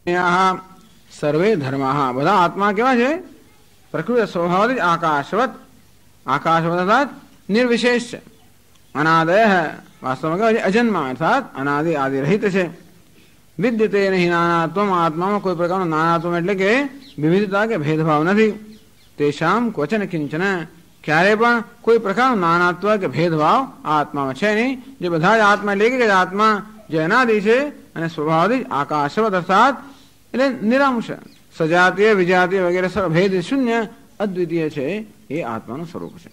સર્વે ધર્મા બધા આત્મા કેવા છે? પ્રકૃતિ સ્વભાવથી આકાશવત, આકાશવત અર્થાત નિર્વિશેષ છે. અનાદય વાસ્તવમાં કહેવાય છે અજન્મા અર્થાત અનાદિ આદિ રહિત છે. વિદ્યતે નહીં નાનાત્વમ આત્મામાં કોઈ પ્રકારનું નાનાત્વમ એટલે કે વિવિધતા કે ભેદભાવ નથી. તેશામ ક્વચન કિંચન ક્યારે પણ કોઈ પ્રકારનું નાનાત્વ કે ભેદભાવ આ આત્મામાં છે નહીં. જે બધા જ આત્મા એટલે કે આત્મા જે અનાદિ છે અને સ્વભાવથી આકાશવત અર્થાત એટલે નિરંશ સજાતીય વિજાતીય વગેરે ભેદ શૂન્ય અદ્વિતીય છે એ આત્માનું સ્વરૂપ છે.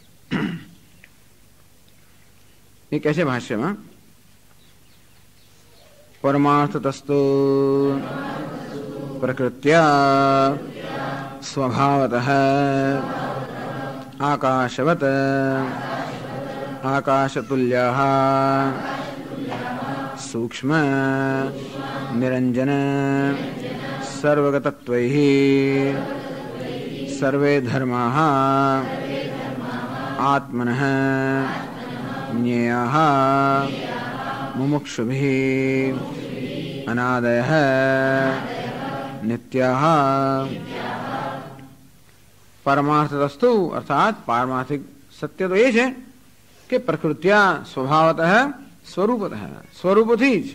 એ કહે છે ભાષ્યમાં પરમાર્થતસ્તુ પ્રકૃત્યા સ્વભાવતઃ આકાશવત આકાશતુલ્યઃ સૂક્ષ્મ નિરંજન સર્વગતત્વૈઃ સર્વે ધર્માઃ આત્મનઃ જ્ઞેયઃ મુમુક્ષુભિઃ અનાદયઃ નિત્યઃ. પરમાર્થતસ્તુ અર્થાત પારમાર્થિક સત્ય તો એ છે કે પ્રકૃત્યા સ્વભાવતઃ સ્વરૂપતઃ સ્વરૂપથી જ.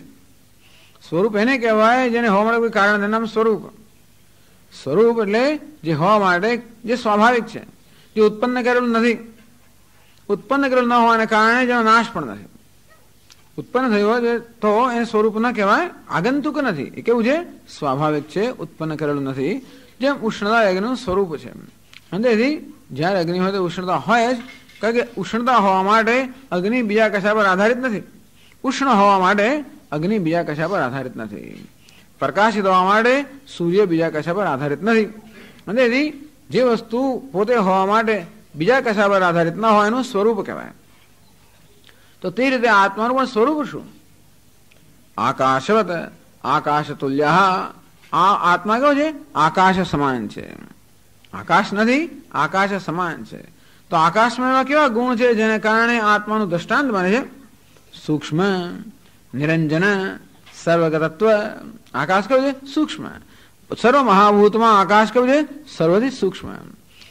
સ્વરૂપ એને કહેવાય જેને હોવા માટે કોઈ કારણ તેનું નામ સ્વરૂપ. સ્વરૂપ એટલે જે હોવા માટે જે સ્વાભાવિક છે, જે ઉત્પન્ન કરેલું નથી. ઉત્પન્ન કરેલું ન હોવાને કારણે જેનો નાશ પણ નથી. ઉત્પન્ન થયું હોય તો એ સ્વરૂપ ન કહેવાય, આગંતુક નથી. એ કેવું છે? સ્વાભાવિક છે, ઉત્પન્ન કરેલું નથી. જેમ ઉષ્ણતા યજ્ઞનું સ્વરૂપ છે. અને તેથી જ્યારે અગ્નિ હોય તો ઉષ્ણતા હોય જ, કારણ કે ઉષ્ણતા હોવા માટે અગ્નિ બીજા કશા પર આધારિત નથી. ઉષ્ણ હોવા માટે અગ્નિ બીજા કશા પર આધારિત નથી. પ્રકાશિત હોવા માટે સૂર્ય બીજા કશા પર આધારિત નથી. અને તેથી જે વસ્તુ પોતે હોવા માટે બીજા કશા પર આધારિત ન હોય એનું સ્વરૂપ કહેવાય. તો તે રીતે આત્માનું પણ સ્વરૂપ શું? આકાશવત આકાશ તુલ્ય. આ આત્મા કેવો છે? આકાશ સમાન છે. આકાશ નથી, આકાશ સમાન છે. તો આકાશમાં એવા કેવા ગુણ છે જેને કારણે આત્માનું દ્રષ્ટાંત બને છે? સૂક્ષ્મ નિરંજન સર્વગતત્વ. આકાશ કયું છે? સૂક્ષ્મ. સર્વ મહાભૂતમાં આકાશ કયું છે? સર્વથી સૂક્ષ્મ.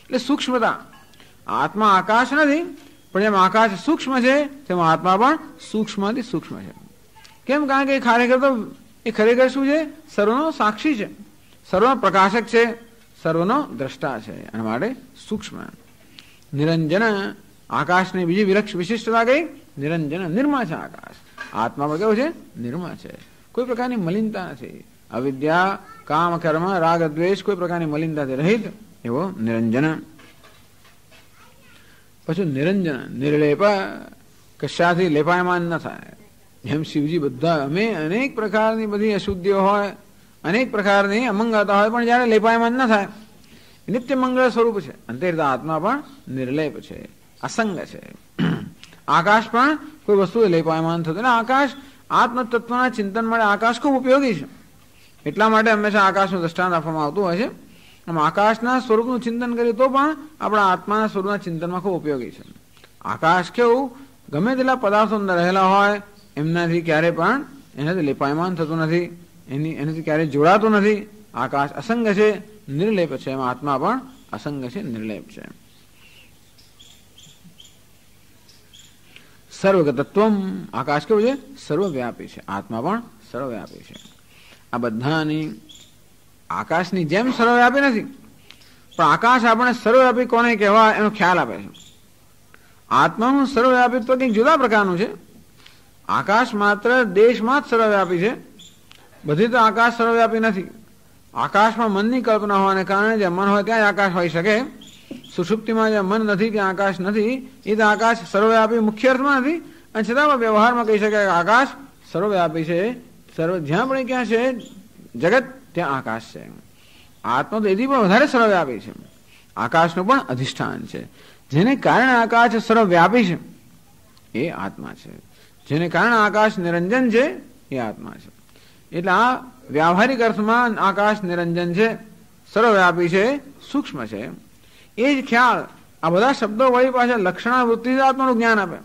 એટલે સૂક્ષ્મતા. આત્મા આકાશ નથી, પણ જેમ આકાશ સૂક્ષ્મ છે તેમ આત્મા પણ સૂક્ષ્મથી સૂક્ષ્મ છે. કેમ? કારણ કે એ ખરેખર શું છે? સર્વનો સાક્ષી છે, સર્વનો પ્રકાશક છે, સર્વનો દ્રષ્ટા છે. અને માટે સૂક્ષ્મ. નિરંજન આકાશની બીજી વિશિષ્ટતા કઈ? નિરંજન નિર્મળ છે આકાશ. આત્મા પર કેવું છે? નિર્મળ છે. કોઈ પ્રકારની મલિનતા નથી. અવિદ્યા કામ કર્મ રાગ દ્વેષ કોઈ પ્રકારની મલિનતાથી રહિત એવો નિરંજન. પછી નિરંજન નિર્લેપ, કશાથી લેપાયમાન ન થાય. જેમ શિવજી બધા અમે અનેક પ્રકારની બધી અશુદ્ધિઓ હોય, અનેક પ્રકારની અમંગળતા હોય, પણ જયારે લેપાયમાન ન થાય, નિત્ય મંગળ સ્વરૂપ છે. અંતે રીતે આત્મા પણ નિર્લેપ છે, અસંગ છે. આકાશ પણ કોઈ વસ્તુ લેપાયમાન થતું. આકાશ આત્મતત્વના ચિંતન માટે આકાશ ખૂબ ઉપયોગી છે. એટલા માટે હંમેશા આકાશનું દ્રષ્ટાંત આપવામાં આવતું હોય છે. આમ આકાશના સ્વરૂપનું ચિંતન કરીએ તો પણ આપણા આત્માના સ્વરૂપના ચિંતનમાં ખૂબ ઉપયોગી છે. આકાશ કેવું? ગમે તેટલા પદાર્થો અંદર રહેલા હોય એમનાથી ક્યારે પણ એનાથી લેપાયમાન થતું નથી, એનાથી ક્યારેય જોડાતું નથી. આકાશ અસંગ છે, નિર્લેપ છે. એમાં આત્મા પણ અસંગ છે, નિર્લેપ છે. સર્વગતત્વમ આકાશ કેવું છે? સર્વવ્યાપી છે. આત્મા પણ સર્વવ્યાપી છે. આ બધાની આકાશની જેમ સર્વવ્યાપી નથી, પણ આકાશ આપણે સર્વવ્યાપી કોને કહેવાય એનો ખ્યાલ આપે છે. આત્માનું સર્વવ્યાપીત્વ કંઈક જુદા પ્રકારનું છે. આકાશ માત્ર દેશમાં જ સર્વવ્યાપી છે. બધી તો આકાશ સર્વવ્યાપી નથી. આકાશમાં મનની કલ્પના હોવાને કારણે જે મન હોય ત્યાં જ આકાશ હોઈ શકે. સુષુપ્તિમાં જે મન નથી ત્યાં આકાશ નથી. એ તો આકાશ સર્વવ્યાપી મુખ્ય અર્થમાં નથી, અને છતાં વ્યવહારમાં કહી શકાય કે આકાશ સર્વવ્યાપી છે. જ્યાં પણ ક્યાં છે જગત ત્યાં આકાશ છે. આત્મા તો એથી પણ વધારે સર્વવ્યાપી છે. આકાશનું પણ અધિષ્ઠાન છે. જેને કારણે આકાશ સર્વવ્યાપી છે એ આત્મા છે. જેને કારણે આકાશ નિરંજન છે એ આત્મા છે. એટલે આ વ્યાવહારિક અર્થમાં આકાશ નિરંજન છે, સર્વવ્યાપી છે, સૂક્ષ્મ છે. એ જ ખ્યાલ આ બધા શબ્દો વળી પાછા લક્ષણાવૃત્તિ આત્માનું જ્ઞાન આપે.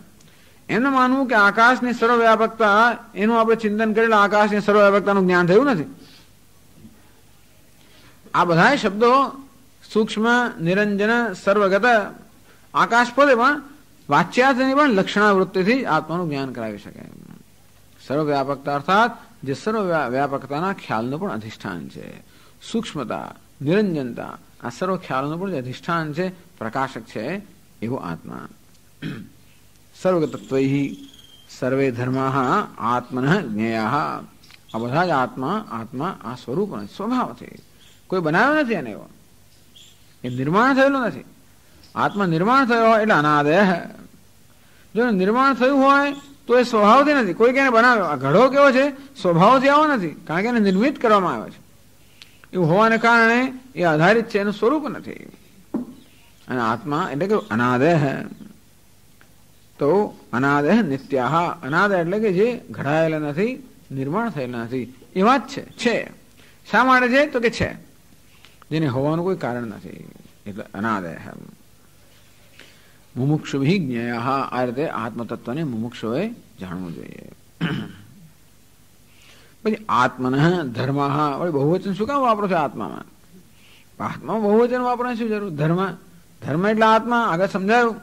એનું માનવું કે આકાશની સર્વવ્યાપકતા એનું આપણે ચિંતન કરેલા આકાશની સર્વવ્યાપકતાનું જ્ઞાન થયું નથી. આ બધા શબ્દો સૂક્ષ્મ, નિરંજન, સર્વગત, આકાશ પોતે પણ વાચ્યાર્થની પણ લક્ષણાવૃત્તિથી આત્માનું જ્ઞાન કરાવી શકે. સર્વવ્યાપકતા અર્થાત જે સર્વવ્યાપકતાના ખ્યાલનું પણ અધિષ્ઠાન છે. સૂક્ષ્મતા, નિરંજનતા, આ સર્વ ખ્યાલનું પણ જે અધિષ્ઠાન છે, પ્રકાશક છે, એવો આત્મા. સર્વગતત્વૈ સર્વે ધર્માઃ આત્મનઃ જ્ઞેયાઃ. આ બધા જ આત્મા આ સ્વરૂપ સ્વભાવથી કોઈ બનાવ્યો નથી. એને એવો એ નિર્માણ થયેલું નથી. આત્મા નિર્માણ થયો હોય એટલે અનાદય. જો નિર્માણ થયું હોય તો એ સ્વભાવથી નથી, કોઈ એને બનાવ્યો. આ ઘડો કેવો છે? સ્વભાવથી આવો નથી, કારણ કે એને નિર્મિત કરવામાં આવ્યો છે. એવું હોવાને કારણે એ આધારિત છે, એનું સ્વરૂપ નથી. અને આત્મા એટલે કે અનાદય. તો અનાદય નિત્યાઃ. અનાદય એટલે કે જે ઘડાયેલા નથી, નિર્માણ થયેલા નથી, એવા જ છે. શા માટે છે? તો કે છે, જેને હોવાનું કોઈ કારણ નથી, એટલે અનાદય. મુમુક્ષુભિ જ્ઞેયઃ. આ રીતે આત્મતત્વને મુમુક્ષુએ જાણવું જોઈએ. પછી આત્મન ધર્મ. બહુવચન શું કામ વાપરો છો આત્મામાં? આત્મામાં બહુવચન વાપરવાની શું જરૂર? ધર્મ એટલે આત્મા. આગળ સમજાયું,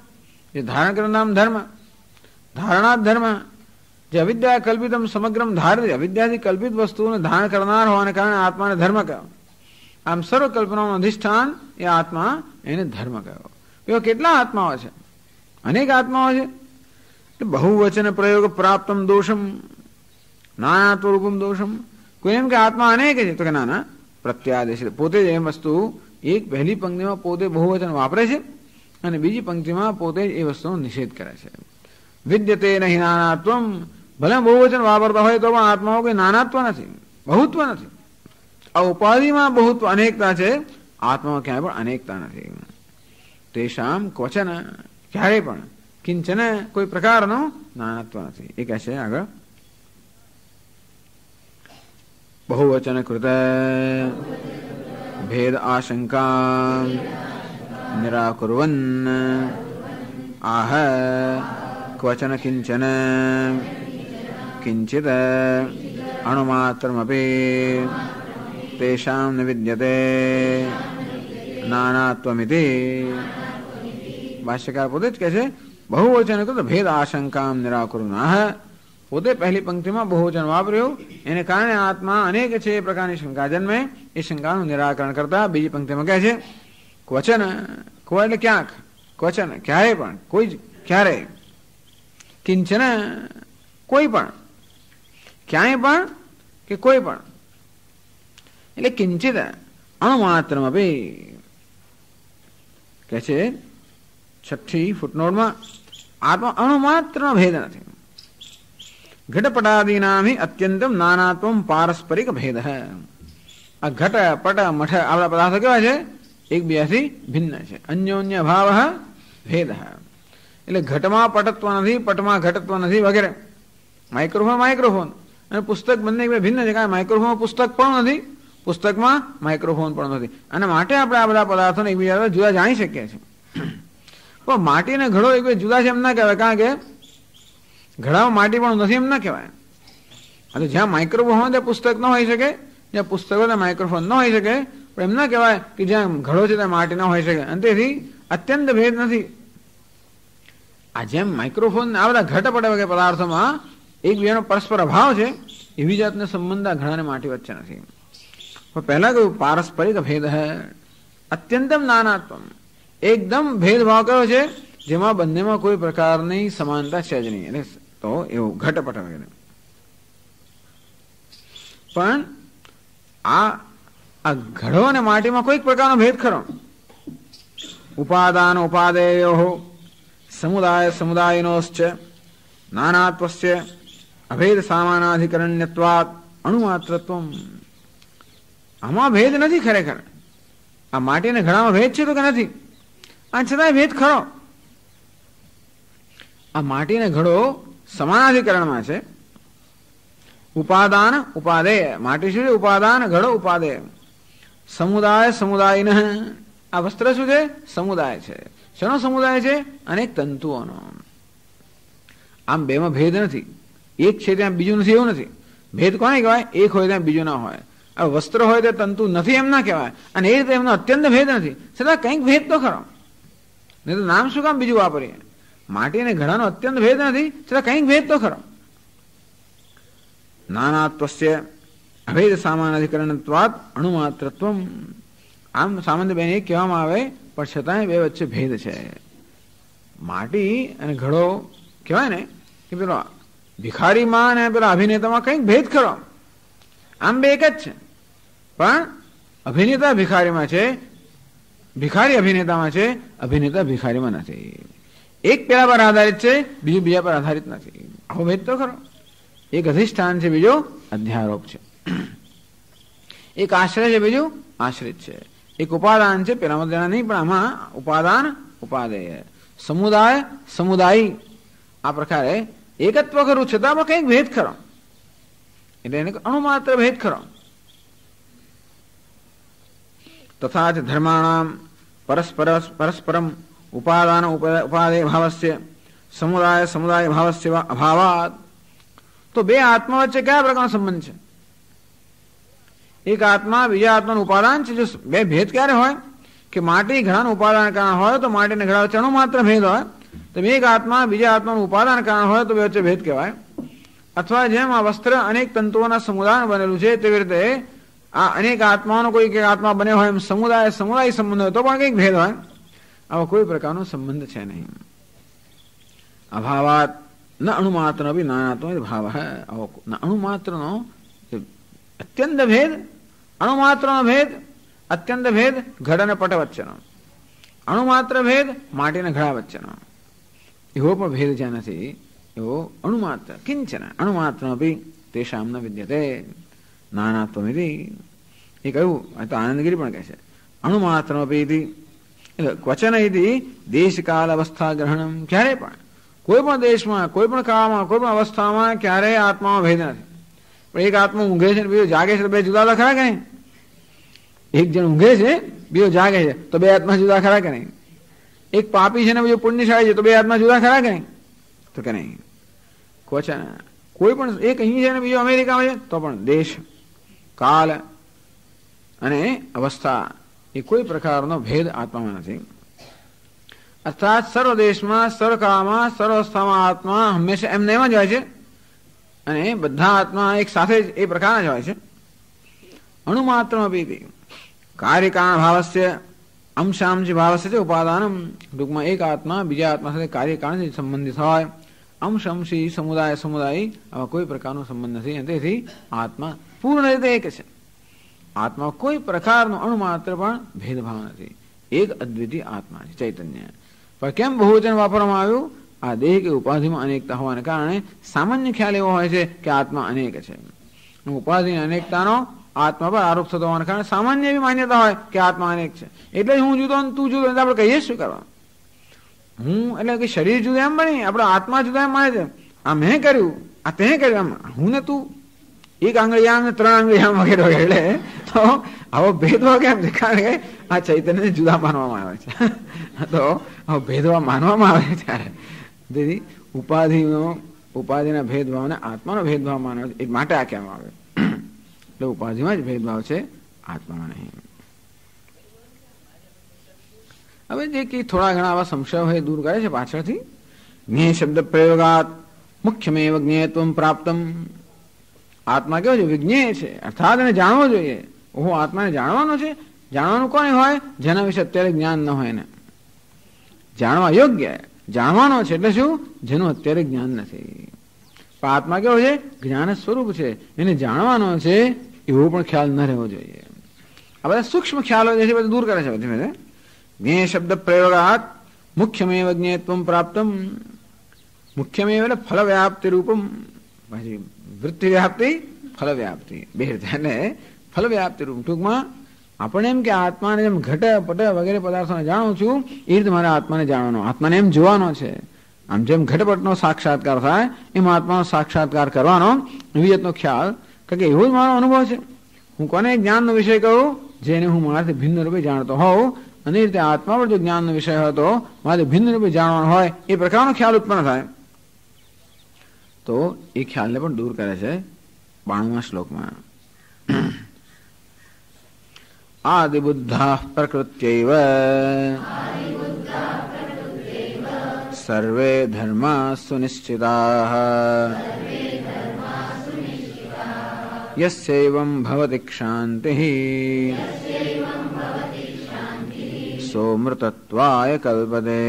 જે ધારણ કરવાનું નામ ધર્મ, ધારણા ધર્મ. જે અવિદ્યા કલ્પિતમ સમગ્રમ ધારિત, અવિદ્યાથી કલ્પિત વસ્તુઓને ધારણ કરનાર હોવાને કારણે આત્માને ધર્મ કહ્યો. આમ સર્વ કલ્પનાનું અધિષ્ઠાન એ આત્મા, એને ધર્મ કહ્યો. એવા કેટલા આત્માઓ છે? અનેક આત્માઓ છે. બહુવચન પ્રયોગ પ્રાપ્તમ દોષમ નાનાત્વ રૂપમ દોષમ. કોઈ એમ કે આત્મા અનેક છે, તો કે નાના પ્રત્યાદેશ. પોતે જ એ વસ્તુ એક પહેલી પંક્તિમાં પોતે બહુવચન વાપરે છે અને બીજી પંક્તિમાં પોતે એ વસ્તુનો નિષેધ કરે છે. વિદ્યતે નહીં નાનાત્વમ. ભલે બહુવચન વાપરતા હોય તો પણ આત્માઓ કોઈ નાનાત્વ નથી, બહુત્વ નથી. આ ઉપાધિમાં બહુત્વ અનેકતા છે, આત્મામાં ક્યાંય પણ અનેકતા નથી. તેષામ ક્વચન, ક્યારેય પણ કિંચન કોઈ પ્રકારનો નાનાત્વ નથી. એ કહે છે આગળ, બહુવચન કૃત ભેદ આશંકા નિરાકુર્વન આહ ક્વચન કિંચન કિંચિત અણુમાત્રમપી તેષાં ન વિદ્યતે નાનાત્વમિતિ. ભાષ્યકાર પોતે જ કહે છે બહુવચન કૃત ભેદ આશંકા નિરાકુર્વન. પોતે પહેલી પંક્તિમાં બહુવચન વાપર્યું, એને કારણે આત્મા અનેક છે એ પ્રકારની શંકા જન્મે. એ શંકાનું નિરાકરણ કરતા બીજી પંક્તિમાં કહે છે ક્વચન. ક્વ એટલે ક્યાંક, ક્વચન ક્યારે પણ, કોઈ જ ક્યારે, કિંચન કોઈ પણ, ક્યાંય પણ કે કોઈ પણ, એટલે કિંચિત અણુમાત્રમાં બી કહે છે 6ઠ્ઠી ફૂટનોટમાં, આત્મા અણુમાત્રનો ભેદ નથી. ઘટપટાદીનામી અત્યંતમ નાનાત્વમ પારસ્પરિક ભેદ. આ ઘટ પટ મઠ આપણા પદાર્થો કેવા છે? એકબીજાથી ભિન્ન છે. અન્યોન્ય ભાવ ભેદ. એટલે ઘટમાં પટત્વ નથી, પટમાં ઘટત્વ નથી વગેરે. માઇક્રોફોન અને પુસ્તક બંને ભિન્ન છે, કારણ માઇક્રોફોન પુસ્તક પણ નથી, પુસ્તકમાં માઇક્રોફોન પણ નથી. અને માટે આપણે આ બધા પદાર્થોને એકબીજા જુદા જાણી શકીએ છીએ. પણ માટી અને ઘડો એકબીજા જુદા છે એમ ના કહેવાય, કારણ કે ઘડામાં માટી પણ નથી એમ ના કહેવાય. જ્યાં માઇક્રોફોન હોય ત્યાં પુસ્તક ન હોઈ શકે, જ્યાં પુસ્તક હોય ત્યાં માઇક્રોફોન ન હોઈ શકે. પણ એમ ના કહેવાય કે જ્યાં ઘડો છે ત્યાં માટી ન હોઈ શકે. અને તેથી અત્યંત ભેદ નથી. આ જેમ માઇક્રોફોન આ બધા ઘટપટ વગેરે પદાર્થોમાં એકબીજાનો પરસ્પર અભાવ છે, એવી જાતનો સંબંધ આ ઘડા અને માટી વચ્ચે નથી. પણ પહેલા કહ્યું પારસ્પરિક ભેદ હૈ અત્યંતમ નાનાત્વમ. એકદમ ભેદભાવ કયો છે? જેમાં બંનેમાં કોઈ પ્રકારની સમાનતા છે જ નહીં. એટલે તો એવું ઘટપટ વગેરે. પણ આ ઘડો અને માટીમાં કોઈક પ્રકારનો ભેદ ખરો. ઉપાદાન ઉપાદેયો સમુદાય સમુદાયનોશ્ચ નાનાત્વસ્ય અભેદ સામાનાધિકરણ્યત્વાત અણુમાત્રત્વમ. આમાં ભેદ નથી ખરેખર. આ માટી અને ઘડામાં ભેદ છે તો કે નથી? આ છતાંય ભેદ ખરો. આ માટી અને ઘડો સમાનાધિકરણમાં છે. ઉપાદાન ઉપાદેય. માટી શું છે? ઉપાદાન. ઘડો ઉપાદેય. સમુદાય સમુદાયને. આ વસ્ત્ર શું છે? સમુદાય છે. શેનો સમુદાય છે? અનેક તંતુઓનો. આમ બેમાં ભેદ નથી. એક છે ત્યાં બીજું નથી એવું નથી. ભેદ કોને કહેવાય? એક હોય ત્યાં બીજું ના હોય. વસ્ત્ર હોય તે તંતુ નથી એમ ના કહેવાય, અને એ રીતે એમનો અત્યંત ભેદ નથી, છતાં કંઈક ભેદ તો ખરો. નહીં તો નામ શું કામ બીજું વાપરીએ? માટી અને ઘડાનો અત્યંત ભેદ નથી, છતાં કંઈક ભેદ તો ખરો. નાનાત્વસ્ય અભેદ સામાન અધિકરણત્વાદ અણુમાત્રત્વમ. આમ સામાન્ય બેન એ કહેવામાં આવે, પણ છતાંય બે વચ્ચે ભેદ છે. માટી અને ઘડો કહેવાય ને કે પેલો ભિખારીમાં અને પેલા અભિનેતામાં કંઈક ભેદ ખરો. આમ બે એક જ છે, પણ અભિનેતા ભિખારીમાં છે, ભિખારી અભિનેતામાં છે, અભિનેતા ભિખારીમાં નથી. એક પેલા પર આધારિત છે, બીજું બીજા પર આધારિત નથી. આવો ભેદ તો ખરો. એક અધિષ્ઠાન છે, બીજો અધ્યારોપ છે. એક આશ્રય છે, બીજું આશ્રિત છે. એક ઉપાદાન છે, પેલામાં જણા નહીં, પણ આમાં ઉપાદાન ઉપાદેય, સમુદાય સમુદાયી, આ પ્રકારે એકત્વ ખરું, છતાં પણ કંઈક ભેદ ખરો. એટલે એને અણુમાત્ર ભેદ ખરો. તથા ધર્માણામ પરસ્પરમ ઉપાદાન ઉપાદેય ભાવસ્ય સમુદાય સમુદાય ભાવસ્ય અભાવાત. તો બે આત્મા વચ્ચે કયા પ્રકારનો સંબંધ છે? એક આત્મા બીજા આત્માનું ઉપાદાન છે. જો બે ભેદ ક્યારે હોય કે માટી ઘડાનું ઉપાદાન કારણ હોય તો માટી અને ઘડા વચ્ચે અણુમાત્ર ભેદ હોય, તો એક આત્મા બીજા આત્માનું ઉપાદાન કારણ હોય તો બે વચ્ચે ભેદ કહેવાય. અથવા જેમ આ વસ્ત્ર અનેક તંતુઓના સમુદાય બનેલું છે, તેવી રીતે આ અનેક આત્માનો કોઈ આત્મા બન્યો હોય એમ સમુદાય સમુદાય સંબંધ હોય તો પણ કંઈક ભેદ હોય. આવો કોઈ પ્રકારનો સંબંધ છે નહીં. અભાવાત ન અણુમાત્ર બી નાનાત્મ ભાવ હે. આવો અણુમાત્રનો અત્યંત ભેદ, અણુમાત્રનો ભેદ, અત્યંત ભેદ ઘડ અને પટ વચ્ચેનો, અણુમાત્ર ભેદ માટી અને ઘડા વચ્ચેનો, એવો પણ ભેદ જ્યાં નથી, એવો અણુમાત્ર કિંચન અણુમાત્ર બી તેષામ ન વિદ્યતે નાનાત્વમિતિ. એ કહ્યું, તો આનંદગીરી પણ કહે છે અણુમાત્ર બી ક્વચન દેશકાલ અવસ્થા ગ્રહણમ. ક્યારે પણ કોઈ પણ દેશમાં, કોઈ પણ કાળમાં, કોઈ પણ અવસ્થામાં ક્યારેય આત્મામાં ભેદ નથી. પણ એક આત્મા ઊંઘે છે બીજો જાગે છે, તો બે જુદા તો ખરા કે નહીં? એક જણ ઊંઘે છે, બીજો જાગે છે, તો બે આત્મા જુદા ખરા કે નહીં? એક પાપી છે ને બીજો પુણ્યશાળી છે, તો બે આત્મા જુદા ખરા કે નહીં? તો કે નહીં. ક્વચન કોઈ પણ એક અહીં છે ને બીજો અમેરિકામાં છે, તો પણ દેશ કાલ અને અવસ્થા એ કોઈ પ્રકારનો ભેદ આત્મામાં નથી. અર્થાત સર્વ દેશમાં, સર્વ કાળમાં, સર્વ અવસ્થામાં આત્મા હંમેશા એમને એમ જ હોય છે, અને બધા આત્મા એક સાથે જ એ પ્રકારના જ હોય છે. અણુમાત્ર કાર્યકારણ ભાવસ્ય અંશાંશી ભાવસ્ય છે ઉપાદાનમ. ટૂંકમાં એક આત્મા બીજા આત્મા સાથે કાર્યકારણથી સંબંધિત હોય. અંશંશી સમુદાય સમુદાયી આવા કોઈ પ્રકારનો સંબંધ નથી, અને તેથી આત્મા પૂર્ણ રીતે એક છે. આત્મા કોઈ પ્રકારનો અણુમાત્ર પણ ભેદભાવ નથી. એક અદ્વિતીય આત્મા છે, ચૈતન્ય. પણ કેમ બહુવચન વાપરવામાં આવ્યું? આ દેહ કે ઉપાધિમાં અનેકતા હોવાને કારણે સામાન્ય ખ્યાલ એવો હોય છે કે આત્મા અનેક છે. ઉપાધિની અનેકતાનો આત્મા પર આરોપ થતો હોવાને કારણે સામાન્ય એવી માન્યતા હોય કે આત્મા અનેક છે. એટલે હું જુદો અને તું જુદો, આપણે કહીએ શું કરવા? હું એટલે કે શરીર જુદા એમ બની, આપણે આત્મા જુદા એમ માને છે. આ મેં કર્યું, આ તે કર્યું, એમ હું ને તું એક આંગળી આમ ને ત્રણ આંગળી આમ વગેરે વગેરે. તો આવો ભેદભાવ કેમ છે? કારણ કે આ ચૈતન્યને જુદા માનવામાં આવે છે. તો આવો ભેદભાવ માનવામાં આવે ત્યારે તેથી ઉપાધિના ભેદભાવને આત્માનો ભેદભાવ માનવો એ માટે આ કહેવામાં આવે. એટલે ઉપાધિમાં જ ભેદભાવ છે, આત્મામાં નહીં. હવે જે કે થોડા ઘણા આવા સંશયો હોય દૂર કરે છે પાછળથી. જ્ઞેય શબ્દ પ્રયોગાત મુખ્યમેવ જ્ઞેયત્વમ પ્રાપ્તમ. આત્મા કેવો છે? વિજ્ઞેય છે, અર્થાત એને જાણવો જોઈએ. ઓહો, આત્માને જાણવાનો છે. જાણવાનું કોને હોય? જેના વિશે અત્યારે જ્ઞાન ન હોય એને જાણવા યોગ્ય જાણવાનો છે. એટલે શું? જેનું અત્યારે જ્ઞાન નથી. પણ આત્મા કેવો છે? જ્ઞાન સ્વરૂપ છે, એને જાણવાનો છે, એવો પણ ખ્યાલ ન રહેવો જોઈએ. આ બધા સૂક્ષ્મ ખ્યાલો જે છે બધું દૂર કરે છે. ધીમે જ્ઞેય શબ્દ પ્રયોગાત મુખ્યમેવ જ્ઞેયત્વમ પ્રાપ્તમ. મુખ્યમેવ એટલે ફલ વ્યાપ્તિ રૂપમ. પછી વૃત્તિ વ્યાપ્તિ, ફલ વ્યાપ્તિ બે રીતે ફલ વ્યાપ્તિ રૂપ. ટૂંકમાં આપણે એમ કે આત્માને જેમ ઘટ પટ વગેરે પદાર્થોને જાણું છું, એ રીતે મારે આત્માને જાણવાનો, આત્માને એમ જોવાનો છે. આમ જેમ ઘટપટનો સાક્ષાત્કાર થાય એમ આત્માનો સાક્ષાત્કાર કરવાનો, એવી રીતનો ખ્યાલ. કારણ કે એવો જ મારો અનુભવ છે. હું કોને જ્ઞાનનો વિષય કહું? જેને હું મારાથી ભિન્ન રૂપે જાણતો હોઉં. અને એ રીતે આત્મા પર જો જ્ઞાનનો વિષય હોય તો મારે ભિન્ન રૂપે જાણવાનો હોય, એ પ્રકારનો ખ્યાલ ઉત્પન્ન થાય. તો એ ખ્યાલને પણ દૂર કરે છે 92મા શ્લોકમાં. आदिबुद्धाः प्रकृत्यैव सर्वे धर्माः सुनिश्चिताः यस्यैवं भवति क्षान्तिः सोऽमृतत्वाय कल्पते।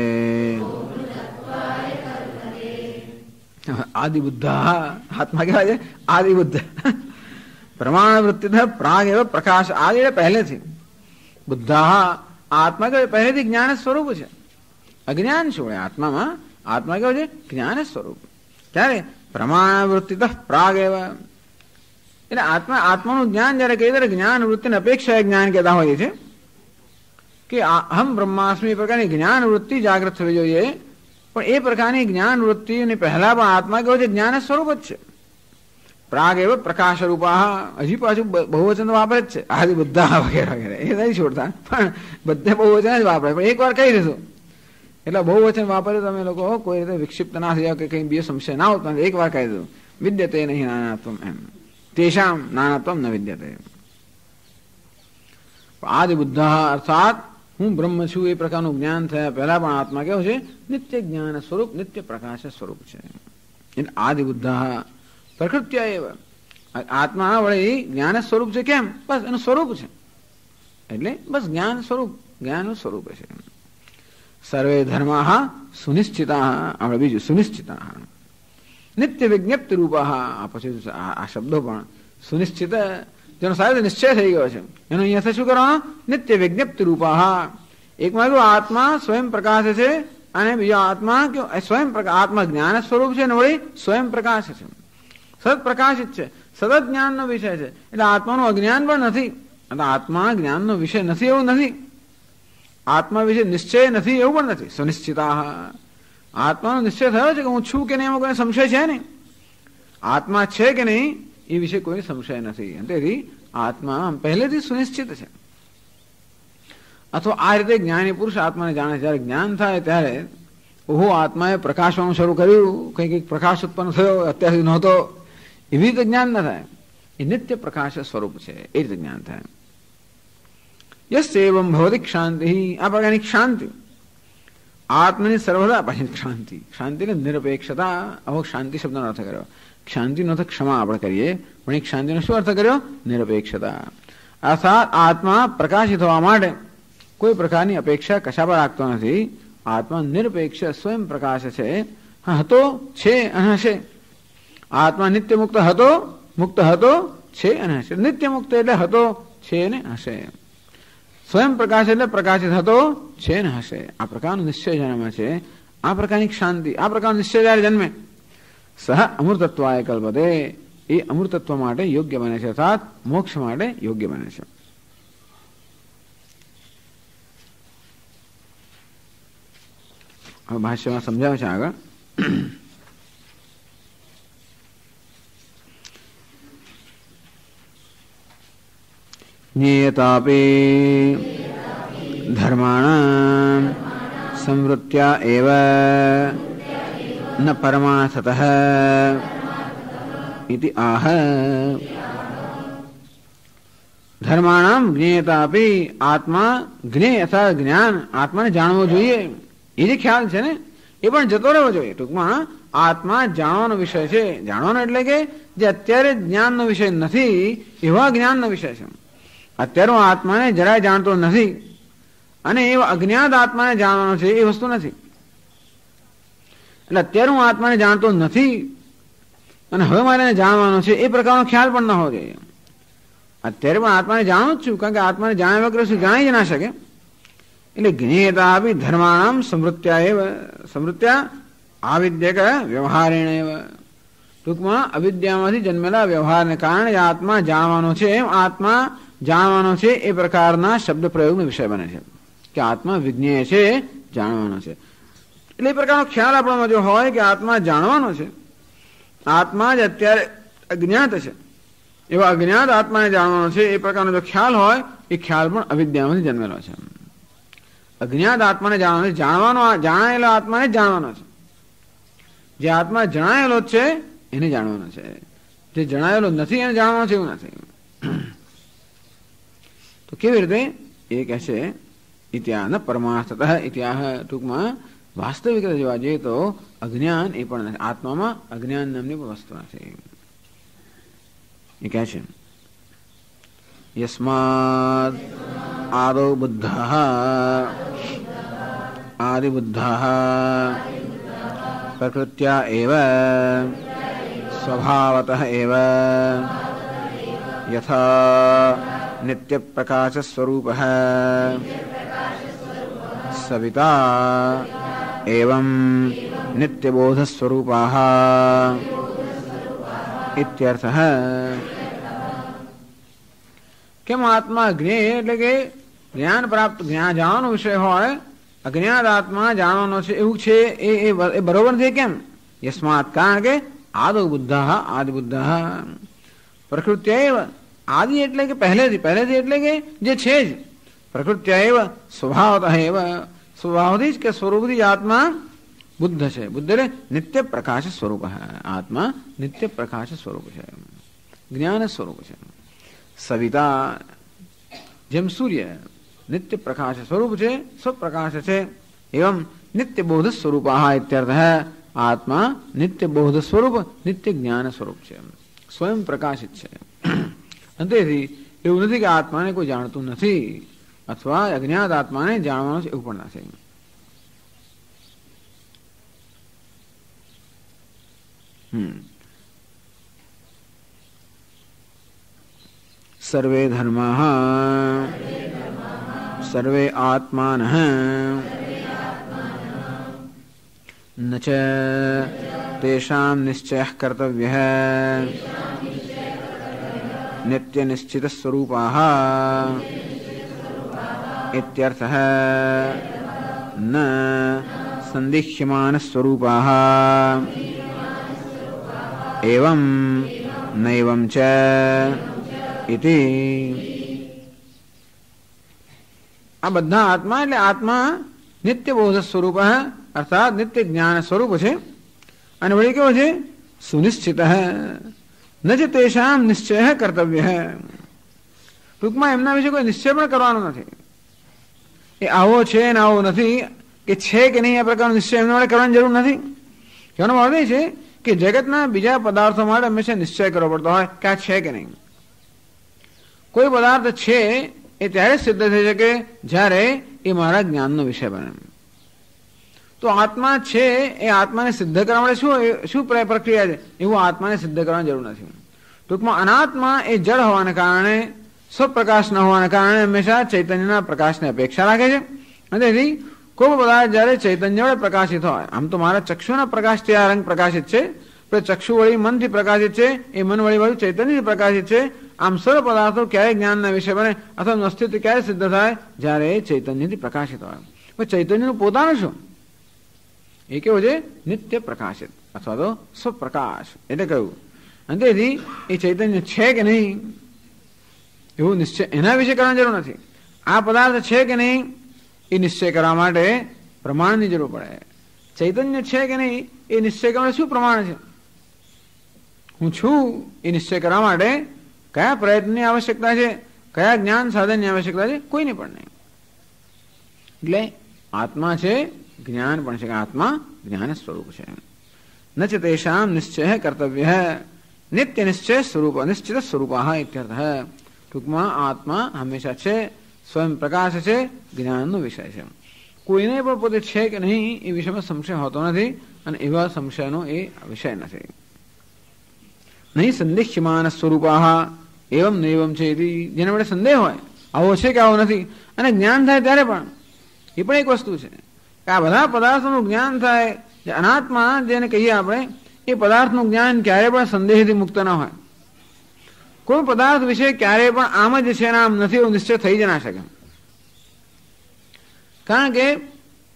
आदिबुद्धा आत्मा क्या है? आदिबुद्ध प्रमाण वृत्तितः प्रागेव प्रकाश आदि पहले थी। बुद्धा आत्मा के पहले थी ज्ञान स्वरूप है। अज्ञान શું આત્મામાં? આત્મા કેવો છે? જ્ઞાન સ્વરૂપ. ત્યારે પ્રમાણ વૃત્તિતઃ પ્રાગેવ એટલે આત્માનું જ્ઞાન જયારે કહે ત્યારે જ્ઞાન વૃત્તિની અપેક્ષાએ જ્ઞાન કહેતા હોઈએ છે કે અહમ બ્રહ્માસ્મિ પ્રકારની જ્ઞાન વૃત્તિ જાગૃત થવી જોઈએ. પણ એ પ્રકારની જ્ઞાન વૃત્તિની પહેલા પણ આત્મા કેવો છે? જ્ઞાન સ્વરૂપ જ છે. પ્રાગેવ પ્રકાશ રૂપા. હજી પાછું બહુવચન વાપરે જ છે, આદિ બધા વગેરે વગેરે, એ નહીં છોડતા, પણ બધે બહુવચન જ વાપરે. પણ એક વાર કહી દઈશું એટલે બહુવચન વાપરે તમે લોકો કોઈ રીતે વિક્ષિપ્ત ના થઈ જાવ કે કઈ બીજો સંશય ના ઉત્પન્ન. એક વાર કહી દઉં, વિદ્યતે નહીં નાનાત્વમ, એમ તેષામ નાનાત્વમ ન વિદ્યતે. આદિ બુદ્ધા અર્થાત હું બ્રહ્મ છું એ પ્રકારનું જ્ઞાન થયા પહેલા પણ આત્મા કેવો છે? નિત્ય જ્ઞાન સ્વરૂપ, નિત્ય પ્રકાશ સ્વરૂપ છે. આદિ બુદ્ધા પ્રકૃત્ય એવ આત્મા વડે જ્ઞાન સ્વરૂપ છે. કેમ? બસ એનું સ્વરૂપ છે એટલે બસ જ્ઞાન સ્વરૂપ, જ્ઞાનનું સ્વરૂપ છે. સર્વે ધર્મા સુનિશ્ચિતા. આપણે બીજું સુનિશ્ચિતા નિત્ય વિજ્ઞપ્તિ રૂપા. પછી આ શબ્દો પણ સુનિશ્ચિત જેનો સાહેબ નિશ્ચય થઈ ગયો છે એનો અહીંયા શું કરવાનો? નિત્ય વિજ્ઞપ્તિ રૂપા. એકમાં આત્મા સ્વયં પ્રકાશ છે અને બીજો આત્મા સ્વયં પ્રકાશ. આત્મા જ્ઞાન સ્વરૂપ છે અને વળી સ્વયં પ્રકાશ છે, સત પ્રકાશિત છે, સતત જ્ઞાનનો વિષય છે. એટલે આત્માનું અજ્ઞાન પણ નથી. એટલે આત્મા જ્ઞાનનો વિષય નથી એવું નથી, આત્મા વિશે નિશ્ચય નથી એવું પણ નથી. સુનિશ્ચિતા આત્માનો નિશ્ચય થયો છે કે હું છું કે નહીં એમાં કોઈ સંશય છે નહીં. આત્મા છે કે નહીં એ વિશે કોઈ સંશય નથી. તેથી આત્મા પહેલેથી સુનિશ્ચિત છે. અથવા આ રીતે જ્ઞાની પુરુષ આત્માને જાણે. જયારે જ્ઞાન થાય ત્યારે ઓહો આત્માએ પ્રકાશવાનું શરૂ કર્યું, કંઈક પ્રકાશ ઉત્પન્ન થયો, અત્યાર સુધી નહોતો, એવી રીતે જ્ઞાન ન થાય. એ નિત્ય પ્રકાશ સ્વરૂપ છે, એ રીતે જ્ઞાન થાય. યસ્યૈવં ભવતિ શાંતિ. આ પ્રકારની શાંતિ આત્મની સર્વદા. પછી શાંતિ, શાંતિને નિરપેક્ષતા. આવો શાંતિ શબ્દનો અર્થ કર્યો. શાંતિનો અર્થ ક્ષમા આપણે કરીએ, પણ એક શાંતિનો શું અર્થ કર્યો? નિરપેક્ષતા. અર્થાત આત્મા પ્રકાશિત થવા માટે કોઈ પ્રકારની અપેક્ષા કશા પર રાખતો નથી. આત્મા નિરપેક્ષ સ્વયં પ્રકાશ છે. હતો, છે અને હશે. આત્મા નિત્ય મુક્ત હતો, મુક્ત હતો, છે અને હશે. નિત્ય મુક્ત એટલે હતો, છે ને હશે. સ્વયં પ્રકાશ એટલે પ્રકાશિત હતો, છે ને હશે. આ પ્રકારનો નિશ્ચય જન્મે છે. આ પ્રકારની શાંતિ, આ પ્રકારનો નિશ્ચય જયારે જન્મે સહ અમૃતત્વાય કલ્પતે. એ અમૃતત્વ માટે યોગ્ય બને છે, અર્થાત મોક્ષ માટે યોગ્ય બને છે. હવે ભાષ્યમાં સમજાવે છે આગળ. જ્ઞેયતાપી ધર્માણામ સંવૃત્યા એવ ન પરમાર્થતઃ ઇતિ આહ. ધર્માણામ જ્ઞેયતાપી. આત્મા જ્ઞેય અથવા જ્ઞાન, આત્માને જાણવો જોઈએ એ જે ખ્યાલ છે ને એ પણ જતો રહેવો જોઈએ. ટૂંકમાં આત્મા જાણવાનો વિષય છે. જાણવાનો એટલે કે જે અત્યારે જ્ઞાનનો વિષય નથી એવા જ્ઞાનનો વિષય છે. અત્યારે હું આત્માને જરાય જાણતો નથી અને એ અજ્ઞાત આત્માને જાણવાનો છે એ વસ્તુ નથી. એટલે અત્યારે હું આત્માને જાણતો નથી અને હવે મારે જાણવાનો છે એ પ્રકારનો ખ્યાલ પણ ન હોવો જોઈએ. અત્યારે પણ આત્માને જાણું જ છું, કારણ કે આત્માને જાણ્યા વગર શું જાણી જ ના શકે. એટલે જ્ઞેયતા બી ધર્માણામ સમૃત્યા એવ. સમૃત્યા આવિદ્યક વ્યવહારેણ એવ. ટૂંકમાં અવિદ્યામાંથી જન્મેલા વ્યવહારને કારણે આત્મા જાણવાનો છે. એમ આત્મા જાણવાનો છે એ પ્રકારના શબ્દ પ્રયોગનો વિષય બને છે કે આત્મા વિજ્ઞેય છે, જાણવાનો છે. એટલે એ પ્રકારનો ખ્યાલ આપણામાં જો હોય કે આત્મા જાણવાનો છે, આત્મા જ અત્યારે અજ્ઞાત છે, એવા અજ્ઞાત આત્માને જાણવાનો છે એ પ્રકારનો જો ખ્યાલ હોય એ ખ્યાલ પણ અવિદ્યામાંથી જન્મેલો છે. અજ્ઞાત આત્માને જાણવાનો છે. જાણવાનો, જાણાયેલો આત્માને જ જાણવાનો છે. જે આત્મા જણાયેલો છે એને જાણવાનો છે. જે જણાયેલો નથી એને જાણવાનો છે એવું નથી. તો કેવી રીતે એ કહે છે ઇત્યા ન પરમાર્થતઃ ઇત્યાહ, ટૂંકમાં વાસ્તવિક જોવા જઈએ તો અજ્ઞાન એ પણ નથી, આત્મામાં અજ્ઞાન નામની પણ વસ્તુ નથી. એ કહે છે યસ્માદ આદૌ બુદ્ધઃ આદિબુદ્ધઃ પ્રકૃત્યા એવ સ્વભાવતઃ એવ યથા નિત્યપ્રકાશ સ્વરૂપઃ સવિતા એવં નિત્યબોધ સ્વરૂપાઃ ઇત્યર્થઃ. કેમ આત્મા જ્ઞેય એટલે કે જ્ઞાન પ્રાપ્ત જાણવાનો વિષય હોય, અજ્ઞાત આત્મા જાણવાનો છે એવું છે એ બરોબર છે. કેમ? યસ્માત, કારણ કે આદૌ બુદ્ધઃ આદિબુદ્ધઃ પ્રકૃત્યૈવ, આદિ એટલે કે પહેલેથી એટલે કે જે છે જ, પ્રકૃત્યૈવ સ્વભાવતઃ એવ, સ્વભાવથી જ કે સ્વરૂપથી જ આત્મા બુદ્ધ છે. બુદ્ધ એટલે નિત્ય પ્રકાશ સ્વરૂપ, આત્મા નિત્ય પ્રકાશ સ્વરૂપ છે, જ્ઞાન સ્વરૂપ છે. સવિતા, જેમ સૂર્ય નિત્ય પ્રકાશ સ્વરૂપ છે, સ્વપ્રકાશ છે, એવં નિત્ય બોધ સ્વરૂપાઃ ઇત્યર્થઃ. આત્મા નિત્ય બોધ સ્વરૂપ, નિત્ય જ્ઞાન સ્વરૂપ છે, સ્વયં પ્રકાશિત છે. તેથી એવું નથી કે આત્માને કોઈ જાણતું નથી અથવા અજ્ઞાત આત્માને જાણવાનું છે એવું પણ નથી. સર્વે ધર્માઃ સર્વે આત્માનઃ ન ચ તેષાં નિશ્ચયઃ કર્તવ્યઃ નિત્ય નિશ્ચિત સ્વરૂપાઃ ઇત્યર્થઃ. ન સંદિહ્યમાન સ્વરૂપાઃ એવં નૈવં ચ ઇતિ. આ બધા આત્મા એટલે આત્મા નિત્ય બોધ સ્વરૂપ અર્થાત નિત્ય જ્ઞાન સ્વરૂપ છે. અને વળી કેવો છે? સુનિશ્ચિત ન જ તેષામ નિશ્ચય કર્તવ્ય. ટૂંકમાં એમના વિશે કોઈ નિશ્ચય પણ કરવાનો નથી. એ આવો છે ને આવો નથી, કે છે કે નહીં આ પ્રકારનો નિશ્ચય એમના માટે કરવાની જરૂર નથી. કહેવાનો ભાવ એ છે કે જગતના બીજા પદાર્થો માટે હંમેશા નિશ્ચય કરવો પડતો હોય કે આ છે કે નહીં. કોઈ પદાર્થ છે એ ત્યારે સિદ્ધ થઈ શકે જ્યારે એ મારા જ્ઞાનનો વિષય બને. તો આત્મા છે એ આત્માને સિદ્ધ કરવા માટે શું પ્રક્રિયા છે એવું આત્માને સિદ્ધ કરવાની જરૂર નથી. ટૂંકમાં અનાત્મા એ જળ હોવાને કારણે, સ્વપ્રકાશ ન હોવાને કારણે હંમેશા ચૈતન્યના પ્રકાશની અપેક્ષા રાખે છે. અને તેથી કોઈ પદાર્થ જ્યારે ચૈતન્ય વડે પ્રકાશિત હોય, આમ તો મારા ચક્ષુના પ્રકાશથી આ રંગ પ્રકાશિત છે, પણ ચક્ષુ વળી મનથી પ્રકાશિત છે, એ મન વળી ચૈતન્યથી પ્રકાશિત છે. આમ સર્વ પદાર્થો ક્યારે જ્ઞાનના વિષય બને અથવા અસ્તિત્વ ક્યારે સિદ્ધ થાય? જ્યારે ચૈતન્યથી પ્રકાશિત હોય. પણ ચૈતન્યનું પોતાનું શું? એ કેવું છે? નિત્ય પ્રકાશિત અથવા તો સ્વપ્રકાશ એટલે કહ્યું. અને તેથી એ ચૈતન્ય છે કે નહીં એવું નિશ્ચય એના વિશે કરવાની જરૂર નથી. આ પદાર્થ છે કે નહીં એ નિશ્ચય કરવા માટે પ્રમાણની જરૂર પડે. ચૈતન્ય છે કે નહીં એ નિશ્ચય કરવા માટે શું પ્રમાણ છે? હું છું એ નિશ્ચય કરવા માટે કયા પ્રયત્નની આવશ્યકતા છે, કયા જ્ઞાન સાધનની આવશ્યકતા છે? કોઈની પણ નહીં. એટલે આત્મા છે, જ્ઞાન પણ છે, કે આત્મા જ્ઞાન સ્વરૂપ છે. ન ચ તેષામ નિશ્ચય કર્તવ્ય નિત્ય નિશ્ચય સ્વરૂપ નિશ્ચિત સ્વરૂપાઃ ઇત્યર્થઃ. ટૂંકમાં આત્મા હંમેશા છે, સ્વયં પ્રકાશ છે, જ્ઞાનનો વિષય છે. કોઈને પણ પોતે છે કે નહીં એ વિષયમાં સંશય હોતો નથી, અને એવા સંશયનો એ વિષય નથી. નહીં સંદેહ્યમાન સ્વરૂપાઃ એવમ નૈવમ છે, જેના વડે સંદેહ હોય આવો છે કે આવો નથી, અને જ્ઞાન થાય ત્યારે પણ એ પણ એક વસ્તુ છે કે આ બધા પદાર્થોનું જ્ઞાન થાય. અનાત્મા જેને કહીએ આપણે, એ પદાર્થનું જ્ઞાન ક્યારે પણ સંદેહથી મુક્ત ન હોય. કોઈ પદાર્થ વિશે ક્યારેય પણ આમ જ છે ને આમ નથી એવું નિશ્ચય થઈ જ ના શકે. કારણ કે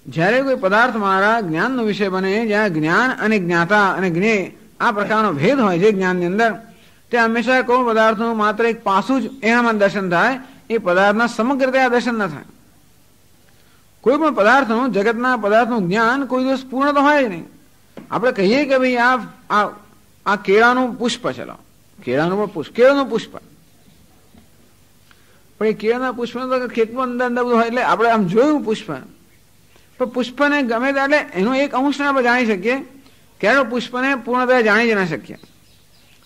જ્યારે કોઈ પદાર્થ મારા જ્ઞાનનો વિષય બને, જ્યાં જ્ઞાન અને જ્ઞાતા અને જ્ઞેય આ પ્રકારનો ભેદ હોય છે જ્ઞાનની અંદર, તે હંમેશા કોઈ પદાર્થનું માત્ર એક પાસું જ એનામાં દર્શન થાય, એ પદાર્થના સમગ્ર રીતે દર્શન ન થાય. કોઈ પણ પદાર્થનું, જગતના પદાર્થનું જ્ઞાન કોઈ દિવસ પૂર્ણ તો હોય જ નહીં. આપણે કહીએ કે ભાઈ આ કેળાનું પુષ્પ, ચલો કેળાનું પણ પુષ્પ, કેળાનું પુષ્પ, પણ એ કેળના પુષ્પ તો ખેતમાં અંદર અંદર બધું હોય એટલે આપણે આમ જોયું પુષ્પ, પણ પુષ્પને ગમે ત્યારે એનો એક અંશને આપણે જાણી શકીએ, ક્યારે પુષ્પને પૂર્ણતયા જાણી જ ના શકીએ.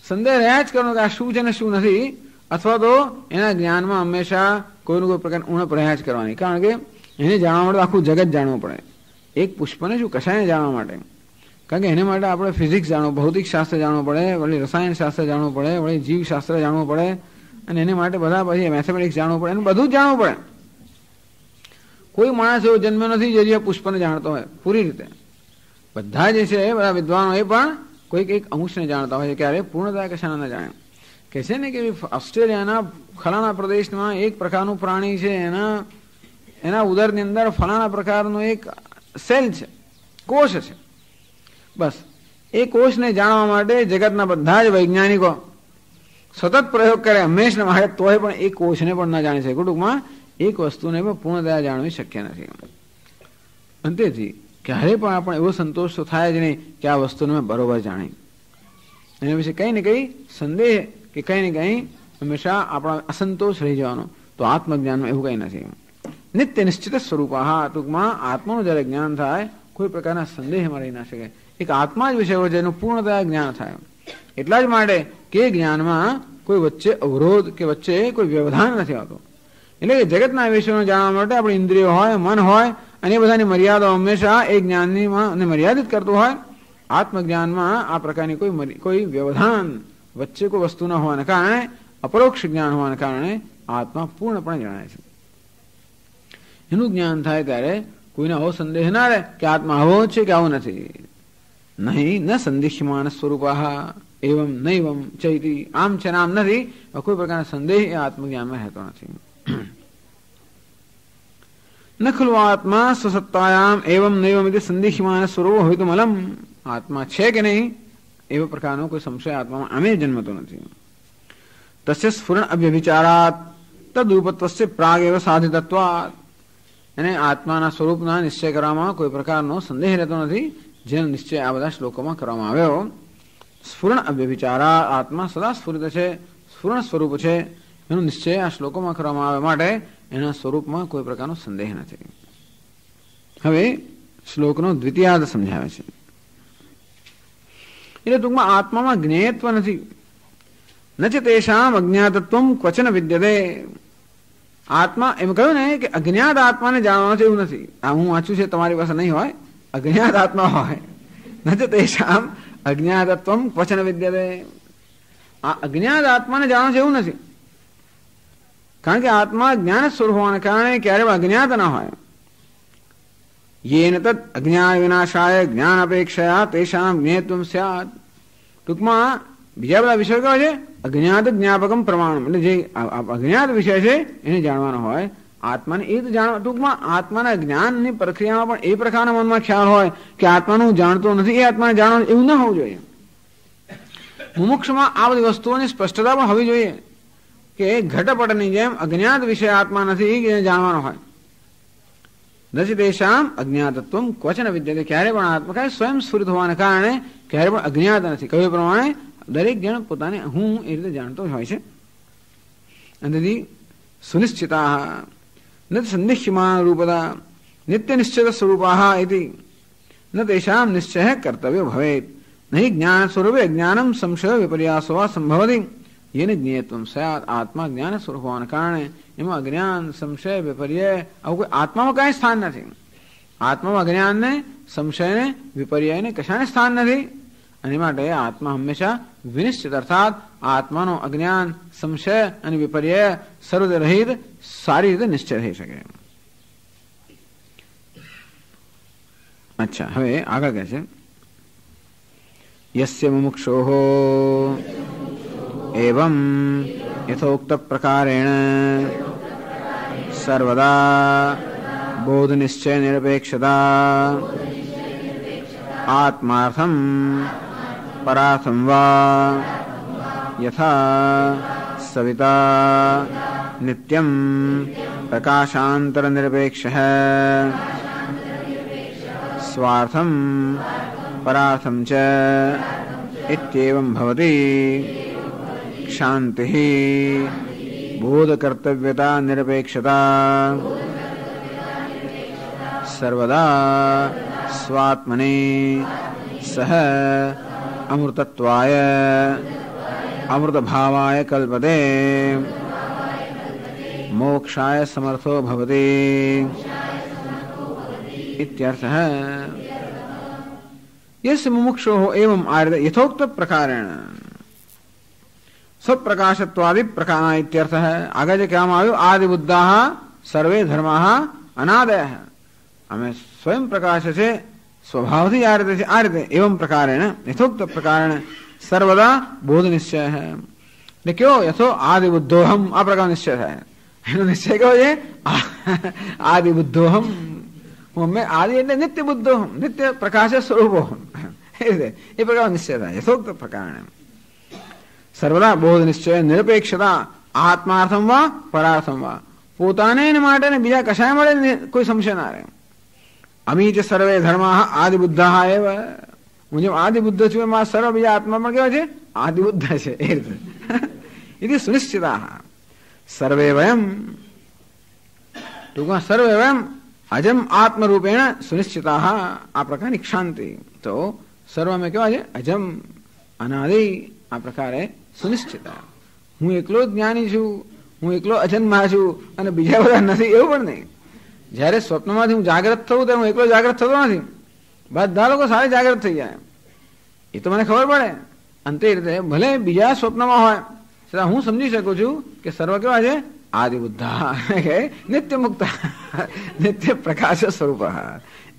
સંદેહ રહ્યા જ કરવાનો કે આ શું છે ને શું નથી, અથવા તો એના જ્ઞાનમાં હંમેશા કોઈનું કોઈ પ્રકાર ઉણપ રહ્યા જ કરવાની. કારણ કે એને જાણવા માટે આખું જગત જાણવું પડે. એક પુષ્પને શું કશાયને જાણવા માટે, કારણ કે એને માટે આપણે ફિઝિક્સ જાણવું, ભૌતિક શાસ્ત્ર જાણવું પડે, વળી રસાયણ શાસ્ત્ર જાણવું પડે, વળી જીવશાસ્ત્ર જાણવું પડે, અને એને માટે બધા પછી મેથેમેટિક્સ જાણવું પડે, એનું બધું જ જાણવું પડે. કોઈ માણસ એવો જન્મ્યો નથી જે પુષ્પને જાણતો હોય પૂરી રીતે. બધા જે છે બધા વિદ્વાનો એ પણ કોઈક એક અંશને જાણતા હોય છે. ક્યારે પૂર્ણતા કશાના ન જાણે. કે છે ને કે ઓસ્ટ્રેલિયાના ફલાણા પ્રદેશમાં એક પ્રકારનું પ્રાણી છે, એના ઉદરની અંદર ફલાણા પ્રકારનો એક સેલ છે, કોષ છે. બસ એ કોષને જાણવા માટે જગતના બધા જ વૈજ્ઞાનિકો સતત પ્રયોગ કરે હંમેશા માટે, તોય પણ એ કોષને પણ ના જાણી શકે. ટૂંકમાં એક વસ્તુને પણ પૂર્ણતયા જાણવી શક્ય નથી. અંતેથી ક્યારે પણ આપણે એવો સંતોષ તો થાય જ નહીં કે આ વસ્તુને મેં બરોબર જાણી. એના વિશે કંઈ ને કંઈ સંદેહ કે કંઈ ને કંઈ હંમેશા આપણા અસંતોષ રહી જવાનો. તો આત્મજ્ઞાનમાં એવું કંઈ નથી. નિત્ય નિશ્ચિત સ્વરૂપ, હા ટૂંકમાં આત્માનું જ્યારે જ્ઞાન થાય કોઈ પ્રકારના સંદેહમાં રહી ના શકે. એક આત્મા જ વિષય હોય જેનું પૂર્ણતયા જ્ઞાન થાય. એટલા જ માટે કે જ્ઞાનમાં કોઈ વચ્ચે અવરોધ કે વચ્ચે કોઈ વ્યવધાન નથી આવતું. એટલે કે જગતના વિષયોને જાણવા માટે આપણી ઇન્દ્રિયો હોય, મન હોય, અને એ બધાની મર્યાદાઓ હંમેશા એ જ્ઞાનને મર્યાદિત કરતું હોય. આત્મજ્ઞાનમાં આ પ્રકારની કોઈ વ્યવધાન વચ્ચે કોઈ વસ્તુ ન હોવાને કારણે, અપરોક્ષ જ્ઞાન હોવાને કારણે આત્મા પૂર્ણપણે જણાય છે. એનું જ્ઞાન થાય ત્યારે કોઈને આવો સંદેહ ના રહે કે આત્મા આવો છે કે આવો નથી. નહીં ન સંદિશ્યમાન સ્વરૂપા એવમ નૈવમ ચૈતી, આમ છે ને આમ નથી, કોઈ પ્રકારનો સંદેહ એ આત્મજ્ઞાનમાં રહેતો નથી. ન ખલુ આત્મા સ્વસત્તાયામ એવમ નૈવમ એટલે સંદિશ્યમાન સ્વરૂપ હોય તો મલમ, આત્મા છે કે નહીં એવો પ્રકારનો કોઈ સંશય આત્મામાં આમે જન્મતો નથી. તસ્ય સ્ફુરણ અવ્યભિચારાત તદુપત્વસ્ય પ્રાગ એવ સાધિતત્વાત, એને આત્માના સ્વરૂપના નિશ્ચય કરવામાં કોઈ પ્રકારનો સંદેહ રહેતો નથી, જેનો નિશ્ચય આ બધા શ્લોકોમાં કરવામાં આવ્યો. સ્ફુરણ અવ્યભિચારા, આત્મા સદા સ્ફુરિત છે, સ્ફુરણ સ્વરૂપ છે, એનો નિશ્ચય આ શ્લોકોમાં કરવામાં આવે માટે એના સ્વરૂપમાં કોઈ પ્રકારનો સંદેહ નથી. હવે શ્લોકનો દ્વિતીયાર્ધ સમજાવે છે. એટલે ટૂંકમાં આત્મામાં જ્ઞેયત્વ નથી. ન ચ તેષામ અજ્ઞાતત્વમ ક્વચન વિદ્યતે. આત્મા એમ કહ્યું ને કે અજ્ઞાત આત્માને જાણવાનું છે એવું નથી. આ હું વાંચું છે, તમારી પાસે નહીં હોય. અજ્ઞાત આત્મા હોય. ન ચ તેષામ અજ્ઞાતત્વમ ક્વચન વિદ્યતે. આ અજ્ઞાત આત્માને જાણવાનું છે એવું નથી. કારણ કે આત્મા જ્ઞાન સ્વરૂપ હોવાને કારણે ક્યારે અજ્ઞાત ના હોય. યેન તદ અજ્ઞાન વિનાશાય જ્ઞાન અપેક્ષયા તેષામ જ્ઞેયત્વમ સ્યાત. ટૂંકમાં બીજા બધા વિષયો કેવા છે? અજ્ઞાત જ્ઞાપકમ પ્રમાણમ, એટલે જે અજ્ઞાત વિષય છે એને જાણવાનો હોય. આત્માને એ તો જાણવા, ટૂંકમાં આત્માના જ્ઞાનની પ્રક્રિયામાં પણ એ પ્રકારના મનમાં ખ્યાલ હોય કે આત્માનું જાણતો નથી, એ આત્માને જાણવાનું, એવું ના હોવું જોઈએ. મુમુક્ષમાં આ બધી વસ્તુઓની સ્પષ્ટતા પણ હોવી જોઈએ કે ઘટપટની જેમ અજ્ઞાત વિષય આત્મા નથી કે જાણવાનો હોય. નથી તેષામ અજ્ઞાતત્વમ ક્વચન વિદ્યતે, ક્યારે પણ આત્મા સ્વયં સ્ફુરિત હોવાને કારણે ક્યારે પણ અજ્ઞાત નથી. કહ્યું પ્રમાણે દરેક જણ પોતાને હું એ રીતે જાણતો જ હોય છે. અને સુનિશ્ચિતા ન સંદિશ્યમાન રૂપતા નિત્ય નિશ્ચિત સ્વરૂપા ઇતિ ન તેષામ નિશ્ચય કર્તવ્ય ભવેત. નહીં જ્ઞાન સ્વરૂપે જ્ઞાનમ સંશય વિપર્યાસો વા સંભવતી યેન જ્ઞેયત્વમ સ્યાત. આત્મા જ્ઞાન સ્વરૂપ હોવાને કારણે એમાં અજ્ઞાન, સંશય, વિપર્યય આવું કોઈ આત્મામાં કાંઈ સ્થાન નથી. આત્મામાં અજ્ઞાનને, સંશયને, વિપર્યયને કશાને સ્થાન નથી. અને માટે આત્મા હંમેશા વિનિશ્ચિત, અર્થાત આત્માનો અજ્ઞાન, સંશય અને વિપર્યય સર્વ રહિત સારી રીતે નિશ્ચય થઈ શકે. અચ્છા, હવે આગળ કહે છે યસ્ય મુમુક્ષોઃ એવં યથોક્ત પ્રકારેણ સર્વદા બોધ નિશ્ચય નિરપેક્ષતા આત્માર્થમ પરાર્થમ વા યથા સવિતા નિત્યમ પ્રકાશાંતર નિરપેક્ષઃ સ્વાર્થમ પરાર્થમ ચ ઇત્યેવં ભવતિ શાંતિઃ बोध कर्तव्यता निरपेक्षता सर्वदा स्वात्मने सह अमृतत्वाय अमृतभावाय कल्पते मोक्षाय समर्थो भवति इत्यर्थः। यस्य मुमुक्षोः एवं आर्यते यथोक्त प्रकारेण स्वप्रकाशत्वादि प्रकार इत्यर्थः। आगे जो क्या माव्यो आदि बुद्धाः सर्वे धर्माः अनादयः। हमें स्वयं प्रकाश से स्वभाव से आर्यते एवं प्रकारेण यथोक्त प्रकारेण सर्वदा बोध निश्चय है। क्यों यथो आदि बुद्धोहम आ प्रकार निश्चय है। निश्चय क्यों ये आदि बुद्धोहम मैं आदि એટલે નિત્ય બુદ્ધોહમ નિત્ય પ્રકાશ સ્વરૂપોહમ એ પ્રકાર નિશ્ચય થાય યથોક્ત પ્રકારેણ સર્વદા બોધ નિશ્ચય નિરપેક્ષતા આત્માર્થમ વા પરાર્થમ વા પોતાને માટે ને બીજા કશાય મળે કોઈ સંશય ના રહે। અમી ચ સર્વે ધર્માઃ આદિ બુદ્ધાઃ એવ હું જેમ આદિ બુદ્ધ છું એમાં સર્વ બીજા આત્મા પણ કેવા છે આદિ બુદ્ધ છે એ રીતે ઇતિ સુનિશ્ચિતાઃ સર્વે વયમ ટૂંકમાં સર્વે વયમ अजम आत्म रूपेण सुनिश्चिताः आ प्रकार क्षांति तो सर्व में क्या है अजम अनादि आ प्रकार सुनिश्चिता। हूँ एकलो ज्ञानी छू हूँ एकलो अजन्मा छू अने बीजा बधा नथी एवुं पण नहीं। ज्यारे स्वप्नमांथी हूँ जागृत थऊं त्यारे हूँ एकलो जागृत थतो नथी बधा लोको सारे जागृत थई जाय ए तो मने खबर पड़े। अंते रीते भले बीजा स्वप्नमां होय छतां हूँ समजी शकું છું કે સર્વ કેવા છે आदि बुद्धा नित्य मुक्त नित्य प्रकाश स्वरूप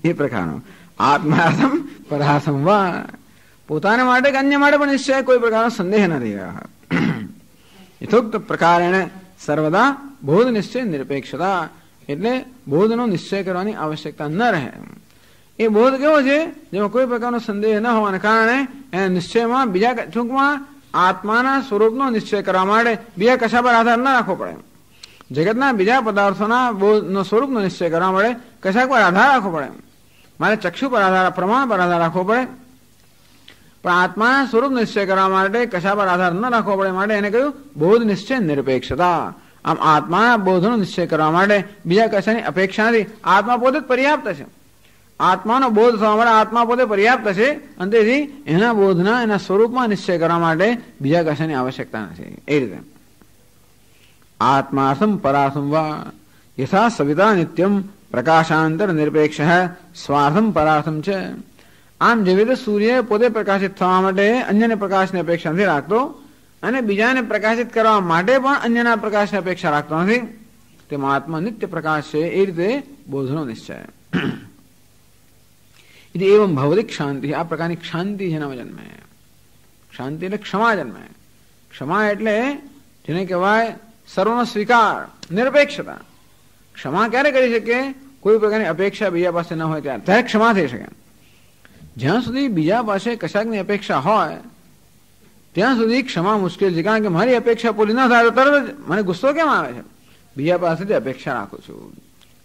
ये प्रकार आत्मार्थम परार्थम वा पोताने माटे के अन्य माटे पण निश्चय कोई प्रकार संदेह न रहेगा। यथोक्त प्रकारेण सर्वदा बोध निश्चय निरपेक्षता એટલે બોધનો નિશ્ચય કરવાની આવશ્યકતા ન રહે। એ બોધ કેવો છે જેમાં કોઈ પ્રકારનો સંદેહ ન હોવાને કારણે એ નિશ્ચયમાં બીજા ટૂંકમાં આત્માના સ્વરૂપનો નિશ્ચય કરવા માટે બીજા કશા પર આધાર ન રાખવો પડે। जगतना बीजा पदार्थों स्वरूप निश्चय करवा पड़े कशाक पर आधार राखो पड़े मारे चक्षु पर आधार प्रमाण पर आधार राखो पड़े पण आत्मा स्वरूप निश्चय करवा माटे कशा पर आधार न राखવો પડે માટે એને કહ્યું બોધ નિશ્ચય નિરપેક્ષતા। આમ આત્માના બોધનો નિશ્ચય કરવા માટે બીજા કશાની અપેક્ષા નથી। આત્મા પોતે જ પર્યાપ્ત છે। આત્માનો બોધ થવા માટે આત્મા પોતે પર્યાપ્ત છે અને તેથી એના બોધના એના સ્વરૂપમાં નિશ્ચય કરવા માટે બીજા કશાની આવશ્યકતા નથી। એ રીતે आत्मार्थम परार्थम वा यथा सविता नित्यम प्रकाशांतर निरपेक्ष है स्वार्थम परार्थम च। आम जेवी रीते सूर्य पोते प्रकाशित थवा माटे अन्यने प्रकाशनी अपेक्षा નથી રાખતો અને બીજાને પ્રકાશિત કરવા માટે પણ અન્યના પ્રકાશની અપેક્ષા રાખતો નથી તેમાં આત્મા નિત્ય પ્રકાશ છે એ રીતે બોધનો નિશ્ચય। इति एवं भवति शांति आ प्रकारनी शांति જેનામાં જન્મે। શાંતિ એટલે ક્ષમા જન્મે। ક્ષમા એટલે જેને કહેવાય सर्वनो स्वीकार निरपेक्षता। क्षमा क्यारे करी शके कोई प्रकारनी अपेक्षा बीजा पासे न होय त्यारे क्षमा थई शके। ज्यां सुधी बीजा पासे कशाकनी अपेक्षा होय त्यां सुधी क्षमा मुश्किल छे कारण के मारी अपेक्षा पूरी न थाय तो तरत ज मने गुस्सो केम आवे छे बीजा पासेथी अपेक्षा राखुं छुं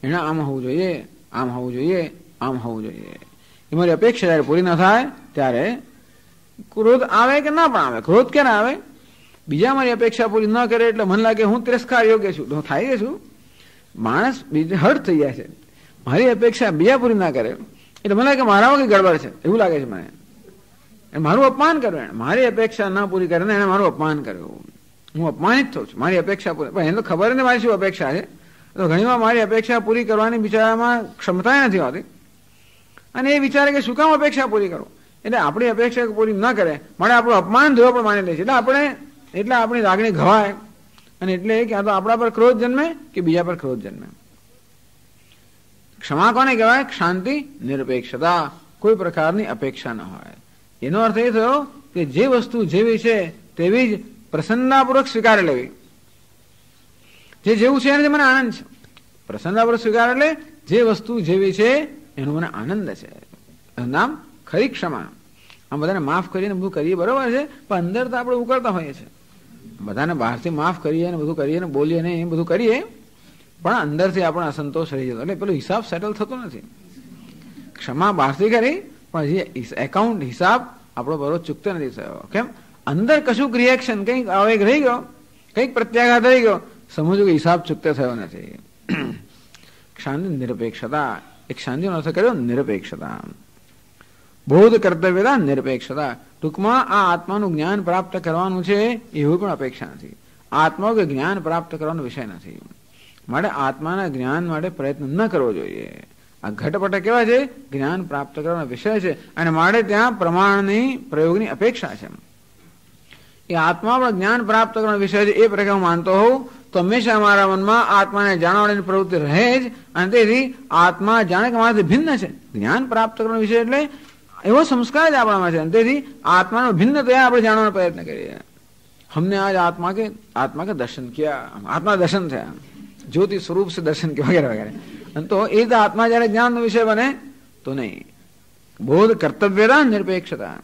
एने आम होवुं जोईए आम होवुं जोईए आम होवुं जोईए ए मारी अपेक्षा ज्यारे पूरी न थाय त्यारे क्रोध आवे के न पण आवे। क्रोध क्यारे आवे बीजा मारी अपेक्षा पूरी न करे એટલે મને લાગે હું તિરસ્કાર યોગ્ય છું તો થાય છું માણસ બીજે હર્ટ થઈ જાય છે। મારી અપેક્ષા બીજા પૂરી ના કરે એટલે મને લાગે મારામાં કઈ ગડબડ છે એવું લાગે છે મને એ મારું અપમાન કર્યું એને મારી અપેક્ષા ન પૂરી કરીને એને મારું અપમાન કર્યું હું અપમાનિત થઉં છું મારી અપેક્ષા પૂરી પણ એને તો ખબર નથી મારી શું અપેક્ષા છે તો ઘણીવાર મારી અપેક્ષા પૂરી કરવાની બિચારામાં ક્ષમતા નથી હોતી અને એ વિચારે કે શું કામ અપેક્ષા પૂરી કરું એટલે આપણી અપેક્ષા પૂરી ન કરે માટે આપણું અપમાન ધોવા પણ માની લે છે એટલે આપણે એટલે આપણી લાગણી ઘવાય અને એટલે કે આ તો આપણા પર ક્રોધ જન્મે કે બીજા પર ક્રોધ જન્મે। ક્ષમા કોને કહેવાય શાંતિ નિરપેક્ષતા કોઈ પ્રકારની અપેક્ષા ન હોય। એનો અર્થ એ થયો કે જે વસ્તુ જેવી છે તેવી જ પ્રસન્નતાપૂર્વક સ્વીકારી લેવી। જે જેવું છે એનાથી મને આનંદ છે પ્રસન્નતાપૂર્વક સ્વીકાર એટલે જે વસ્તુ જેવી છે એનો મને આનંદ છે એનું નામ ખરી ક્ષમા। આમ બધાને માફ કરીને બધું કરીએ બરોબર છે પણ અંદર તો આપણે ઉકળતા હોઈએ છીએ બધાને બહારથી માફ કરીએ ને બધું કરીએ ને બોલીએ ને એ બધું કરીએ પણ અંદરથી આપણને અસંતોષ રહી જતો એટલે પેલો હિસાબ સેટલ થતો નથી। ક્ષમા બહારથી કરી પણ જે એકાઉન્ટ હિસાબ આપણો બરોબર ચૂકતો નથી થયો કેમ અંદર કશુંક રિએક્શન કંઈક આવેગ રહી ગયો કંઈક પ્રત્યાઘાત રહી ગયો સમજો કે હિસાબ ચૂકતે થયો નથી. શાંતિ નિરપેક્ષતા, એક શાંતિનો અર્થ કર્યો નિરપેક્ષતા. બોધ કર્તવ્યતા નિરપેક્ષતા. ટૂંકમાં આ આત્માનું જ્ઞાન પ્રાપ્ત કરવાનું છે એવું પણ અપેક્ષા નથી. આત્મા કે જ્ઞાન પ્રાપ્ત કરવાનો વિષય નથી. માટે આત્માના જ્ઞાન માટે પ્રયત્ન ન કરવો જોઈએ. આ ઘટપટ કેવા છે? જ્ઞાન પ્રાપ્ત કરવાનો વિષય છે અને માટે ત્યાં પ્રમાણની પ્રયોગની અપેક્ષા છે. એ આત્મા પણ જ્ઞાન પ્રાપ્ત કરવાનો વિષય છે એ પ્રકાર હું માનતો હોઉં તો હંમેશા મારા મનમાં આત્માને જાણવાની પ્રવૃત્તિ રહે જ. અને તેથી આત્મા જાણે કે મારાથી ભિન્ન છે. જ્ઞાન પ્રાપ્ત કરવાનો વિષય એટલે એવો સંસ્કાર જ આપણામાં છે. તેથી આત્માનો ભિન્ન થયા આપણે જાણવાનો પ્રયત્ન કરીએ. हमने आज आत्मा के दर्शन किया, आत्मा दर्शन થયા, ज्योति स्वरूप से दर्शन किया वगैरह वगैरह. तो એ તો આત્મા જયારે જ્ઞાનનો વિષય બને તો નહીં. બોધ કર્તવ્યતા નિરપેક્ષતા.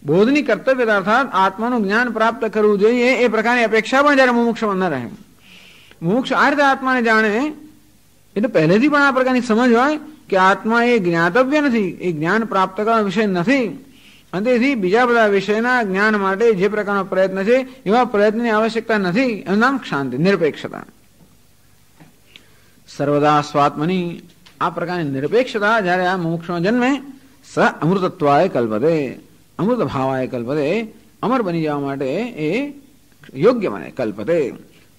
બોધની કર્તવ્યતા અર્થાત આત્માનું જ્ઞાન પ્રાપ્ત કરવું જોઈએ એ પ્રકારની અપેક્ષા પણ જયારે મુમુક્ષમાં ન રહે. મુમુક્ષ આ રીતે આત્માને જાણે એટલે પહેલેથી પણ આ પ્રકારની સમજ હોય કે આત્મા એ જ્ઞાતવ્ય નથી, એ જ્ઞાન પ્રાપ્ત કરવાનો વિષય નથી. અને તેથી બીજા બધા વિષયના જ્ઞાન માટે જે પ્રકારનો પ્રયત્ન છે એવા પ્રયત્નની આવશ્યકતા નથી. એનું નામ શાંતિ નિરપેક્ષતા. સર્વદા સ્વાત્મની આ પ્રકારની નિરપેક્ષતા જયારે આ મોક્ષમાં જન્મે સ અમૃતત્વાય કલ્પતે, અમૃત ભાવાય કલ્પતે, અમર બની જવા માટે એ યોગ્ય બને. કલ્પતે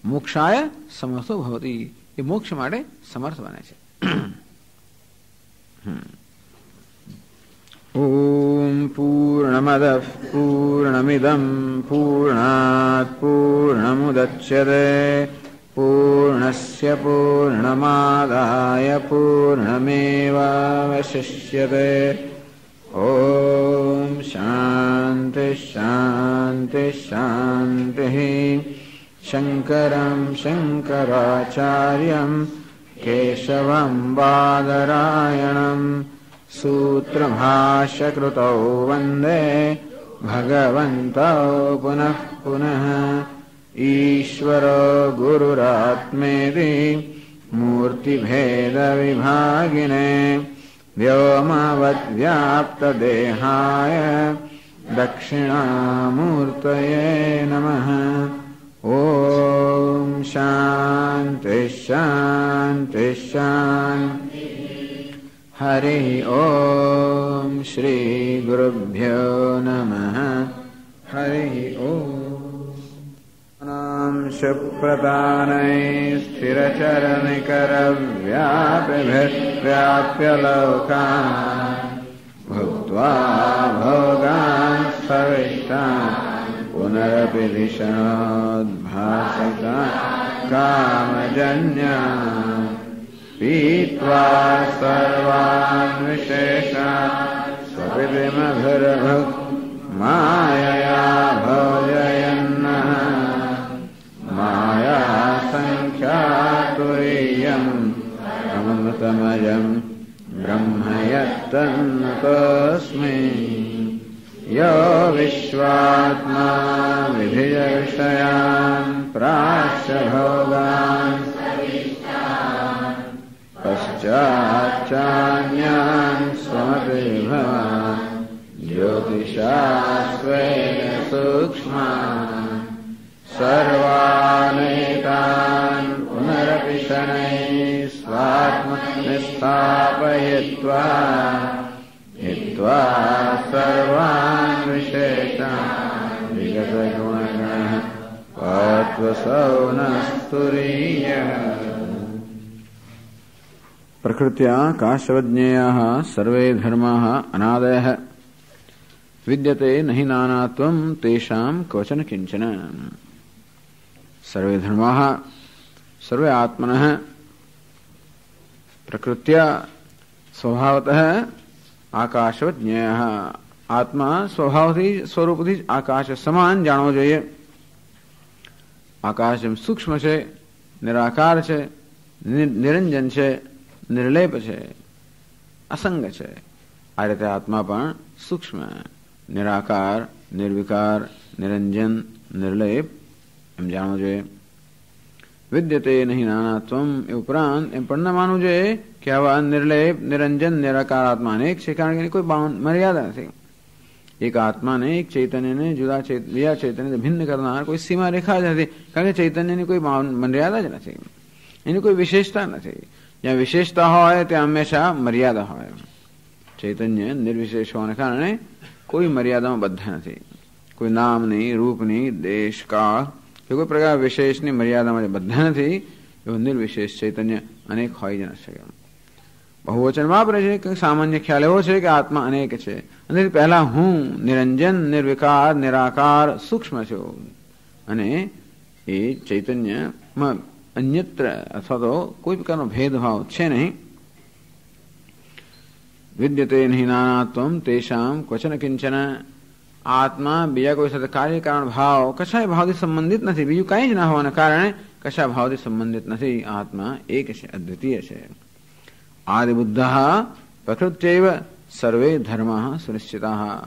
મોક્ષાય સમર્થો ભવતી, એ મોક્ષ માટે સમર્થ બને છે. ઓમ પૂર્ણમદઃ પૂર્ણમિદં પૂર્ણાત પૂર્ણમુદચ્યતે પૂર્ણસ્ય પૂર્ણમાદાય પૂર્ણમેવાવશિષ્યતે. ઓમ શાંતિ શાંતિ શાંતિ. શંકરં શંકરાચાર્યં કેશવં બાદરાયણં सूत्रभाष्यकृतौ वन्दे भगवन्तौ पुनः पुनः. ईश्वरो गुरुरात्मेति मूर्तिभेदविभागिने व्योमवद्व्याप्तदेहाय दक्षिणामूर्तये नमः. ॐ शान्ति शान्ति शान्ति. हरि ओम श्री गुरुभ्यो नमः. हरि ओम शुप्रदानै स्थिरचरणिकरव्यापिभिर्व्याप्य लोकान् भुक्त्वा भोगान् सविष्टान् पुनरपि धिषणोद्भासितान् कामजन्यान् पीत्वा सर्वान् विशेषान् स्वपिति मधुरभुक् मायया भोजयन्नः. माया सङ्ख्यातुरीयम् अमृतमयम् ब्रह्म यत्तन्नतोऽस्मि. यो विश्वात्मा विधिजविषयान् प्राच्य भोगान् पश्चाच्चान्यान् स्वमति भवान् ज्योतिषा स्वेन सूक्ष्मान् सर्वानेतान् पुनरपि शनैः स्वात्मनि स्थापयित्वा हित्वा सर्वान् विशेषान् विगतगुणगणः पात्वसौ नस्तुरीयः. प्रकृत्या काशवज्ञेयाः सर्वे धर्माः अनादयः विद्यते नहि नानात्वं तेषां क्वचन किंचन. सर्वे धर्माः सर्वे आत्मनः प्रकृत्या स्वभावतः आकाशवज्ञेयः. आत्मा स्वभावથી સ્વરૂપથી આકાશ સમાન જાણવો જોઈએ. આકાશ એમ સૂક્ષ્મ છે, નિરાકાર છે, નિરંજન છે, निर्लेप છે, असंग છે. આ રીતે આત્મા પણ સૂક્ષ્મ, નિરાકાર, નિર્વિકાર, નિરંજન, નિર્લેપ એમ જાણવું જોઈએ. વિદ્યતે નહીં નાનાત્વમ એ ઉપરાંત એમ પણ ન માનવું જોઈએ કે આવા નિર્લેપ, નિરંજન, નિરાકાર આત્મા અનેક છે, કારણ કે કોઈ મર્યાદા નથી. એક આત્માને એક ચૈતન્યને જુદા બીજા ચૈતન્યને ભિન્ન કરનાર કોઈ સીમા રેખા જ નથી, કારણ કે ચૈતન્યની કોઈ મર્યાદા જ નથી, એની કોઈ વિશેષતા નથી. જ્યાં વિશેષતા હોય ત્યાં હંમેશા મર્યાદા હોય. ચૈતન્ય નિર્વિશેષ હોવાને કારણે કોઈ મર્યાદામાં બદ્ધ નથી, કોઈ નામની, રૂપની, દેશ, કાળ કે કોઈ પ્રકાર વિશેષની મર્યાદામાં બદ્ધ નથી. એવું નિર્વિશેષ ચૈતન્ય અનેક હોય જ ન શકે. બહુવચન વાપરે છે કે સામાન્ય ખ્યાલ એવો છે કે આત્મા અનેક છે, અને પહેલા હું નિરંજન, નિર્વિકાર, નિરાકાર, સૂક્ષ્મ છું, અને એ ચૈતન્યમાં અન્યત્ર અથવા તો કોઈ પ્રકારનો ભેદભાવ છે નહીં. વિદ્યતે નહીં નાનાત્વમ તેષામ ક્વચન કિંચન. આત્મા બીજા કોઈ સાથે કાર્યકારણ ભાવ કશાય ભાવથી સંબંધિત નથી, બીજું કંઈ જ ના હોવાને કારણે કશા ભાવથી સંબંધિત નથી. આત્મા એક છે, અદ્વિતીય છે. આદિબુદ્ધ પ્રકૃત્યૈવ સર્વે ધર્મા સુનિશ્ચિતા.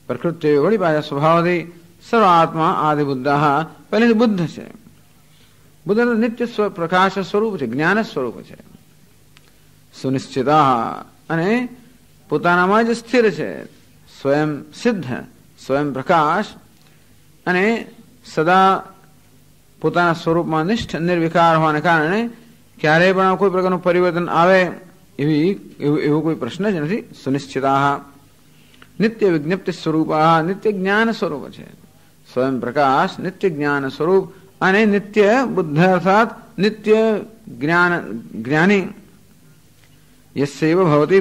પ્રકૃત્યૈવ વળી પાછા સ્વભાવથી સર્વ આત્મા આદિબુદ્ધ પહેલેથી બુદ્ધ છે. બુદ્ધ નિત્ય પ્રકાશ સ્વરૂપ છે, જ્ઞાન સ્વરૂપ છે. સુનિશ્ચિતા અને પોતાનામાં જ સ્થિર છે, સ્વયં સિદ્ધ, સ્વયં પ્રકાશ, અને સદા પોતાના સ્વરૂપમાં નિષ્ઠ, નિર્વિકાર હોવાને કારણે ક્યારેય પણ કોઈ પ્રકારનું પરિવર્તન આવે એવો કોઈ પ્રશ્ન જ નથી. સુનિશ્ચિતા નિત્ય વિજ્ઞપ્તિ સ્વરૂપ, નિત્ય જ્ઞાન સ્વરૂપ છે. સ્વયં પ્રકાશ, નિત્ય જ્ઞાન સ્વરૂપ અને નિત્ય બુદ્ધ અર્થાત નિત્ય જ્ઞાની. યસ્યૈવ ભવતિ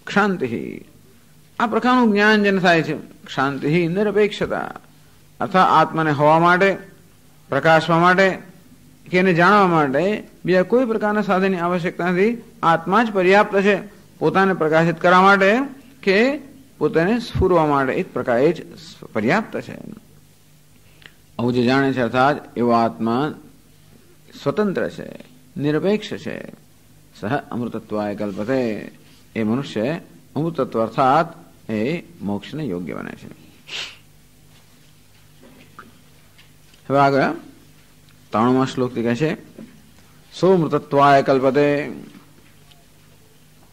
ક્ષાંતિ. આ પ્રકારનું જ્ઞાન જેને થાય છે, ક્ષાંતિ, નિરપેક્ષતા, અર્થાત આત્માને હોવા માટે, પ્રકાશવા માટે કે એને જાણવા માટે બીજા કોઈ પ્રકારના સાધનની આવશ્યકતા નથી. આત્મા જ પર્યાપ્ત છે પોતાને પ્રકાશિત કરવા માટે કે પોતાને સ્ફુરવા માટે. એક પ્રકાર એ જ પર્યાપ્ત છે. આવું જે જાણે છે અર્થાત એવો આત્મા સ્વતંત્ર છે, નિરપેક્ષ છે. સહ અમૃતત્વાય કલ્પતે. એ મનુષ્ય અમૃતત્વ અર્થાત એ મોક્ષને યોગ્ય બને છે. હવે આગળ 93મા શ્લોકથી કહે છે સોમૃતત્વાય કલ્પતે.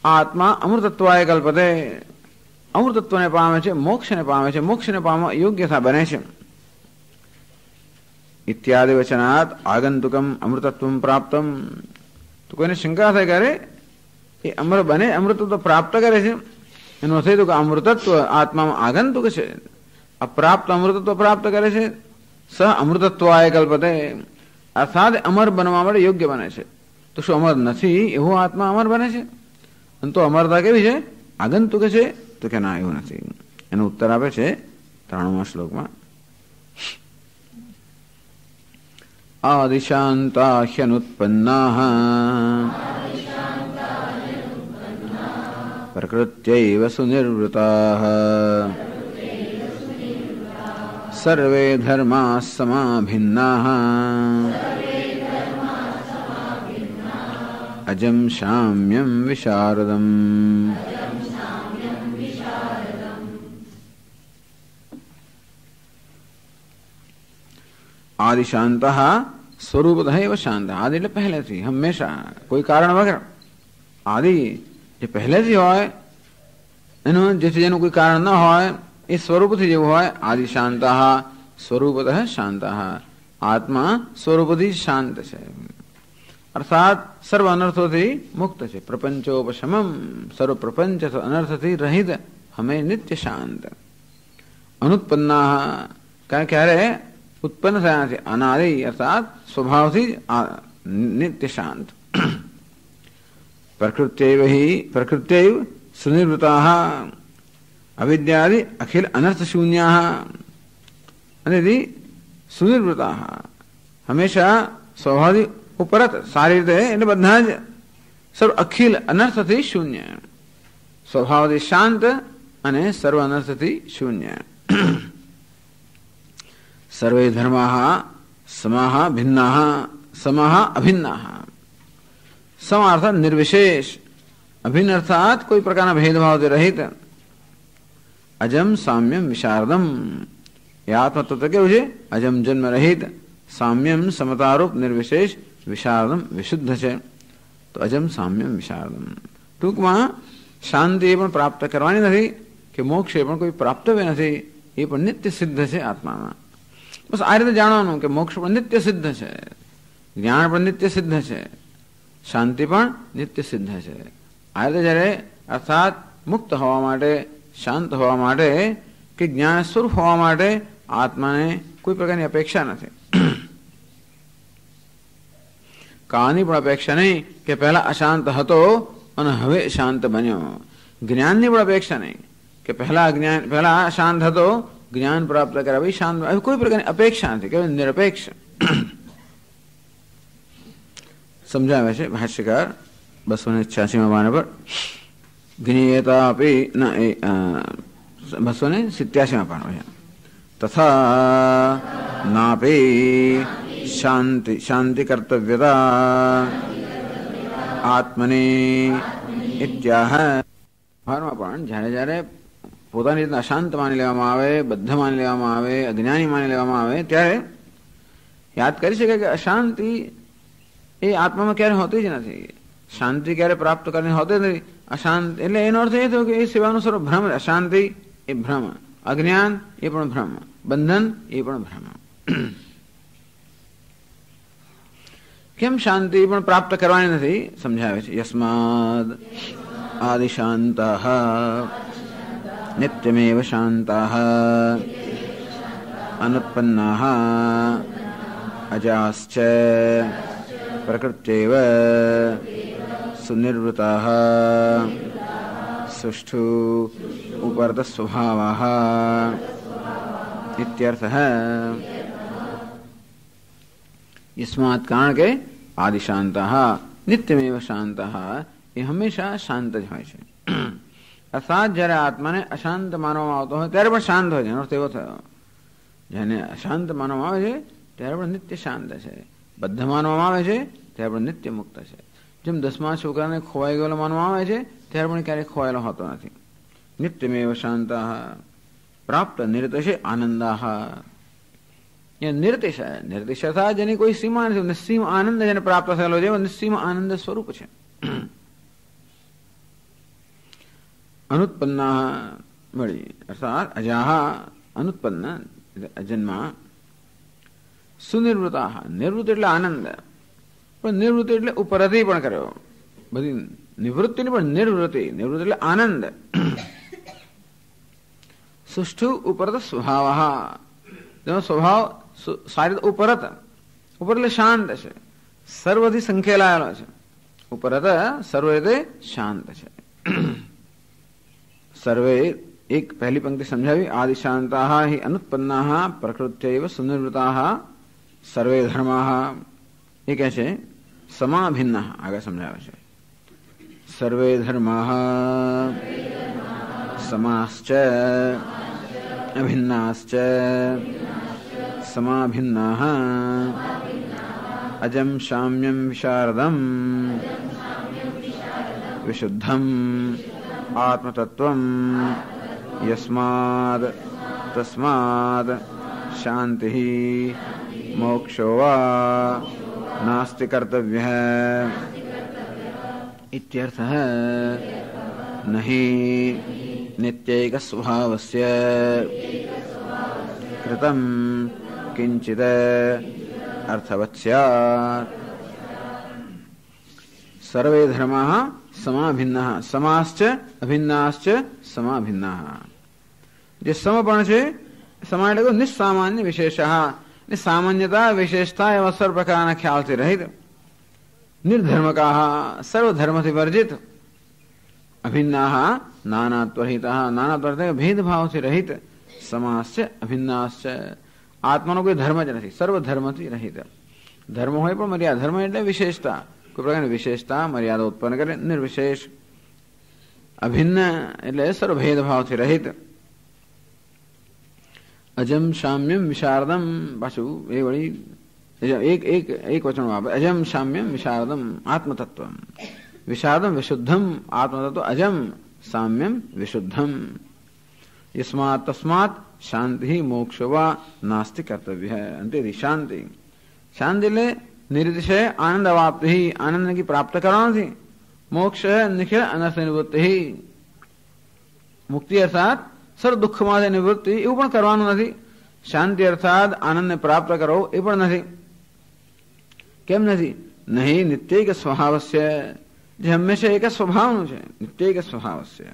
આત્મા અમૃતત્વાય કલ્પતે, અમૃતત્વને પામે છે, મોક્ષને પામે છે, મોક્ષને પામવા યોગ્યતા બને છે. ઇત્યાદિ વચનાત આગંતુકમ અમૃતત્વમ પ્રાપ્તમ. તો કોઈને શંકા થાય કરે એ અમર બને, અમૃતત્વ પ્રાપ્ત કરે છે, એનો અર્થ એ તો કે અમૃતત્વ આત્મામાં આગંતુક છે, અપ્રાપ્ત અમૃતત્વ પ્રાપ્ત કરે છે. સ અમૃતત્વાય કલ્પતે અર્થાત અમર બનવા માટે યોગ્ય બને છે. તો શું અમર નથી એવો આત્મા અમર બને છે? અને તો અમરતા કેવી છે? આગંતુક છે? તો કે ના, એવું નથી. એનો ઉત્તર આપે છે 93મા શ્લોકમાં. આદિશાંતા હ્યનુત્પન્નાઃ પ્રકૃત્યૈવ સુનિર્વૃતાઃ સર્વે ધર્માઃ સમાભિન્નાઃ અજં શામ્યં વિશારદમ. આદિ શાંત સ્વરૂપતઃ એવ શાંત. આદિ એટલે પહેલેથી, હંમેશા, કોઈ કારણ વગર. આદિ જે પહેલેથી હોય એનું જેથી જેનું કોઈ કારણ ન હોય એ સ્વરૂપથી જેવું હોય. આદિ શાંત સ્વરૂપતઃ શાંત. આત્મા સ્વરૂપથી શાંત છે, અર્થાત સર્વ અનર્થોથી મુક્ત છે. પ્રપંચોપશમમ, સર્વ પ્રપંચ અનર્થથી રહિત, હમે નિત્ય શાંત. અનુત્પન્ના, કારણ ક્યારે ઉત્પન્ન થયા નથી. અનાદિ અર્થાત સ્વભાવથી નિત્ય શાંત. પ્રકૃત્યૈવ સુનિર્વૃતાઃ અવિદ્યાદિ અખિલ અનર્થ શૂન્યાઃ. અને સુનિર્વૃતાઃ હંમેશા સ્વભાવથી ઉપરત, સારી રીતે, એટલે બધા જ સર્વ અખિલ અનર્થથી શૂન્ય. સ્વભાવથી શાંત અને સર્વ અનર્થથી શૂન્ય. સર્વે ધર્માઃ સમાઃ ભિન્નાઃ સમાઃ અભિન્નાઃ. સમ અર્થાત નિર્વિશેષ, અભિન્ન અર્થાત કોઈ પ્રકારના ભેદભાવથી રહિત. અજમ સામ્યમ વિશારદમ. એ આત્મતત્વ કેવું છે? અજમ જન્મ રહિત, સામ્યમ સમતારૂપ, નિર્વિશેષ, વિશારદમ વિશુદ્ધ છે. તો અજમ સામ્યમ વિશારદમ. ટૂંકમાં શાંતિ પણ પ્રાપ્ત કરવાની નથી કે મોક્ષ એ પણ કોઈ પ્રાપ્તવ્ય નથી, એ પણ નિત્ય સિદ્ધ છે આત્મામાં. બસ આ રીતે જાણવાનું કે મોક્ષ પણ નિત્ય સિદ્ધ છે, જ્ઞાન પણ નિત્ય સિદ્ધ છે, શાંતિ પણ નિત્ય સિદ્ધ છે. આ રીતે જ્યારે અર્થાત મુક્ત હોવા માટે, શાંત હોવા માટે કે જ્ઞાન સ્વરૂપ હોવા માટે આત્માને કોઈ પ્રકારની અપેક્ષા નથી. કાળની પણ અપેક્ષા નહીં કે પહેલા અશાંત હતો અને હવે શાંત બન્યો. જ્ઞાનની પણ અપેક્ષા નહીં કે પહેલા શાંત હતો, જ્ઞાન પ્રાપ્ત કર્યા પછી શાંત. કોઈ પ્રકારની અપેક્ષા નથી, કે નિરપેક્ષ. સમજાવે છે ભાષ્યકાર 286 પાના પર. જ્ઞેયતા આપી 287 પાના છે. તથા નાપી શાંતિ કર્તવ્યતા આત્મની ઇત્યાહ. પણ જ્યારે જ્યારે પોતાની રીતના અશાંત માની લેવામાં આવે, બદ્ધ માની લેવામાં આવે, અજ્ઞાની માની લેવામાં આવે, ત્યારે યાદ કરી શકે કે અશાંતિ એ આત્મામાં ક્યારે હોતી જ નથી. શાંતિ ક્યારે પ્રાપ્ત કરીને હોતી નથી. અશાંત એટલે એનો અર્થ એ થયો કે એ સિવાયનું સર્વ ભ્રમ. અશાંતિ એ ભ્રમ, અજ્ઞાન એ પણ ભ્રમ, બંધન એ પણ ભ્રમ. કેમ શાંતિ પણ પ્રાપ્ત કરવાની નથી સમજાવે છે. યસ્માદ આદિશાંત નિત્યમેવ શાંત અનુત્પન્ના અજાશ્ચ પ્રકૃત્યેવ સુનિર્વૃતા સુષ્ઠુ ઉપરત સ્વભાવઃ ઇત્યર્થઃ. યસ્માત કારણ કે આદિ શાંત નિત્યમેવ શાંત એ હંમેશા શાંત જ હોય છે. અર્થાત જ્યારે આત્માને અશાંત માનવામાં આવતો હોય ત્યારે પણ શાંત હોય છે. એનો અર્થ એવો થયો, જેને અશાંત માનવામાં આવે છે ત્યારે પણ નિત્ય શાંત છે, બદ્ધ માનવામાં આવે છે ત્યારે પણ નિત્ય મુક્ત છે. જેમ 10મા છોકરાને ખોવાઈ ગયેલો માનવામાં આવે છે ત્યારે પણ ક્યારેય ખોવાયેલો હોતો નથી. નિત્યમેવ શાંત પ્રાપ્ત નિરતશે આનંદાહ. નિર્દેશ જેની કોઈ સીમા નથી, નિસ્સીમ આનંદ જેને પ્રાપ્ત થયેલો છે, નિસ્સીમ આનંદ સ્વરૂપ છે. અનુત્પન્ના મળી અર્થાત અજાહ અનુત્પન્ન અજન્મા. સુનિર્વૃતા નિવૃત્ત એટલે આનંદ, પણ નિવૃત્તિ એટલે ઉપરથી પણ કર્યો. બધી નિવૃત્તિની પણ નિવૃત્તિ એટલે આનંદ. સુષ્ઠુ ઉપરત સ્વભાવ, તેનો સ્વભાવ સારી ઉપરત. ઉપર એટલે શાંત છે, સર્વથી સંખેલાયેલો છે. ઉપરત સર્વ રીતે શાંત છે. સર્વે એક પહેલી પંક્તિ સમજાવી. આદિ શાંતા હિ અનુત્પન્ના પ્રકૃત્યૈવ સુનિવૃતા સર્વે ધર્મા. એ કહે છે સમાભિન્ન. આગળ સમજાવે છે સર્વે ધર્મા સમાશ્ચ અભિન્નાશ્ચ સમાભિન્ના અજમ શામ્યમ વિશારદમ વિશુદ્ધમ આત્મતત્વમ યસ્માદ તસ્માદ શાંતિ મોક્ષો વા નાસ્તિ કર્તવ્યઃ ઇત્યર્થઃ. નહિ નિત્યૈક સ્વભાવસ્ય કૃતમ કિંચિદ અર્થવત સ્યાત. સર્વે ધર્માઃ સમાભિન્નાઃ સમાશ્ચ અભિન્નાશ્ચ સમાભિન્નાઃ. જે સમપણ છે, સમા એટલે નિસ્સામાન્ય વિશેષ, સામાન્યતા વિશેષતા એવા સર્વ પ્રકારના ખ્યાલથી રહિત. નિર્ધર્મકાઃ સર્વધર્મથી વર્જિત. અભિન્નાઃ નાનાત્વરહિતાઃ નાનાત્વ ભેદભાવથી રહિત. સમાશ્ચ અભિન્નાશ્ચ આત્માનો કોઈ ધર્મ જ નથી, સર્વધર્મથી રહિત. ધર્મ હોય પણ મર્યાદા. ધર્મ એટલે વિશેષતા, કોઈ પ્રકારની વિશેષતા મર્યાદા ઉત્પન્ન કરે. નિર્વિશેષ. અભિન્ન એટલે સર્વ ભેદભાવથી રહિત. અજમ શામ્યમ વિશારદમ. પાછું એ વળી એક વચન વાપરે. અજમ શામ્યમ વિશારદમ આત્મતત્વ. વિશારદમ વિશુદ્ધમ આત્મતત્વ. અજમ સામ્યમ વિશુદ્ધમ. યસ્માત તસ્માત શાંતિ મોક્ષ વા નાસ્તિ કર્તવ્ય. અંતે શાંતિ. શાંતિ એટલે નિર્દિશ આનંદ અવાપ્તિ, આનંદ કી પ્રાપ્ત કરવાનો નથી. મોક્ષ નિખિલ અનર્થ નિવૃત્તિ. મુક્તિ અર્થાત સર્વ દુઃખમાંથી નિવૃત્તિ એવું પણ કરવાનું નથી. શાંતિ અર્થાત આનંદને પ્રાપ્ત કરવો એ પણ નથી. કેમ નથી? નહીં નિત્યૈક સ્વભાવસ્ય, જે હંમેશા એક સ્વભાવનું છે. નિત્યૈક સ્વભાવસ્ય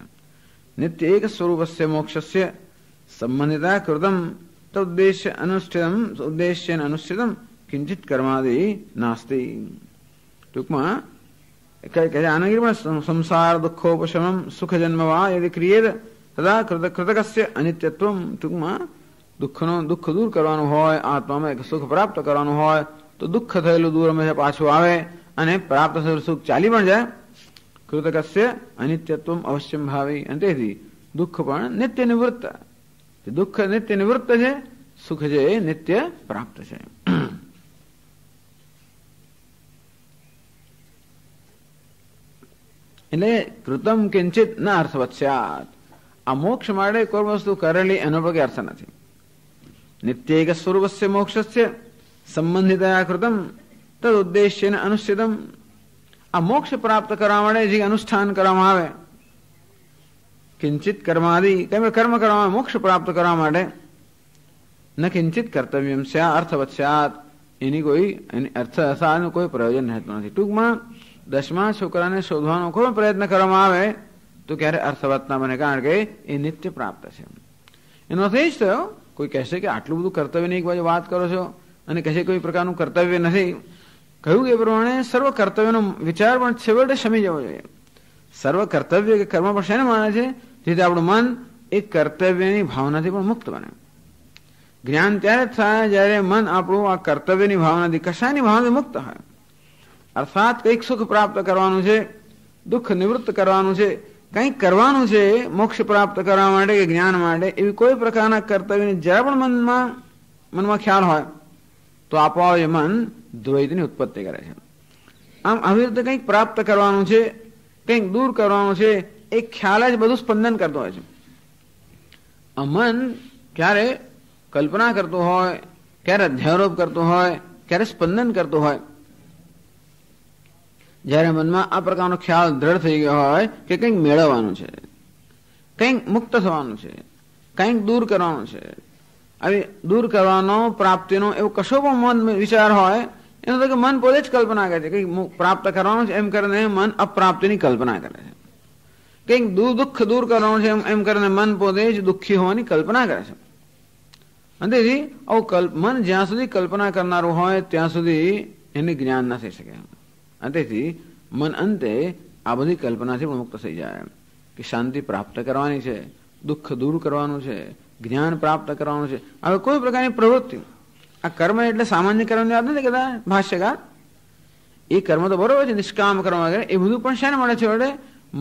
નિત્ય એક સ્વરૂપસ્ય મોક્ષસ્ય સંબંધિતા કૃતમ તદ્દેશ્ય અનુષ્ઠિતમ ઉદ્દેશ્ય અનુષ્ઠિતમ કિંચિત કર્માદિ નાસ્તિ. ટૂંકમાં આનંદ પણ સંસાર દુઃખોપશમમ સુખ જન્મવા યદિ ક્રિયેત તથા કૃતકસ્ય અનિત્યત્વમ. ટૂંકમાં દુઃખ દૂર કરવાનું હોય, આત્મામાં એક સુખ પ્રાપ્ત કરવાનું હોય તો દુઃખ થયેલું દૂર હંમેશા પાછું આવે અને પ્રાપ્ત થયેલું સુખ ચાલી પણ જાય. કૃતકસ્ય અનિત્યત્વમ અવશ્યમ ભાવી. અને તેથી દુઃખ પણ નિત્ય નિવૃત્ત. દુઃખ નિત્ય નિવૃત્ત છે, સુખ છે એ નિત્ય પ્રાપ્ત છે. એટલે કૃતમ કિંચિત ન અર્થવત સ્યાત. આ મોક્ષ માટે કોઈ વસ્તુ કરેલી એનો પણ અર્થ નથી. નિત્ય એક સ્વરૂપસ્ય મોક્ષસ્ય સંબંધિતયા કૃતમ તદ ઉદ્દેશ્ય અનુષ્ઠિતમ. આ મોક્ષ પ્રાપ્ત કરવા માટે જે અનુષ્ઠાન કરવામાં આવે, કિંચિત કર્માદિ કર્મ કરવામાં મોક્ષ પ્રાપ્ત કરવા માટે ન કિંચિત કર્તવ્યમ સ્યા અર્થવત સ્યાત. એની અર્થ અસારનું કોઈ પ્રયોજન રહેતું નથી. ટૂંકમાં 10મા છોકરાને શોધવાનો કોઈ પ્રયત્ન કરવામાં આવે તો ક્યારે અર્થવત ના બને, કારણ કે એ નિત્ય પ્રાપ્ત છે. એનો અર્થ એ જ થયો, કોઈ કહેશે કે આટલું બધું કર્તવ્યની એક બાજુ વાત કરો છો અને કહેશે કોઈ પ્રકારનું કર્તવ્ય નથી. કહ્યું એ પ્રમાણે સર્વ કર્તવ્યનો વિચાર પણ છેવટે શમી જવો જોઈએ. સર્વ કર્તવ્ય કે કર્મ પણ શેને માને છે? જેથી આપણું મન એક કર્તવ્યની ભાવનાથી પણ મુક્ત બને. જ્ઞાન ત્યારે જ થાય જ્યારે મન આપણું આ કર્તવ્યની ભાવનાથી, કશાની ભાવનાથી મુક્ત હોય. અર્થાત કંઈક સુખ પ્રાપ્ત કરવાનું છે, દુઃખ નિવૃત્ત કરવાનું છે, કંઈક કરવાનું છે મોક્ષ પ્રાપ્ત કરવા માટે કે જ્ઞાન માટે, એવી કોઈ પ્રકારના કર્તવ્યની જરા પણ મનમાં ખ્યાલ હોય તો આપોઆપ એ મન દ્વૈતની ઉત્પત્તિ કરે છે. આમ આવી રીતે કંઈક પ્રાપ્ત કરવાનું છે, કંઈક દૂર કરવાનું છે, એક ખ્યાલ જ બધું સ્પંદન કરતો હોય છે. આ મન ક્યારે કલ્પના કરતું હોય, ક્યારે અધ્યારોપ કરતું હોય, ક્યારે સ્પંદન કરતું હોય. જ્યારે મનમાં આ પ્રકારનો ખ્યાલ દ્રઢ થઈ ગયો હોય કે કંઈક મેળવવાનું છે, કંઈક મુક્ત થવાનું છે, કંઈક દૂર કરવાનું છે, આવી દૂર કરવાનો પ્રાપ્તિનો એવો કશો પણ મન વિચાર હોય, એનો તો કે મન પોતે જ કલ્પના કરે છે કંઈક પ્રાપ્ત કરવાનું છે, એમ કરીને મન અપ્રાપ્તિની કલ્પના કરે છે. કંઈક દુઃખ દૂર કરવાનું છે એમ કરીને મન પોતે જ દુઃખી હોવાની કલ્પના કરે છે. અને તેથી આવું મન જ્યાં સુધી કલ્પના કરનારું હોય ત્યાં સુધી એને જ્ઞાન ના થઈ શકે. અને તેથી મન અંતે આ બધી કલ્પનાથી પણ મુક્ત થઈ જાય કે શાંતિ પ્રાપ્ત કરવાની છે, દુઃખ દૂર કરવાનું છે, જ્ઞાન પ્રાપ્ત કરવાનું છે. હવે કોઈ પ્રકારની પ્રવૃત્તિ, આ કર્મ એટલે સામાન્ય કર્મની વાત નથી કહેતા ભાષ્યકાર. એ કર્મ તો બરોબર છે, નિષ્કામ કર્મ વગેરે, એ બધું પણ શાને મળે છે? એટલે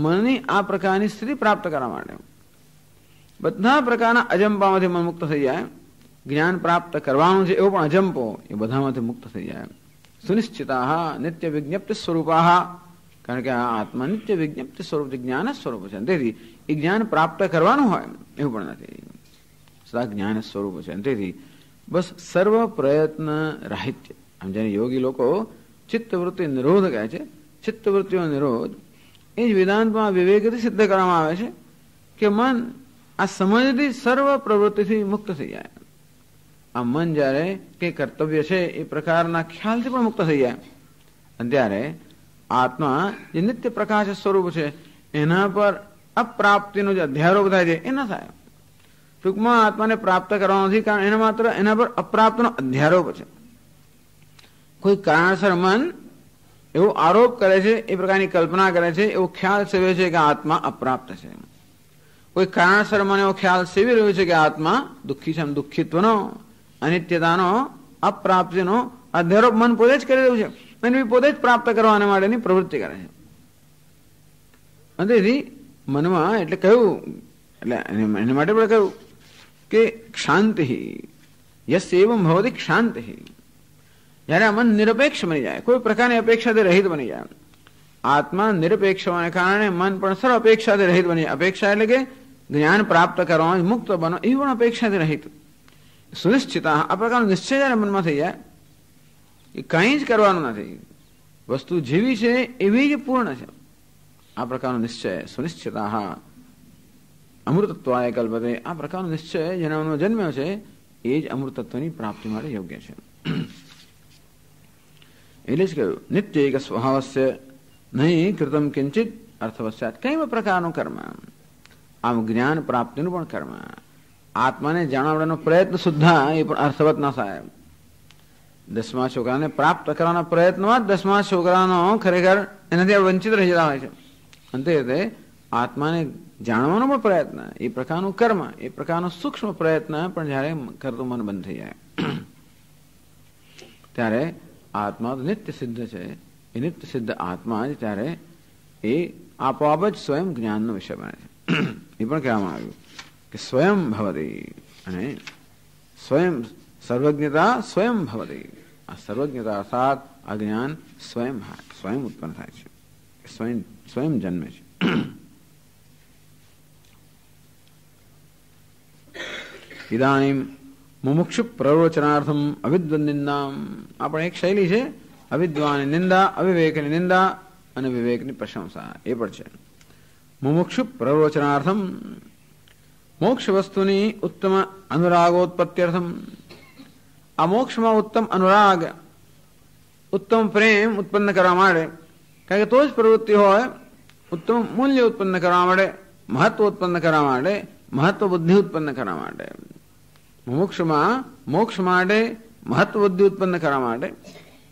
મનની આ પ્રકારની સ્થિતિ પ્રાપ્ત કરવા માટે. બધા પ્રકારના અજંપામાંથી મન મુક્ત થઈ જાય. જ્ઞાન પ્રાપ્ત કરવાનું છે એવો પણ અજંપો, એ બધામાંથી મુક્ત થઈ જાય. સુનિશ્ચિતા નિત્ય વિજ્ઞપ્તિ સ્વરૂપા, કારણ કે આ આત્મા નિત્ય વિજ્ઞપ્તિ સ્વરૂપ છે, જ્ઞાન સ્વરૂપ છે. તેથી એ જ્ઞાન પ્રાપ્ત કરવાનું હોય એવું પણ નથી, સદા જ્ઞાન સ્વરૂપ છે. તેથી બસ સર્વ પ્રયત્ન રાહિત્ય. આમ જેને યોગી લોકો ચિત્તવૃત્તિ નિરોધ કહે છે, ચિત્તવૃત્તિનો નિરોધ એ જ વેદાંતમાં વિવેકથી સિદ્ધ કરવામાં આવે છે કે મન આ સમજથી સર્વ પ્રવૃત્તિથી મુક્ત થઈ જાય. આ મન જ્યારે કંઈ કર્તવ્ય છે એ પ્રકારના ખ્યાલથી પણ મુક્ત થઈ જાય, અને ત્યારે આત્મા જે નિત્ય પ્રકાશ સ્વરૂપ છે એના પર અપ્રાપ્તિનો જે અધ્યારોપ થાય છે એ ન થાય. ટૂંકમાં આત્માને પ્રાપ્ત કરવાનો નથી, કારણ એના માત્ર એના પર અપ્રાપ્તનો અધ્યારોપ છે. કોઈ કારણસર મન એવો આરોપ કરે છે, એ પ્રકારની કલ્પના કરે છે, એવો ખ્યાલ સેવે છે કે આત્મા અપ્રાપ્ત છે. કોઈ કારણસર મન એવો ખ્યાલ સેવી રહ્યો છે કે આત્મા દુઃખી છે, દુઃખિત્વનો, અનિત્યતાનો, અપ્રાપ્તિનો અધ્યારોપ મન પોતે જ કરી રહ્યું છે, અને પોતે જ પ્રાપ્ત કરવાના માટેની પ્રવૃત્તિ કરે છે. અને તેથી મનમાં એટલે કહ્યું, એટલે એના માટે પણ કહ્યું કે શાંતિ યસ એવમ ભવતી શાંતિ. જ્યારે આ મન નિરપેક્ષ બની જાય, કોઈ પ્રકારની અપેક્ષાથી રહિત બની જાય. આત્મા નિરપેક્ષ હોવાને કારણે મન પણ સર્વ અપેક્ષાથી રહિત બની જાય. અપેક્ષા એટલે કે જ્ઞાન પ્રાપ્ત કરવાનો, મુક્ત બનો, એ પણ અપેક્ષાથી રહિત. સુનિશ્ચિતા આ પ્રકારનો નિશ્ચય જ્યારે મનમાં થઈ જાય કે કંઈ જ કરવાનું નથી, વસ્તુ જેવી છે એવી જ પૂર્ણ છે, આ પ્રકારનો નિશ્ચય સુનિશ્ચિતા અમૃતત્વાય કલ્પતે. આ પ્રકારનો નિશ્ચય જેનાનો જન્મ્યો છે એ જ અમૃતત્વની પ્રાપ્તિ માટે યોગ્ય છે. એટલે જ કહ્યું નિત્ય એક સ્વભાવસ્ય નહીં કૃતમ કિંચિત અર્થવસ્યાત. કઈ પ્રકારનું કર્મ, આમ જ્ઞાન પ્રાપ્તિનું પણ કર્મ, આત્માને જાણવાનો પ્રયત્ન સુદ્ધા એ પણ અર્થવત ના થાય. 10મા છોકરાને પ્રાપ્ત કરવાના પ્રયત્નમાં 10મા છોકરાનો ખરેખર એનાથી વંચિત રહી જતા હોય છે. અંતે આત્માને જાણવાનો પણ પ્રયત્ન, એ પ્રકારનું કર્મ, એ પ્રકારનો સૂક્ષ્મ પ્રયત્ન પણ જયારે કરતું મન બંધ થઈ જાય ત્યારે આત્મા તો નિત્ય સિદ્ધ છે. એ નિત્ય સિદ્ધ આત્મા જ ત્યારે એ આપોઆપ જ સ્વયં જ્ઞાનનો વિષય બને છે. એ પણ કહેવામાં આવ્યું કે સ્વયં ભવતી, અને સ્વયં સર્વજ્ઞતા સ્વયં ભવતી. આ સર્વજ્ઞતા અર્થાત આ જ્ઞાન સ્વયં ઉત્પન્ન થાય છે, સ્વયં જન્મે છે. ઇદાનીમ મુમુક્ષુ પ્રરોચનાર્થમ અવિદ્વન નિંદામ. આપણે એક શૈલી છે અવિદ્વાની નિંદા, અવિવેકની નિંદા અને વિવેકની પ્રશંસા. એ પણ છે મુમુક્ષુ પ્રરોચનાર્થમ, મોક્ષ વસ્તુની ઉત્તમ અનુરાગોત્પત્ત્યર્થમ. આ મોક્ષમાં ઉત્તમ અનુરાગ, ઉત્તમ પ્રેમ ઉત્પન્ન કરવા માટે, કારણ કે તો જ પ્રવૃત્તિ હોય, ઉત્તમ મૂલ્ય ઉત્પન્ન કરવા માટે, મહત્વ ઉત્પન્ન કરવા માટે, મહત્વ બુદ્ધિ ઉત્પન્ન કરવા માટે. મોક્ષમાં મોક્ષ માટે મહત્વ બુદ્ધિ ઉત્પન્ન કરવા માટે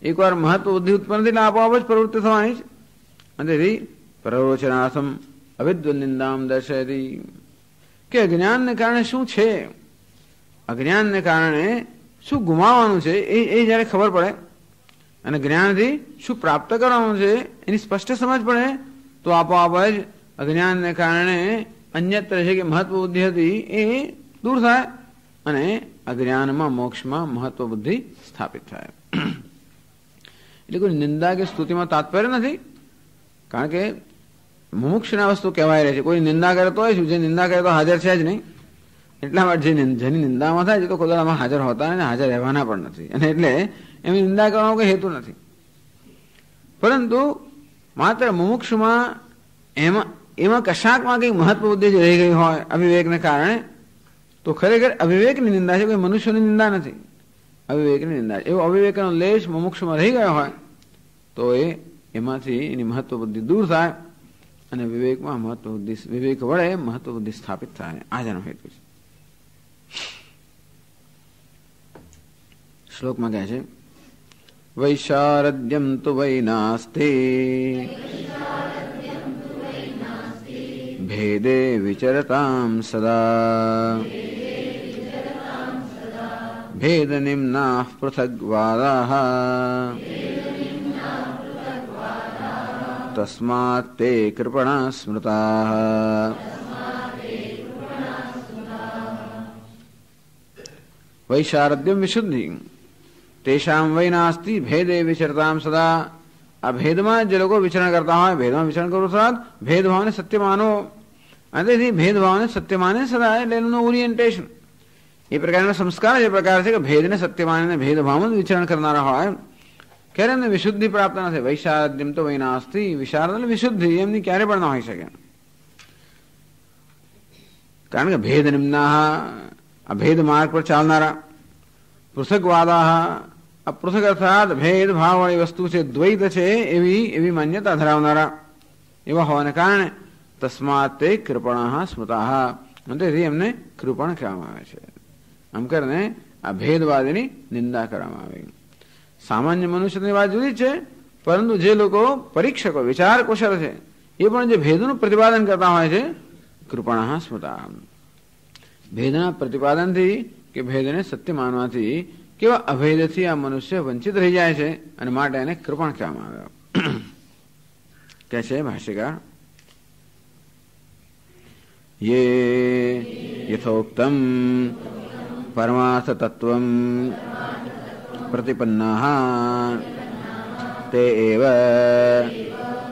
એકવાર મહત્વ બુદ્ધિ ઉત્પન્ન થઈ એટલે આપોઆપ જ પ્રવૃત્તિ થવાની છે. અને તેથી પ્રરોચનાર્થમ અવિદ્વન નિંદામ દર્શયતી, કે અજ્ઞાનને કારણે શું છે, અજ્ઞાનને કારણે શું ગુમાવવાનું છે એ જયારે ખબર પડે અને જ્ઞાનથી શું પ્રાપ્ત કરવાનું છે એની સ્પષ્ટ સમજ પડે તો આપોઆપ જ અજ્ઞાનને કારણે અન્યત્ર છે કે મહત્વ બુદ્ધિ હતી એ દૂર થાય અને અજ્ઞાનમાં મોક્ષમાં મહત્વ બુદ્ધિ સ્થાપિત થાય. એટલે કોઈ નિંદા કે સ્તુતિમાં તાત્પર્ય નથી, કારણ કે મુમુક્ષના વસ્તુ કહેવાય રહે છે. કોઈ નિંદા કરે તો શું, જે નિંદા કરે તો હાજર છે જ નહીં. એટલા માટે જેની નિંદામાં થાય છે તો કોઈ આમાં હાજર હોતા અને હાજર રહેવાના પણ નથી, અને એટલે એમની નિંદા કરવાનો કોઈ હેતુ નથી. પરંતુ માત્ર મુમુક્ષમાં એમાં કશાકમાં કંઈક મહત્વ બુદ્ધિ રહી ગઈ હોય અવિવેકને કારણે તો ખરેખર અવિવેકની નિંદા છે, કોઈ મનુષ્યની નિંદા નથી, અવિવેકની નિંદા. એવો અવિવેકનો લેશ મુમુક્ષમાં રહી ગયો હોય તો એમાંથી એની મહત્વ બુદ્ધિ દૂર થાય અને વિવેકમાં મહત્વ બુદ્ધિ, વિવેક વડે મહત્વ બુદ્ધિ સ્થાપિત થાય. આ જેનો હેતુ છે. શ્લોકમાં કહે છે વૈશારદ્યમ તુ વૈ નાસ્તે ભેદે વિચરતામ સદા ભેદ નિમ્નાઃ પૃથગ્વાદાઃ તસ્માત તે કૃપણા સ્મૃતાઃ. વૈશારદ્યમ વિશુદ્ધિ તેષામ વૈ નાસ્તિ ભેદે વિચરતામ સદા. આ ભેદમાં જે લોકો વિચરણ કરતા હોય, ભેદમાં વિચરણ કરો સાથ ભેદભાવને સત્ય માનો, અને તેથી ભેદભાવને સત્ય માને સદા, એટલે એનું ઓરિએન્ટેશન એ પ્રકારના સંસ્કાર જે પ્રકાર છે કે ભેદને સત્ય માનીને ભેદભાવમાં વિચરણ કરનારા હોય ક્યારે એમને વિશુદ્ધિ પ્રાપ્ત નથી. વૈશારદ્યમ તો વૈ નાસ્તિ, વિશારદ એટલે વિશુદ્ધિ એમની ક્યારે પણ ના હોઈ શકે, કારણ કે ભેદ નિમ્નાઃ, આ ભેદ માર્ગ પર ચાલનારા, પૃથકવાદાઃ, આ પૃથક અર્થાત ભેદભાવ વાળી વસ્તુ છે, દ્વૈત છે એવી માન્યતા ધરાવનારા એવા હોવાને કારણે તસ્માત તે કૃપણાઃ સ્મૃતાઃ, તેથી એમને કૃપણ કહેવામાં આવે છે. આમ કરીને આ ભેદવાદીની નિંદા કરવામાં આવે. સામાન્ય મનુષ્યની વાત જુદી છે, પરંતુ જે લોકો પરીક્ષકો વિચાર કુશળ છે એ પણ જે ભેદનું પ્રતિપાદન કરતા હોય છે કૃપણાઃ સ્મૃતાઃ. ભેદના પ્રતિપાદનથી કે ભેદને સત્ય માનવાથી કેવા અભેદથી આ મનુષ્ય વંચિત રહી જાય છે અને માટે એને કૃપણ કહેવામાં આવ્યો. કે છે ભાષ્યકાર યે યથોક્તમ પરમાર્થ તત્વમ પ્રતિપન્નાઃ તે એવ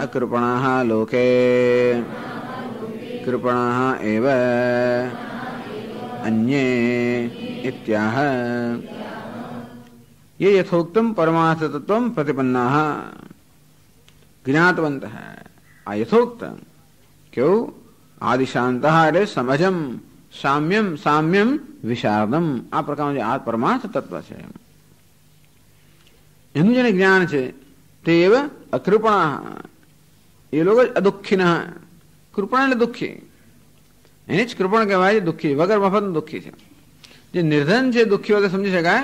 અકૃપણાઃ લોકે કૃપણાઃ એવ અન્યે ઇત્યાહ. ये यथोक्तम परमार्थ तत्व प्रतिपन्ना ज्ञातवंत है. आ यथोक्त क्यों આદિશાંતઃ એટલે સમજમ, સામ્યમ સામ્યમ વિશારદમ, આ પ્રકારનું જે આ પરમાર્થ તત્વ છે એનું જેને જ્ઞાન છે તે એવ અકૃપણા, એ લોકો જ અદુઃખીના. કૃપણ એટલે દુઃખી, એને જ કૃપણ કહેવાય છે, દુઃખી વગર મફતનું દુઃખી છે. જે નિર્ધન છે દુઃખી વગર સમજી શકાય,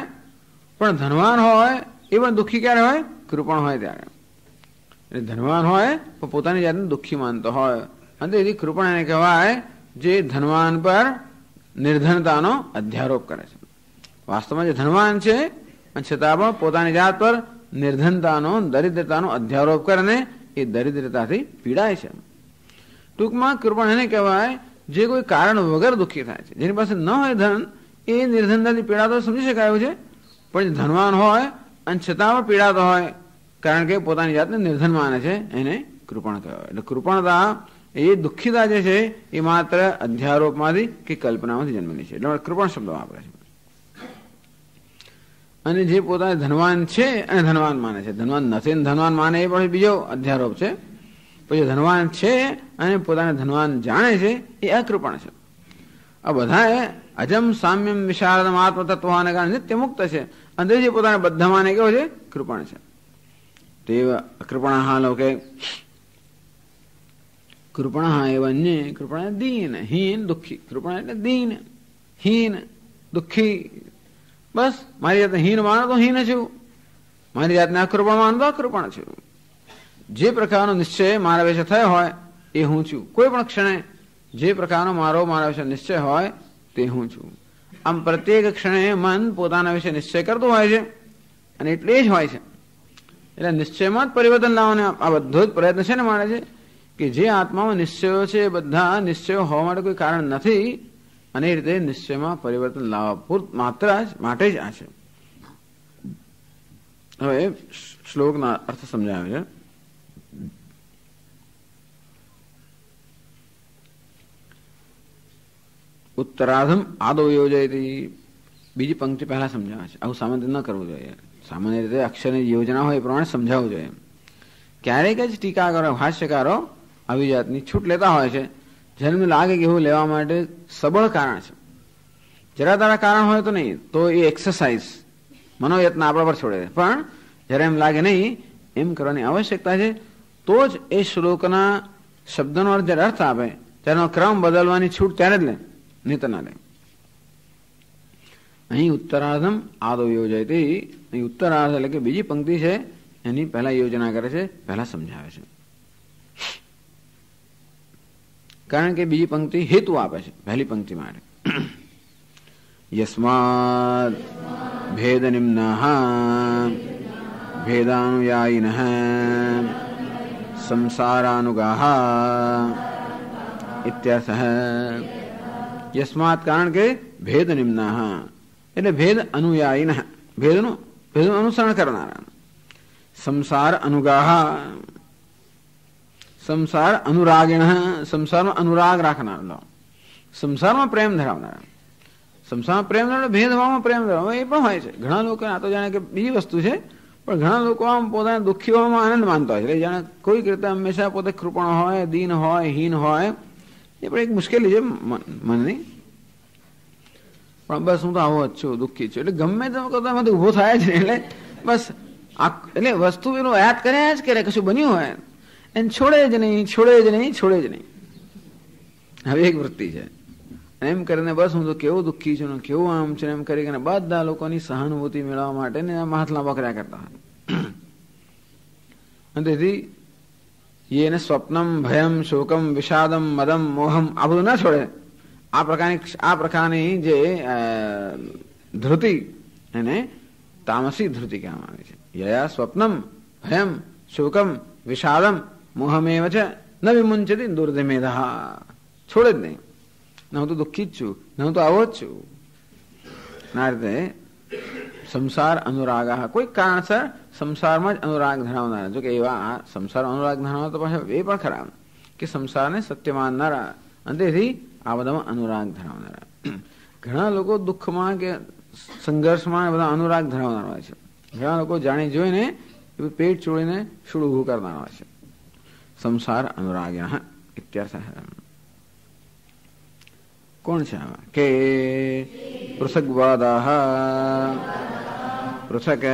પણ ધનવાન હોય એ પણ દુઃખી ક્યારે હોય? કૃપણ હોય ત્યારે. એટલે ધનવાન હોય પણ પોતાની જાતને દુઃખી માનતો હોય, અને તેથી કૃપણ એને કહેવાય જે ધનવાન પર નિર્ધનતાનો અધ્યારોપ કરે છે. વાસ્તવમાં જે ધનવાન છે અને છતાં પણ પોતાની જાત પર નિર્ધનતાનો, દરિદ્રતાનો અધ્યારોપ કરીને એ દરિદ્રતાથી પીડાય છે. ટૂંકમાં કૃપણ એને કહેવાય જે કોઈ કારણ વગર દુઃખી થાય છે. જેની પાસે ન હોય ધન, એ નિર્ધનતાથી પીડાતો સમજી શકાયું છે, પણ જે ધનવાન હોય અને છતાં પણ પીડાતો હોય કારણ કે પોતાની જાતને નિર્ધન માને છે, એને કૃપણ કહેવાય. એટલે કૃપણતા એ દુઃખીતા જે છે એ માત્ર અધ્યારોપમાંથી કે કલ્પનામાંથી જન્મેલી છે, એટલે કૃપણ શબ્દ વાપરે છે. અને જે પોતાને ધનવાન છે અને ધનવાન માને છે, ધનવાન નથી ધનવાન માને એ પણ બીજો અધ્યારોપ છે. પછી ધનવાન છે અને પોતાને ધનવાન જાણે છે એ અકૃપણ છે. આ બધા અજમ સામ્યમ વિશારદમ આત્મ તત્વને કારણે નિત્ય મુક્ત છે, અને જે પોતાને બધા માને કેવો છે? કૃપણ છે. તે અકૃપણા લોકે કૃપણા એવ અન્ય કૃપણા દીન હીન દુઃખી. કૃપણા એટલે દીન, હીન, દુઃખી. બસ મારી જાતને હીન માનો તો હીન છું, મારી જાતને અકૃપણ માનો તો અકૃપણ છું. જે પ્રકારનો નિશ્ચય મારા વિશે થયો હોય એ હું છું. કોઈ પણ ક્ષણે જે પ્રકારનો મારા વિશે નિશ્ચય હોય તે હું છું. આમ પ્રત્યેક ક્ષણે મન પોતાના વિશે નિશ્ચય કરતું હોય છે, અને એટલે જ હોય છે. એટલે નિશ્ચયમાં જ પરિવર્તન લાવવાને આ બધો જ પ્રયત્ન છે ને મારે છે કે જે આત્મામાં નિશ્ચયો છે એ બધા નિશ્ચયો હોવા માટે કોઈ કારણ નથી, અને એ રીતે નિશ્ચયમાં પરિવર્તન લાવવા માત્ર માટે જ આ છે. હવે શ્લોકના અર્થ સમજાવે છે. ઉત્તરાર્ધમ આદો યોજયતી, બીજી પંક્તિ પહેલા સમજાવે છે. આવું સામાન્ય ન કરવું જોઈએ. સામાન્ય રીતે અક્ષરની યોજના હોય એ પ્રમાણે સમજાવવું જોઈએ. ક્યારેક જ ટીકાકારો, ભાષ્યકારો આવી જાતની છૂટ લેતા હોય છે, જેને લાગે કે એવું લેવા માટે સબળ કારણ છે. જરા તારા કારણ હોય તો નહીં, તો એ એક્સરસાઇઝ મનોયત્ન આપણા પર છોડે છે. પણ જ્યારે એમ લાગે નહીં એમ કરવાની આવશ્યકતા છે, તો જ એ શ્લોકના શબ્દનો જ્યારે અર્થ આપે તેનો ક્રમ બદલવાની છૂટ ત્યારે જ લે, નહીં તો ના લે. અહીં ઉત્તરાર્ધમ આદો યોજયતી, અહીં ઉત્તરાર્ધ એટલે કે બીજી પંક્તિ છે એની પહેલા યોજના કરે છે, પહેલા સમજાવે છે. કારણ કે બીજી પંક્તિ હેતુ આપે છે પહેલી પંક્તિ માટે. યસ્માદ ભેદ નિમ્નઃ ભેદાનુયાયિનઃ સંસારાનુગાહ ઇત્યર્થઃ. યસ્માત કારણ કે ભેદ નિમ્નઃ એટલે ભેદ અનુયાયિનઃ, ભેદનું અનુસરણ કરનારા. સંસાર અનુગાહ, સંસાર અનુરાગિણ, સંસારમાં અનુરાગ રાખનાર, સંસારમાં પ્રેમ ધરાવનાર. સંસારમાં પ્રેમ ધરાવ, ભેદભાવમાં પ્રેમ ધરાવ એ પણ હોય છે. ઘણા લોકો આ તો જાણે કે બીજી વસ્તુ છે, પણ ઘણા લોકો આમ પોતાના દુઃખી હોવામાં આનંદ માનતા હોય છે. એટલે જાણે કોઈક રીતે હંમેશા પોતે કૃપણ હોય, દીન હોય, હીન હોય, એ પણ એક મુશ્કેલી છે મનની. પણ બસ હું તો આવો જ છું, દુઃખી છું, એટલે ગમે તેમ કરતા એમાંથી ઉભો થાય છે. એટલે બસ એટલે વસ્તુ એનું યાદ કર્યા જ કરે, કશું બન્યું હોય એને છોડે જ નહીં, છોડે જ નહીં, છોડે જ નહીં. હવે એક વૃત્તિ છે. એમ કરીને બસ હું તો કેવું દુઃખી છું ને કેવું આમ છે એમ કરીને બધા લોકોની સહાનુભૂતિ મેળવવા માટે ને હાથ લાંબા કર્યા કરતા હોય. અને તેથી એને સ્વપ્નમ, ભયમ, શોકમ, વિષાદમ, મદમ, મોહમ આ બધું ના છોડે. આ પ્રકારની જે ધૃતિ એને તામસી ધૃતિ કહેવામાં આવે છે. યયા સ્વપ્નમ, ભયમ, શોકમ, વિષાદમ, મોહમેવ છે ન વિમુંચતી દુર્ધમેધઃ. છોડે જ નહીં. ન હું તો દુઃખી જ છું, ન હું તો આવો જ છું. આ રીતે સંસાર અનુરાગ, કોઈ કારણસર સંસારમાં જ અનુરાગ ધરાવનારા. જો કે એવા સંસાર અનુરાગ ધરાવનારા તો પાછા એ પણ ખરા કે સંસારને સત્ય માનનારા, અને તેથી આ બધામાં અનુરાગ ધરાવનારા. ઘણા લોકો દુઃખમાં કે સંઘર્ષમાં બધા અનુરાગ ધરાવનારા હોય છે. ઘણા લોકો જાણી જોઈને પેટ ચોળીને શુળ ઊભું કરનારા હોય છે. સંસાર અનુરાગ ઇત્યર્થ. કોણ છે આવા? કે પૃથગ્વાદાહ પૃથક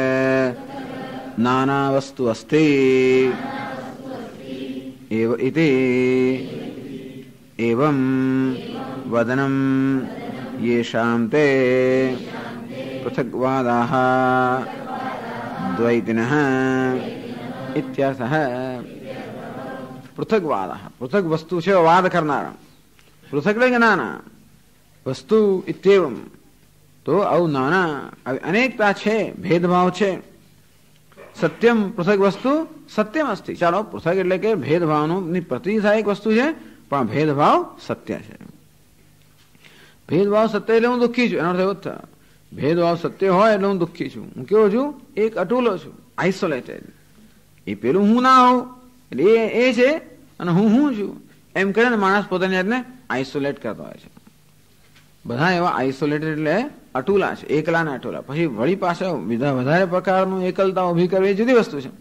નાના વસ્તુ અસ્તિ એવ ઇતિ એવં વદનમ યેષામ તે પૃથગ્વાદાહ દ્વૈતિનઃ ઇત્યર્થઃ. પૃથગ્વાદાહ, પૃથક વસ્તુ છે વાદ કરનારા. પૃથક એટલે કે નાના વસ્તુ ઇત્યેવમ, તો આવું નાના અનેકતા છે, ભેદભાવ છે. સત્યમ પૃથક વસ્તુ સત્યમ અસ્તિ. ચાલો, પૃથક એટલે કે ભેદભાવનું પ્રતિસાયક વસ્તુ છે, પણ ભેદભાવ સત્ય છે. ભેદભાવ સત્ય એટલે હું દુઃખી છું, એનો અર્થ એવો જ થાય. ભેદભાવ સત્ય હોય એટલે હું દુઃખી છું. હું કેવો છું? એક અટુલો છું, આઇસોલેટેડ. એ પેલું હું ના હોઉં એટલે એ છે અને હું છું એમ કરે ને માણસ પોતાની જાતને આઇસોલેટ કરતો હોય છે. બધા એવા આઇસોલેટેડ એટલે અટુલા છે, એકલા ને અટુલા. પછી વળી પાસે વધારે પ્રકારનું એકલતા ઉભી કરવી એ જુદી વસ્તુ છે.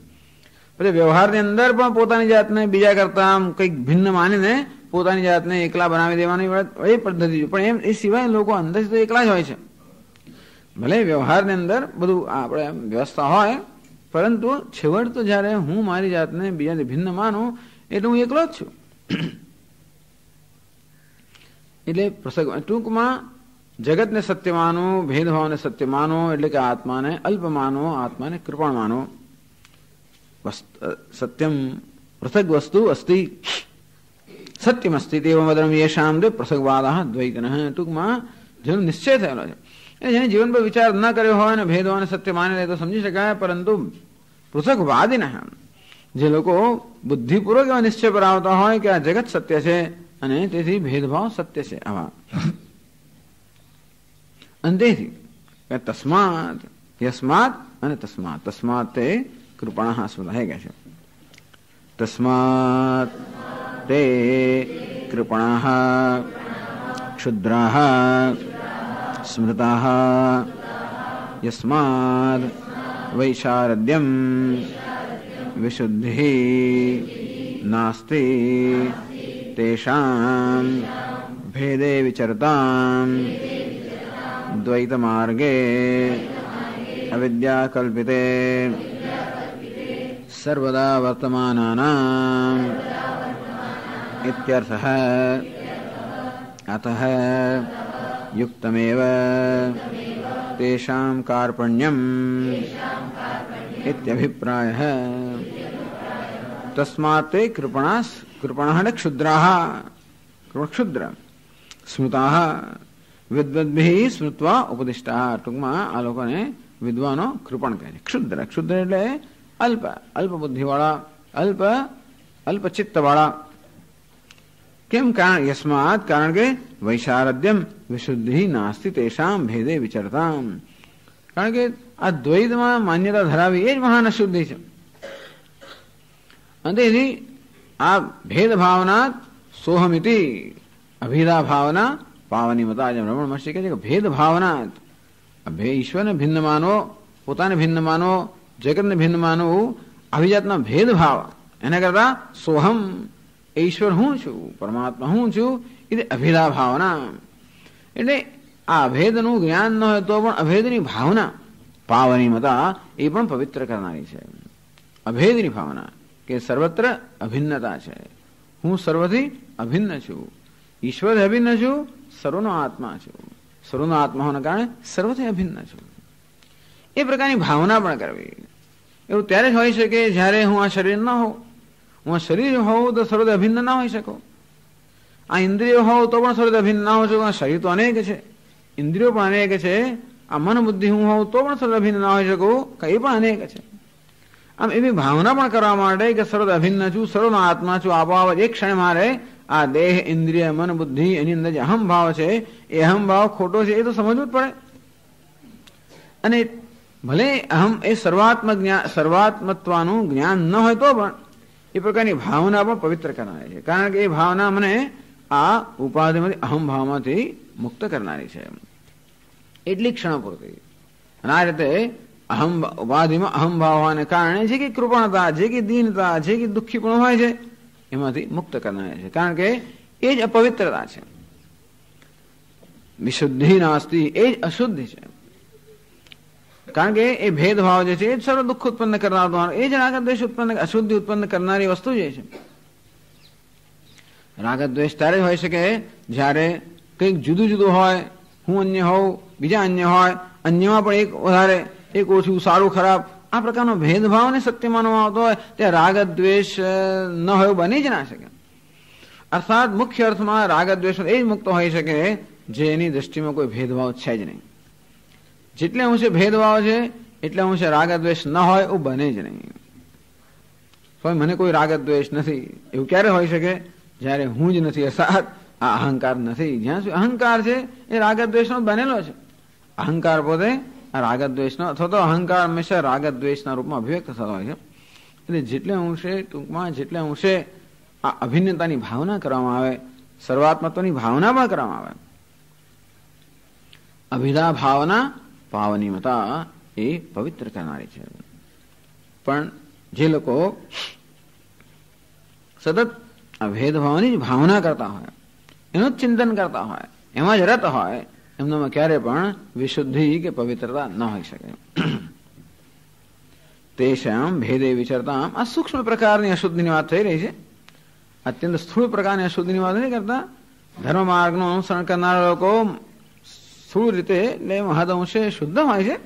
પછી વ્યવહારની અંદર પણ પોતાની જાતને બીજા કરતા કંઈક ભિન્ન માનીને પોતાની જાતને એકલા બનાવી દેવાની એ પદ્ધતિ છે. પણ એમ એ સિવાય લોકો અંદર તો એકલા જ હોય છે. ભલે વ્યવહારની અંદર બધું આપણે વ્યવસ્થા હોય, પરંતુ છેવટ તો જયારે હું મારી જાતને બીજાથી ભિન્ન માનું એટલે હું એકલો જ છું. એટલે ટૂંકમાં જગતને સત્ય માનો, ભેદભાવને સત્ય માનો, એટલે કે આત્માને અલ્પ માનો, આત્માને કૃપણ માનો. સત્યમ પૃથક વસ્તુ અસ્તિ સત્યમ અસ્તિ તેવમ વદનમ યેષામ તે પૃથગ્વાદાહ દ્વૈતિનઃ. ટૂંકમાં જેનો નિશ્ચય થયેલો છે, જેને જીવન પર વિચાર ન કર્યો હોય અને ભેદભાવને સત્ય માની લે તો સમજી શકાય. પરંતુ પૃથકવાદિનઃ, જે લોકો બુદ્ધિપૂર્વક એવા નિશ્ચય પર આવતા હોય કે આ જગત સત્ય છે અને તેથી ભેદભાવ સત્ય છે, આવા અંતેથી તસ્માત યસ્માત અને તસ્માત તસ્માત તે કૃપણઃ સ્મૃતઃ કહે છે. તસ્માત તે કૃપણઃ ક્ષુદ્રાઃ સ્મૃતાઃ યસ્માદ વૈશારદ્યમ વિશુદ્ધિ નાસ્તિ તેષાં ભેદે વિચરતામ દ્વૈત માર્ગે અવિદ્યા કલ્પિતે સર્વદા વર્તમાનાનામ ઇત્યર્થઃ. અતઃ યુક્તમેવ તેષાં કાર્પણ્યમ ઇત્યભિપ્રાયઃ. તસ્માત તે કૃપણઃ ક્ષુદ્રાઃ ક્ષુદ્ર સ્મૃતાઃ વિદ્વદ્ભિઃ સ્મૃત્વા ઉપદિષ્ટાઃ. ટૂંકમાં આ લોકોને વિદ્વાનો કૃપણ કહે છે. ક્ષુદ્ર ક્ષુદ્ર એટલે અલ્પ અલ્પ બુદ્ધિવાળા, અલ્પ ચિત્તવાળા. કેમ? કારણ યસ્માત, કારણ કે વૈશારદ્યમ વિશુદ્ધિ નાસ્તિ તેષાં ભેદે વિચરતામ. કારણ કે આ દ્વૈતમાં માન્યતા ધરાવી એ જ મહાન અશુદ્ધિ છે. અને તેથી આ ભેદ ભાવના સોહમિતિ અભિધા ભાવના પાવની મતા. જેમ રમણ મહર્ષિ કહે છે કે ભેદ ભાવના, ઈશ્વરને ભિન્ન માનો, પોતાને ભિન્ન માનો, જગતને ભિન્ન માનવું, આવી જાતના ભેદભાવ એના કરતા સોહમ એ ઈશ્વર હું છું, પરમાત્મા હું છું, એ અભેદા ભાવના. એટલે આ અભેદનું જ્ઞાન ન હોય તો પણ અભેદની ભાવના પાવની મતા એ પણ પવિત્ર કરનારી છે. અભેદની ભાવના કે સર્વત્ર અભિન્નતા છે, હું સર્વથી અભિન્ન છું, ઈશ્વર અભિન્ન છું, સર્વનો આત્મા છું, સર્વનો આત્મા હોવાના કારણે સર્વથી અભિન્ન છું. એ પ્રકારની ભાવના પણ કરવી. એવું ત્યારે જ હોય છે કે જ્યારે હું આ શરીર ન હોઉં. હું આ શરીર હોઉં તો સર્વથી અભિન્ન ના હોઈ શકું. આ ઇન્દ્રિયો હોઉં તો પણ સર્વથી અભિન્ન ના હોઈ શકું. આ શરીર તો અનેક છે, ઇન્દ્રિયો પણ અનેક છે. આ મન બુદ્ધિ હું હોઉં તો પણ સર્વ અભિન્ન ના હોઈ શકું, એ પણ અનેક છે. આમ એવી ભાવના પણ કરવા માટે કે સર્વ અભિન્ન છું, સર્વનો આત્મા છું. આબોહવા એક ક્ષણ મારે આ દેહ, ઇન્દ્રિય, મન, બુદ્ધિ એની અંદર જે અહમ ભાવ છે એ અહમ ભાવ ખોટો છે એ તો સમજવું જ પડે. અને ભલે અહમ એ સર્વાત્મત્વનું જ્ઞાન ન હોય તો પણ એ પ્રકારની ભાવના પણ પવિત્ર કરનારી છે. કારણ કે એ ભાવના મને આ ઉપાધિમાંથી અહમ ભાવમાંથી મુક્ત કરનારી છે એટલી ક્ષણ પૂરતી. અને આ રીતે અહમ ઉપાધિમાં અહમ ભાવ હોવાને કારણે જે કઈ કૃપણતા, જે કઈ દીનતા, જે કઈ દુઃખીપણું હોય છે એમાંથી મુક્ત કરનારી છે. કારણ કે એ જ અપવિત્રતા છે. વિશુદ્ધિ નાસ્તિ, એ જ અશુદ્ધિ છે. કારણ કે એ ભેદભાવ જે છે એ જ સર્વ દુઃખ ઉત્પન્ન કરનાર, એ જ રાગદ્વેષ ઉત્પન્ન, અશુદ્ધિ ઉત્પન્ન કરનારી વસ્તુ જે છે. રાગદ્વેષ ત્યારે જ હોઈ શકે જ્યારે કંઈક જુદું જુદું હોય, હું અન્ય હોઉં, બીજા અન્ય હોય, અન્યમાં પણ એક વધારે એક ઓછું, સારું ખરાબ, આ પ્રકારનો ભેદભાવને સત્ય માનવામાં આવતો હોય ત્યાં રાગદ્વેષ ન હોય બની જ ના શકે. અર્થાત મુખ્ય અર્થમાં રાગદ્વેષ એ જ મુક્ત હોઈ શકે જે એની દ્રષ્ટિમાં કોઈ ભેદભાવ છે જ નહીં. જેટલે અંશે ભેદભાવ છે એટલે અંશે રાગદ્વેષ ન હોય એવું બને જ નહીં. મને કોઈ રાગદ્વેષ નથી એવું ક્યારે હોઈ શકે? જ્યારે હું જ નથી, અર્થાત આ અહંકાર નથી. જ્યાં સુધી અહંકાર છે એ રાગદ્વેષનો બનેલો છે. અહંકાર પોતે આ રાગદ્વેષનો, અથવા તો અહંકાર હંમેશા રાગદ્વેષના રૂપમાં અભિવ્યક્ત થતો હોય છે. એટલે જેટલે અંશે, ટૂંકમાં જેટલે અંશે આ અભિન્નતાની ભાવના કરવામાં આવે, સર્વાત્મત્વની ભાવના પણ કરવામાં આવે, અભિધા ભાવના પાવનીમતા એ પવિત્ર કરનારી છે. પણ જે લોકો સતત આ ભેદભાવની જ ભાવના કરતા હોય, એનું જ ચિંતન કરતા હોય, એમાં જ રત હોય, એમનામાં ક્યારે પણ વિશુદ્ધિ કે પવિત્રતા ન હોઈ શકે. તેશામ ભેદે વિચરતા, આ સૂક્ષ્મ પ્રકારની અશુદ્ધિની વાત થઈ રહી છે. અત્યંત સ્થૂળ પ્રકારની અશુદ્ધિની વાત નથી કરતા. ધર્મ માર્ગનું અનુસરણ કરનારા લોકો સ્થૂળ રીતે એટલે મહદઅંશે શુદ્ધ હોય છે.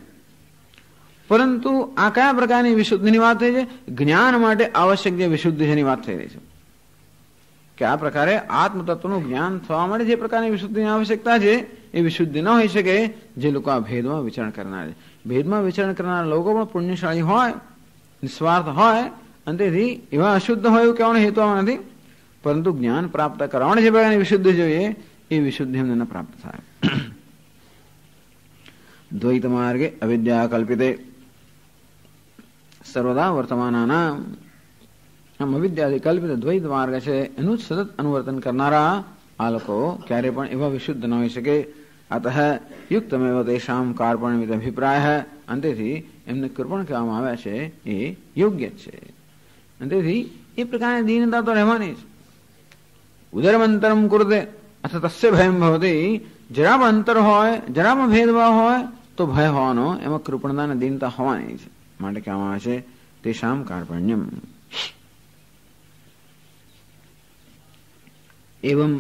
પરંતુ આ કયા પ્રકારની વિશુદ્ધિની વાત થઈ છે? જ્ઞાન માટે આવશ્યક જે વિશુદ્ધિ છે એની વાત થઈ રહી છે. કે આ પ્રકારે આત્મતત્વનું જ્ઞાન થવા માટે જે પ્રકારની વિશુદ્ધિની આવશ્યકતા છે એ વિશુદ્ધિ ન હોઈ શકે જે લોકો આ ભેદમાં વિચરણ કરનાર છે. ભેદમાં વિચરણ કરનારા લોકો પણ પુણ્યશાળી હોય, નિસ્વાર્થ હોય, અને તેથી એવા અશુદ્ધ હોય એવું કહેવાનો હેતુ આમાં નથી. પરંતુ જ્ઞાન પ્રાપ્ત કરવા જે પ્રકારની વિશુદ્ધિ જોઈએ એ વિશુદ્ધિ એમને ન પ્રાપ્ત થાય. દ્વૈત માર્ગે અવિદ્યા કલ્પિતે સર્વદા વર્તમાનાના, આમ અવિદ્યાથી કલ્પિત દ્વૈત માર્ગ છે એનું જ સતત અનુવર્તન કરનારા આ લોકો ક્યારે પણ એવા વિશુદ્ધ ન હોઈ શકે. અતઃ યુક્તમેવ તેષામ કાર્પણ્યમિત અભિપ્રાય, અંતેથી એમને કૃપણ કહેવામાં આવ્યા છે એ યોગ્ય છે. અંતેથી એ પ્રકારની દીનતા તો રહેવાની છે. ઉદરમંતરમ કુરુતે અથવા તસ્ય ભયમ ભવતી, જરા પણ અંતર હોય, જરા પણ ભેદભાવ હોય તો ભય હોવાનો, એમાં કૃપણતા અને દીનતા હોવાની છે. માટે કહેવામાં આવે છે તેષામ કાર્પણ્યમ. એવં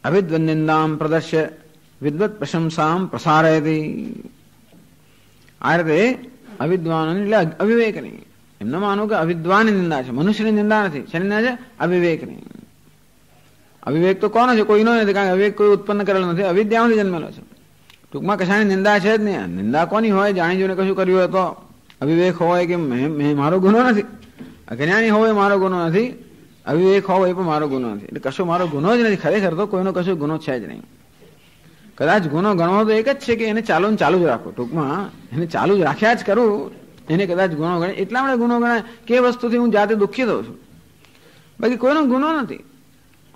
અવિદ્વન્નિંદામ પ્રદર્શ્ય વિદ્વત પ્રશંસામ પ્રસારયતિ. આ રીતે અવિદ્વાન એટલે અવિવેકની, એમને માનો કે અવિદ્વાનની નિંદા છે, મનુષ્યની નિંદા નથી. શેની નિંદા છે? અવિવેકની. અવિવેક તો કોનો છે? કોઈનો નથી, કારણ કે અવિવેક કોઈ ઉત્પન્ન કરેલો નથી, અવિદ્યામાંથી જન્મેલો છે. ટૂંકમાં કશાની નિંદા છે જ નહીં. નિંદા કોની હોય? જાણી જોઈને કશું કર્યું હોય તો. અવિવેક હોય કે મારો ગુનો નથી, અજ્ઞાની હોય મારો ગુનો નથી, અવિવેક હોવો એ પણ મારો ગુનો નથી. એટલે કશો મારો ગુનો જ નથી. ખરેખર તો કોઈનો કશો ગુનો છે જ નહીં. કદાચ ગુનો ગણવો તો એક જ છે કે એને ચાલુ ને ચાલુ જ રાખો. ટૂંકમાં એને ચાલુ જ રાખ્યા જ કરું, એને કદાચ ગુનો ગણે. એટલા માટે ગુનો ગણાય કે વસ્તુથી હું જાતે દુઃખી થઉં છું. બાકી કોઈનો ગુનો નથી.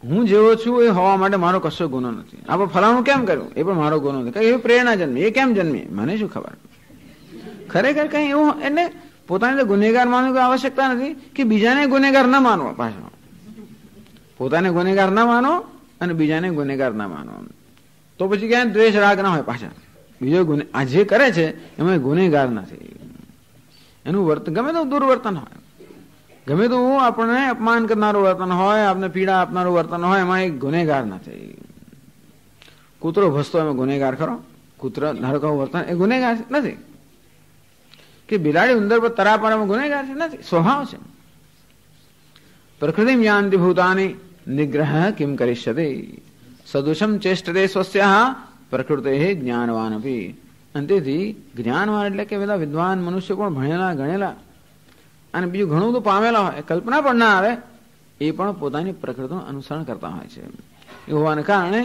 હું જેવો છું એ હોવા માટે મારો કશો ગુનો નથી. આપણે ફલાણું કેમ કર્યું એ પણ મારો ગુનો નથી. કઈ એવી પ્રેરણા જન્મી, એ કેમ જન્મી મને શું ખબર. ખરેખર કઈ એવું એટલે પોતાને ગુનેગાર માનવું કોઈ આવશ્યકતા નથી કે બીજાને ગુનેગાર ન માનવો. પાછળ પોતાને ગુનેગાર ના માનો અને બીજાને ગુનેગાર ના માનો, તો પછી ક્યાંય દ્વેષ રાગ ના હોય. પાછા બીજો આ જે કરે છે એમાં ગુનેગાર નથી. એનું વર્તન ગમે તો દુર્વર્તન હોય, ગમે તો આપણને અપમાન કરનારું વર્તન હોય, આપને પીડા આપનારું વર્તન હોય, એમાં એક ગુનેગાર નથી. કૂતરો ભસતો એમાં ગુનેગાર ખરો? કૂતરો ધારો કહું વર્તન એ ગુનેગાર નથી. કે બિલાડી ઉંદર પર તરા પાડવામાં ગુનેગાર છે? નથી. સ્વભાવ છે. પ્રકૃતિ યાન્તિ ભૂતાની નિગ્રહ કિમ કરિષ્યતે સદુષમ ચેષ્ટતે સ્વસ્યા પ્રકૃતે જ્ઞાનવાન અપી. અને તેથી જ્ઞાનવાન એટલે કે બધા વિદ્વાન મનુષ્યો પણ ભણેલા ગણેલા અને બીજું ઘણું બધું પામેલા હોય, કલ્પના પણ ના આવે, એ પણ પોતાની પ્રકૃતિનું અનુસરણ કરતા હોય છે. એ હોવાને કારણે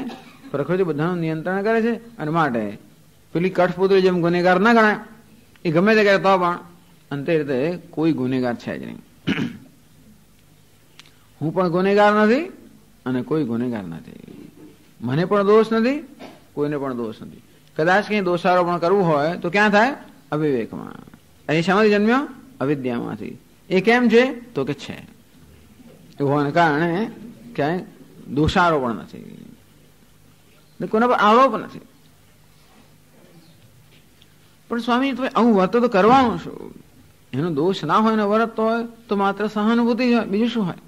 પ્રકૃતિ બધાનું નિયંત્રણ કરે છે. અને માટે પેલી કઠપુતળી જેમ ગુનેગાર ના ગણાય, એ ગમે તે કરે તો પણ અંતે રીતે કોઈ ગુનેગાર છે જ નહીં. હું પણ ગુનેગાર નથી અને કોઈ ગુનેગાર નથી. મને પણ દોષ નથી, કોઈને પણ દોષ નથી. કદાચ કંઈ દોષારોપણ કરવું હોય તો ક્યાં થાય? અવિવેકમાં. અહીં શામાંથી જન્મ્યો? અવિદ્યામાંથી. એ કેમ છે? તો કે છે. એ હોવાને કારણે ક્યાંય દોષારોપણ નથી, કોઈના પર આરોપ નથી. પણ સ્વામી તમે આવું વર્ત તો કરવાનું છું, એનો દોષ ના હોય ને વર્ત હોય તો માત્ર સહાનુભૂતિ હોય, બીજું શું હોય?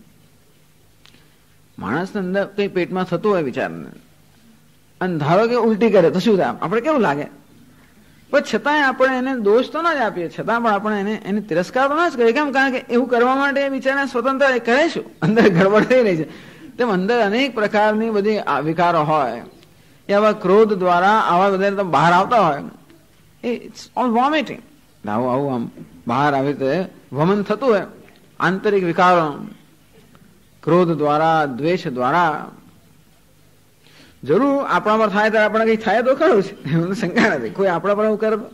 માણસને અંદર કઈ પેટમાં થતું હોય વિચારને, અને ધારો કે ઉલટી કરે તો શું થાય? આપણે કેવું લાગે? પણ છતાંય આપણે એને દોષ તો ના જ આપીએ, છતાં પણ આપણે એને તિરસ્કાર તો ના જ કરીએ. કેમ? કારણ કે એવું કરવા માટે બિચારાને સ્વતંત્ર કરે શું? અંદર ગડબડ થઈ રહી છે. તેમ અંદર અનેક પ્રકારની બધી વિકારો હોય, એ આવા ક્રોધ દ્વારા આવા બધા બહાર આવતા હોય. It's all vomiting. આવું આમ બહાર આવી રીતે વમન થતું હોય, આંતરિક વિકારો ક્રોધ દ્વારા, દ્વેષ દ્વારા. જરૂર આપણા પર થાય ત્યારે આપણે કઈ થાય તો ખરું છે, એમાં શંકા નથી. કોઈ આપણા પર એવું કરે તો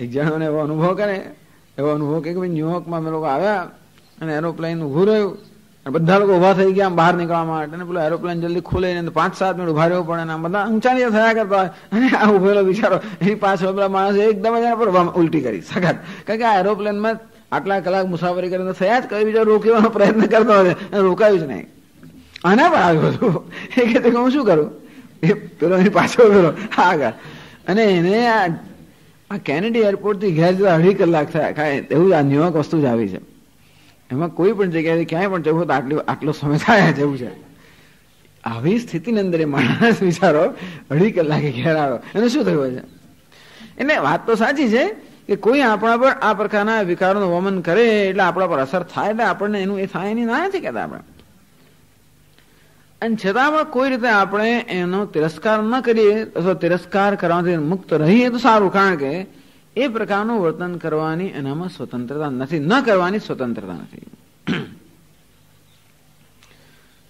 એક જણોને એવો અનુભવ કરે, એવો અનુભવ કે ભાઈ ન્યુયોર્કમાં અમે લોકો આવ્યા અને એરોપ્લેન ઉભું રહ્યું અને બધા લોકો ઉભા થઈ ગયા બહાર નીકળવા માટે, અને પેલો એરોપ્લેન જલ્દી ખુલે ને 5-7 મિનિટ ઉભા રહેવું પડે, અને બધા ઊંચા નીચે થયા કરતા હોય, અને આ ઉભેલો બિચારો એની પાછળ પેલા માણસ એકદમ જ એના પર ઉલટી કરી સખત. કારણ કે આ એરોપ્લેનમાં આટલા કલાક મુસાફરી કરીને થયા જ કઈ બીજો રોકવાનો પ્રયત્ન કરતો હોય, રોકાયું જ નહીં. આના પણ આવ્યું હતું. એ કે હું શું કરું? એ પેલો એની પાછળ પેલો આગળ, અને એને આ કેનેડી એરપોર્ટ થી ઘેર જતા 2.5 કલાક થયા. કાંઈ એવું આ ન્યુયોર્ક વસ્તુ જ આવી છે, એમાં કોઈ પણ જગ્યાએ ક્યાંય પણ જવું તો આટલો સમય થાય જવું છે. આવી સ્થિતિની અંદર એ માણસ વિચારો 2.5 કલાકે ઘેર આવ્યો, એને શું થયું છે? એટલે વાત તો સાચી છે કે કોઈ આપણા પર આ પ્રકારના વિકારોનું વમન કરે એટલે આપણા પર અસર થાય, એટલે આપણને એનું એ થાય એની ના નથી કહેતા આપણે. અને છતાં પણ કોઈ રીતે આપણે એનો તિરસ્કાર ન કરીએ અથવા તિરસ્કાર કરવાથી મુક્ત રહીએ તો સારું. કારણ કે એ પ્રકારનું વર્તન કરવાની એનામાં સ્વતંત્રતા નથી, ન કરવાની સ્વતંત્રતા નથી.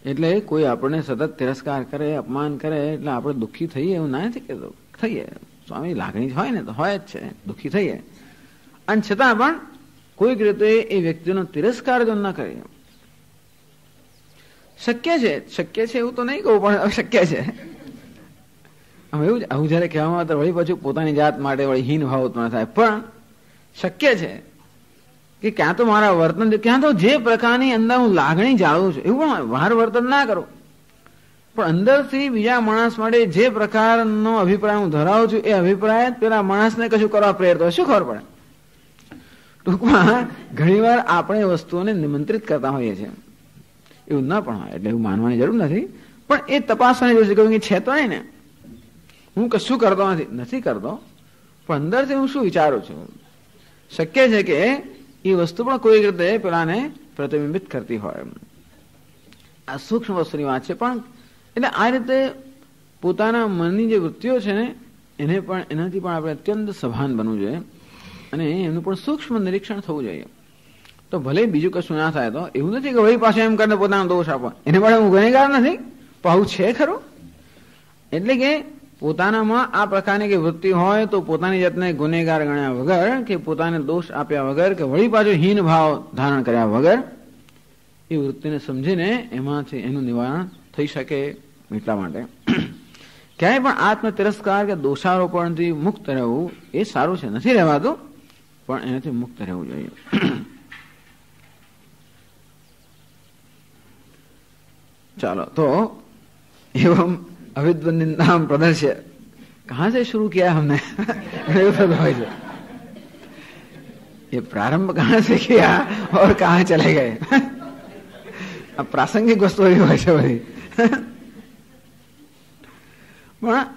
એટલે કોઈ આપણને સતત તિરસ્કાર કરે, અપમાન કરે એટલે આપણે દુઃખી થઈએ એવું ના નથી કહેતો. થઈએ, સ્વામી લાગણી હોય ને તો હોય જ છે, દુઃખી થઈએ. અને છતાં પણ કોઈક રીતે એ વ્યક્તિનો તિરસ્કાર જો ન કરીએ, શક્ય છે એવું તો નહીં કહું, પણ શક્ય છે. એવું આવું જયારે કહેવામાં આવે વળી પાછું પોતાની જાત માટે વળી હીન ભાવ ઉત્પન્ન થાય. પણ શક્ય છે કે ક્યાં તો મારા વર્તન, ક્યાં તો જે પ્રકારની અંદર હું લાગણી જાળવું છું એવું પણ બહાર વર્તન ના કરું, પણ અંદરથી બીજા માણસ માટે જે પ્રકારનો અભિપ્રાય હું ધરાવું છું એ અભિપ્રાય પેલા માણસને કશું કરવા પ્રેરતો હોય. શું ખબર પડે? ટૂંકમાં ઘણી વાર આપણે વસ્તુઓને નિમંત્રિત કરતા હોઈએ છીએ. એવું ના પણ હોય એટલે એવું માનવાની જરૂર નથી, પણ એ તપાસવાની જરૂર છે કે છે તો નહીં ને, હું કશું કરતો નથી કરતો, પણ અંદરથી હું શું વિચારું છું. શક્ય છે કે એ વસ્તુ પણ કોઈ રીતે પેલાને પ્રતિબિંબિત કરતી હોય. આ સૂક્ષ્મ વસ્તુની વાત છે. પણ એટલે આ રીતે પોતાના મનની જે વૃત્તિઓ છે ને એને પણ એનાથી પણ આપણે અત્યંત સભાન બનવું જોઈએ, અને એનું પણ સૂક્ષ્મ નિરીક્ષણ થવું જોઈએ. તો ભલે બીજું કશું ના થાય તો એવું નથી કે વળી પાછું એમ કરીને પોતાનો દોષ આપો, એને માટે હું ગુનેગાર નથી, પણ આવું છે ખરું. એટલે કે પોતાનામાં આ પ્રકારની કે વૃત્તિ હોય તો પોતાની જાતને ગુનેગાર ગણ્યા વગર કે પોતાને દોષ આપ્યા વગર કે વળી પાછું હીન ભાવ ધારણ કર્યા વગર એ વૃત્તિને સમજીને એમાંથી એનું નિવારણ થઈ શકે. એટલા માટે ક્યાંય પણ આત્મ તિરસ્કાર કે દોષારોપણથી મુક્ત રહેવું એ સારું છે, નથી રહેવાતું, પણ એનાથી મુક્ત રહેવું જોઈએ. चलो तो एवं अविद्वत निंदा प्रदर्श्य कहां से शुरू किया हमने? ये प्रारंभ कहां से किया और कहां चले गए? अब प्रासंगिक वस्तु बड़ी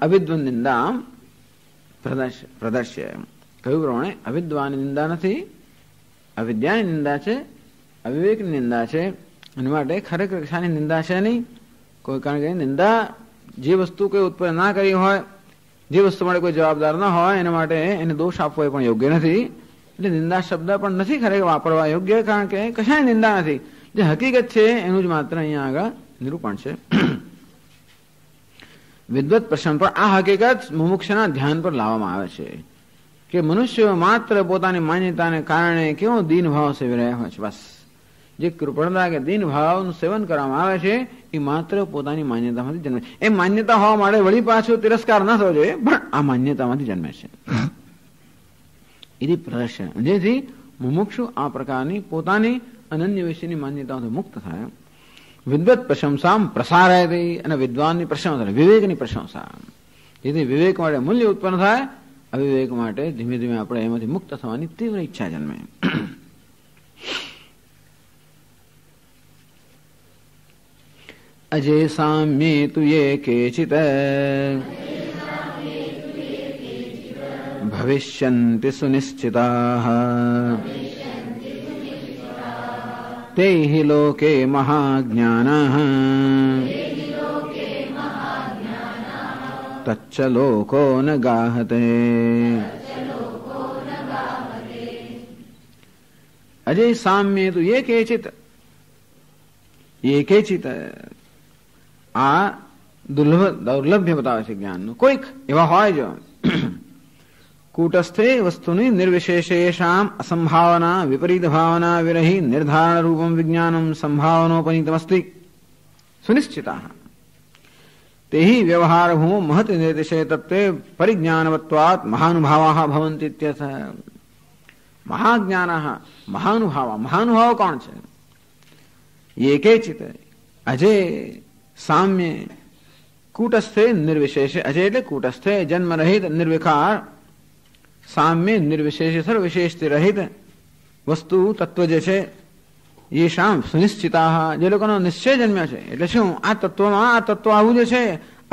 अविद्वत निंदा प्रदर्श्य कहू प्रमाणे अविद्वानी निंदा नहीं, अविद्यानी निंदा है, अविवेक निंदा है. એના માટે ખરેખર કશાની નિંદા છે નહીં. કોઈ કારણ કે નિંદા જે વસ્તુ કોઈ ઉત્પન્ન ના કરી હોય, જે વસ્તુ માટે કોઈ જવાબદાર ના હોય એના માટે એને દોષ આપવો એ પણ યોગ્ય નથી. એટલે નિંદા શબ્દ પણ નથી ખરેખર વાપરવા યોગ્ય, કારણ કે કશાની નિંદા નથી. જે હકીકત છે એનું જ માત્ર અહીંયા આગળ નિરૂપણ છે. વિદ્વત પ્રશ્ન પર આ હકીકત મુમુક્ષના ધ્યાન પર લાવવામાં આવે છે કે મનુષ્યો માત્ર પોતાની માન્યતાને કારણે કેવો દીન ભાવ સેવી રહ્યા હોય છે. બસ જે કૃપણતા કે દીન ભાવનું સેવન કરવામાં આવે છે એ માત્ર પોતાની માન્યતામાંથી જન્મે. એ માન્યતા હોવા માટે વળી પાછો તિરસ્કાર ન થવો જોઈએ, પણ આ માન્યતામાંથી જન્મે છે. એની પ્રદર્શન જેથી મુમુક્ષુ આ પ્રકારની પોતાની અનન્ય વિશેની માન્યતાઓથી મુક્ત થાય. વિદ્વત પ્રશંસા પ્રસારાય અને વિદ્વાનની પ્રશંસા, વિવેકની પ્રશંસા, જેથી વિવેક માટે મૂલ્ય ઉત્પન્ન થાય અવિવેક માટે ધીમે ધીમે આપણે એમાંથી મુક્ત થવાની તીવ્ર ઈચ્છા જન્મે. અજે સામ્યે તુ યે કેચિત ભવિષ્યન્તિ સુનિશ્ચિતાઃ તૈહિ લોકે મહાજ્ઞાનાઃ તચ્ચ લોકો ન ગાહતે. અજય સામ્ય તુ યે કેચિત, યે કેચિત આ દૌર્લભ્ય બતાવે છે જ્ઞાનનું. કોઈક એવા હોય જો કૂટસ્થે વસ્તુની નિર્વિશેષેષામ અસંભાવના વિપરીત ભાવના વિરહી નિર્ધારણ રૂપમ વિજ્ઞાનમ સંભાવનોપનીતમસ્તિ સુનિશ્ચિતા તેહિ વ્યવહારભૂમો મહતિ નિર્દેશે તત્વે પરિજ્ઞાનવત્વાત મહાનુભાવાઃ ભવન્તિ ઇત્યર્થ. મહાજ્ઞાનાઃ મહાનુભાવા, મહાનુભાવો કોણ છે? યે કેચિત અજે સામ્ય કૂટસ્થે નિર્વિશેષે, અજય એટલે કૂટસ્થે જન્મરહિત નિર્વિકાર, સામ્ય નિર્વિશેષ સર્વવિશેષથી રહિત વસ્તુ તત્વ જે છે એ શામ સુનિશ્ચિતા, જે લોકોનો નિશ્ચય જન્મ્યો છે. એટલે શું? આ તત્વમાં આ તત્વ આવું જે છે,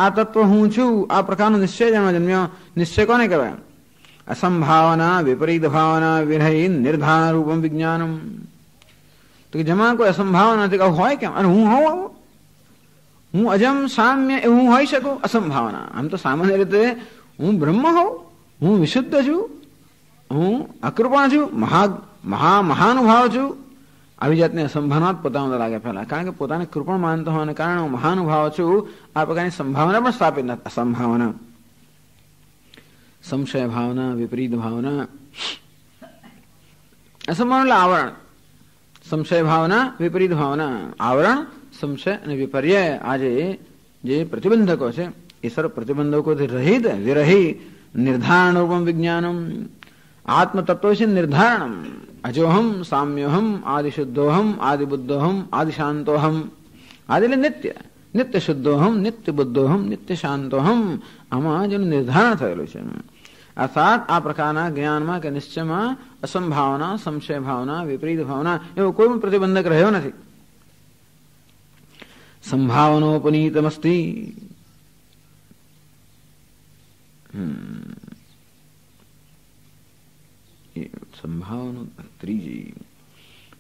આ તત્વ હું છું, આ પ્રકારનો નિશ્ચય જન્મ્યો. નિશ્ચય કોને કહેવાય? અસંભાવના વિપરીત ભાવના વિરહી નિર્ધારણ રૂપમ વિજ્ઞાનમ. તો જેમાં કોઈ અસંભાવના નથી, હોય કેમ? અને હું હોઉં, હું અજમ સામ્ય એવું હોઈ શકું? અસંભાવના. આમ તો સામાન્ય રીતે હું બ્રહ્મ હોઉં, હું વિશુદ્ધ છું, હું અકૃપણ છું, મહાનુભાવ છું. આવી જાતની અસંભાવના પોતાના લાગે પહેલા, કારણ કે પોતાને કૃપણ માનતો હોવાને કારણે હું મહાનુભાવ છું. આ પ્રકારની સંભાવના પણ સ્થાપિત નથી. અસંભાવના, સંશય ભાવના, વિપરીત ભાવના. અસંભાવના એટલે આવરણ. સંશય ભાવના, વિપરીત ભાવના, આવરણ, સંશય અને વિપર્ય. આજે જે પ્રતિબંધકો છે એ સર્વ પ્રતિબંધકોથી રહિત વિરહી નિર્ધારણ રૂપમ વિજ્ઞાનમ. આત્મતત્વ છે નિર્ધારણમ. અજોહમ સામ્યોહમ આદિશુદ્ધોહમ આદિબુદ્ધોહમ આદિશાંતોહમ. આદિ એટલે નિત્ય, નિત્ય શુદ્ધોહમ નિત્ય બુદ્ધોહમ નિત્ય શાંતોહમ. આમાં જેનું નિર્ધારણ થયેલું છે. અર્થાત આ પ્રકારના જ્ઞાનમાં કે નિશ્ચયમાં અસંભાવના, સંશય ભાવના, વિપરીત ભાવના એવો કોઈ પણ પ્રતિબંધક રહ્યો નથી. સંભાવનોપનીતમસ્તિ. સંભાવના ત્રીજી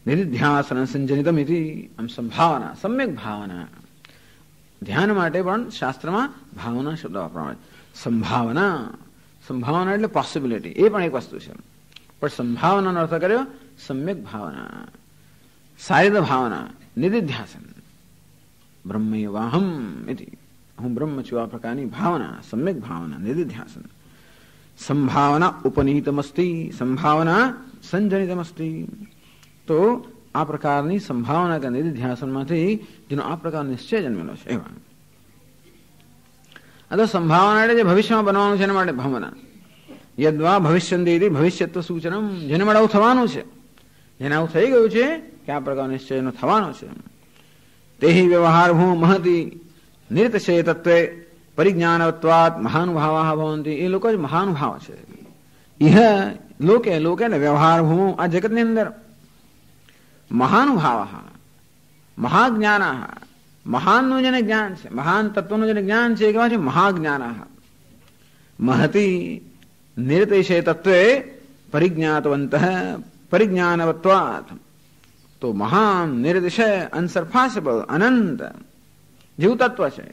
નિધિધ્યાસન સંજનિતમ ઇતિ. આમ સંભાવના, સમ્યક ભાવના. ધ્યાન માટે પણ શાસ્ત્રમાં ભાવના શબ્દ વાપરવામાં આવે. સંભાવના, સંભાવના એટલે પોસિબિલિટી, એ પણ એક વસ્તુ છે. પણ સંભાવનાનો અર્થ કર્યો સમ્યક ભાવના, સારિદ ભાવના, નિધિધ્યાસન. બ્રહ્મૈવાહમ ઇતિ, હું બ્રહ્મ છું, આ પ્રકારની ભાવના, સમ્યક ભાવના, નિધિધ્યાસન. સંભાવના ઉપનીતમસ્તિ, સંભાવના સંજનિતમસ્તિ. તો આ પ્રકારની સંભાવના કે નિધિધ્યાસનમાંથી જેનો આ પ્રકારનો નિશ્ચય જન્મેલો છે એવા. આ તો સંભાવના એટલે જે ભવિષ્યમાં બનવાનું છે એના માટે ભાવના. યદ્વા ભવિષ્યંતિ ભવિષ્યત્વ સૂચનમ, જેને માટે આવું થવાનું છે, જેને આવું થઈ ગયું છે કે આ પ્રકારનો નિશ્ચય એનો થવાનો છે. તેહિ વ્યવહાર ભૂ મહતી નિરતશે તત્વે પરિજ્ઞાનવત્વાત મહાનુભાવાઃ ભવન્તિ. એ લોકો જ મહાનુભાવ છે. ઇહ લોકે, લોકે એટલે વ્યવહાર ભૂમો, આ જગતની અંદર મહાનુભાવાઃ મહાજ્ઞાનાઃ, મહાનનું જેને જ્ઞાન છે, મહાન તત્વનું જેને જ્ઞાન છે એ કેવા છે? મહાજ્ઞાનાઃ. મહતી નિરતિશે તત્વે પરિજ્ઞાતવંતઃ પરિજ્ઞાનવત્વાત. તો મહાન નિરતિશે અનસરપાસેબલ, અનંત જેવું તત્વ છે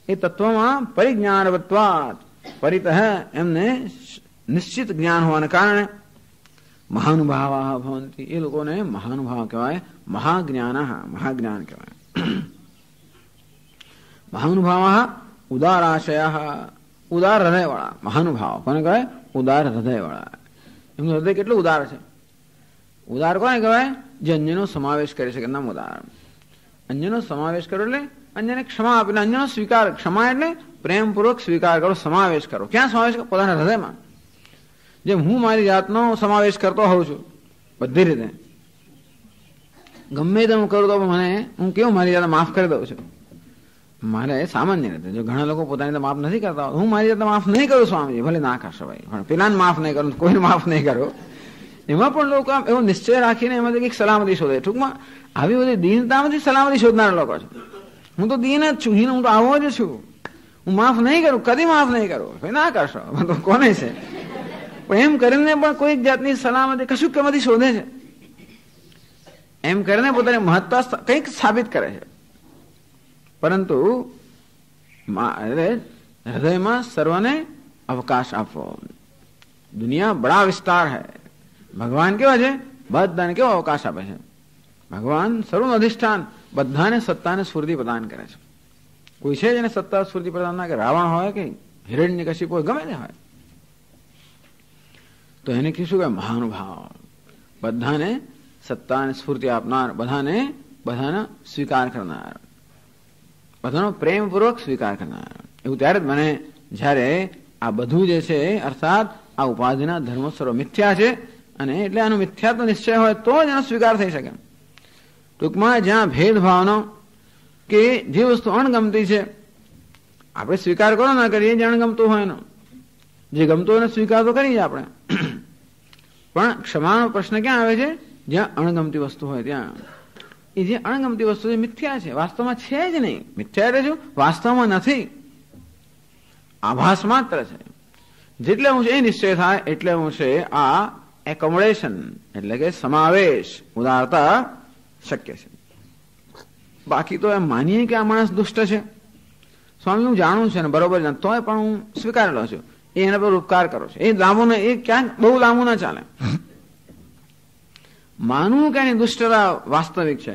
એ તત્વમાં પરિજ્ઞાનવત્વાત, પરિતઃ એમને નિશ્ચિત જ્ઞાન હોવાને કારણે મહાનુભાવાઃ ભવન્તિ. એ લોકોને મહાનુભાવ કહેવાય, મહાજ્ઞાનાઃ, મહાજ્ઞાન કહેવાય. મહાનુભાવાઃ ઉદારાશયાઃ, ઉદાર હૃદયવાળા મહાનુભાવ. કોને કહેવાય? ઉદાર હૃદયવાળા. એમનું હૃદય કેટલું ઉદાર છે? ઉદાર કોને કહેવાય? જે અન્યનો સમાવેશ કરી શકે, નામ ઉદાર. અન્યનો સમાવેશ કરો એટલે અન્યને ક્ષમા આપીને અન્યનો સ્વીકાર. ક્ષમા એટલે પ્રેમપૂર્વક સ્વીકાર કરો, સમાવેશ કરો. ક્યાં સમાવેશ કરો? પોતાના હૃદયમાં. જેમ હું મારી જાતનો સમાવેશ કરતો હોઉં છું બધી રીતે, ગમે તે હું કરું તો મને હું કેવું મારી જાતને માફ કરી દઉં છું. મારે સામાન્ય રીતે જો ઘણા લોકો પોતાની રીતે માફ નથી કરતા, હું મારી રીતે માફ નહીં કરું સ્વામીજી, ભલે ના કરશો ભાઈ, પણ પેલાને માફ નહીં કરું, કોઈને માફ નહીં કરો. એમાં પણ લોકો આમ એવો નિશ્ચય રાખીને એમાંથી કંઈક સલામતી શોધે. ટૂંકમાં આવી બધી દીનતામાંથી સલામતી શોધનારા લોકો છે. હું તો દીન જ છું, હું તો આવો જ છું, હું માફ નહીં કરું, કદી માફ નહીં કરું, ના કરશો તો કોને છે. પણ એમ કરીને પણ કોઈક જાતની સલામતી કશું કેમાંથી શોધે છે, એમ કરીને પોતાની મહત્તા કંઈક સાબિત કરે છે. પરંતુ હૃદયમાં સર્વને અવકાશ આપવો. દુનિયા બડા વિસ્તાર હૈ, ભગવાન કેવા છે, બધાને કેવો અવકાશ આપે છે. ભગવાન સર્વનું અધિષ્ઠાન, બધાને સત્તાને સ્ફૂર્તિ પ્રદાન કરે છે. કોઈ છે જેને સત્તા સ્ફૂર્તિ પ્રદાન ના કરે, રાવણ હોય કે હિરણ્યકશિપ હોય, ગમે તે હોય, તો એને કહીશું કે મહાનુભાવ, બધાને સત્તા અને સ્ફૂર્તિ આપનાર, બધાને સ્વીકાર કરનાર, બધાનો પ્રેમપૂર્વક સ્વીકાર કરનાર. એવું ત્યારે જ મને જ્યારે આ બધું જે છે અર્થાત આ ઉપાધિના ધર્મો સર્વ મિથ્યા છે, અને એટલે આનો મિથ્યાત્વ નિશ્ચય હોય તો જ એનો સ્વીકાર થઈ શકે. ટૂંકમાં જ્યાં ભેદભાવનો કે જે વસ્તુ અણગમતી છે આપણે સ્વીકાર કરો ના કરીએ, જે અણગમતું હોય એનો, જે ગમતું એને સ્વીકાર તો કરીએ આપણે. પણ ક્ષમાનો પ્રશ્ન ક્યાં આવે છે, જ્યાં અણગમતી વસ્તુ હોય ત્યાં. એ જે અણગમતી વસ્તુ જે મિથ્યા છે, વાસ્તવમાં છે જ નહીં. મિથ્યા એટલે શું, વાસ્તવમાં નથી, આભાસ માત્ર છે. જેટલે હું એ નિશ્ચય થાય એટલે હું છે આ એકોમોડેશન એટલે કે સમાવેશ ઉદારતા શક્ય છે. બાકી તો એમ માનીએ કે આ માણસ દુષ્ટ છે, સ્વામી હું જાણું છે ને બરોબર છે, તોય પણ હું સ્વીકારેલો છું, એ એના પર ઉપકાર કરો છો, એ લાંબુ ને, એ ક્યાંક બહુ લાંબુ ના ચાલે. માનવું કે એની દુષ્ટતા વાસ્તવિક છે,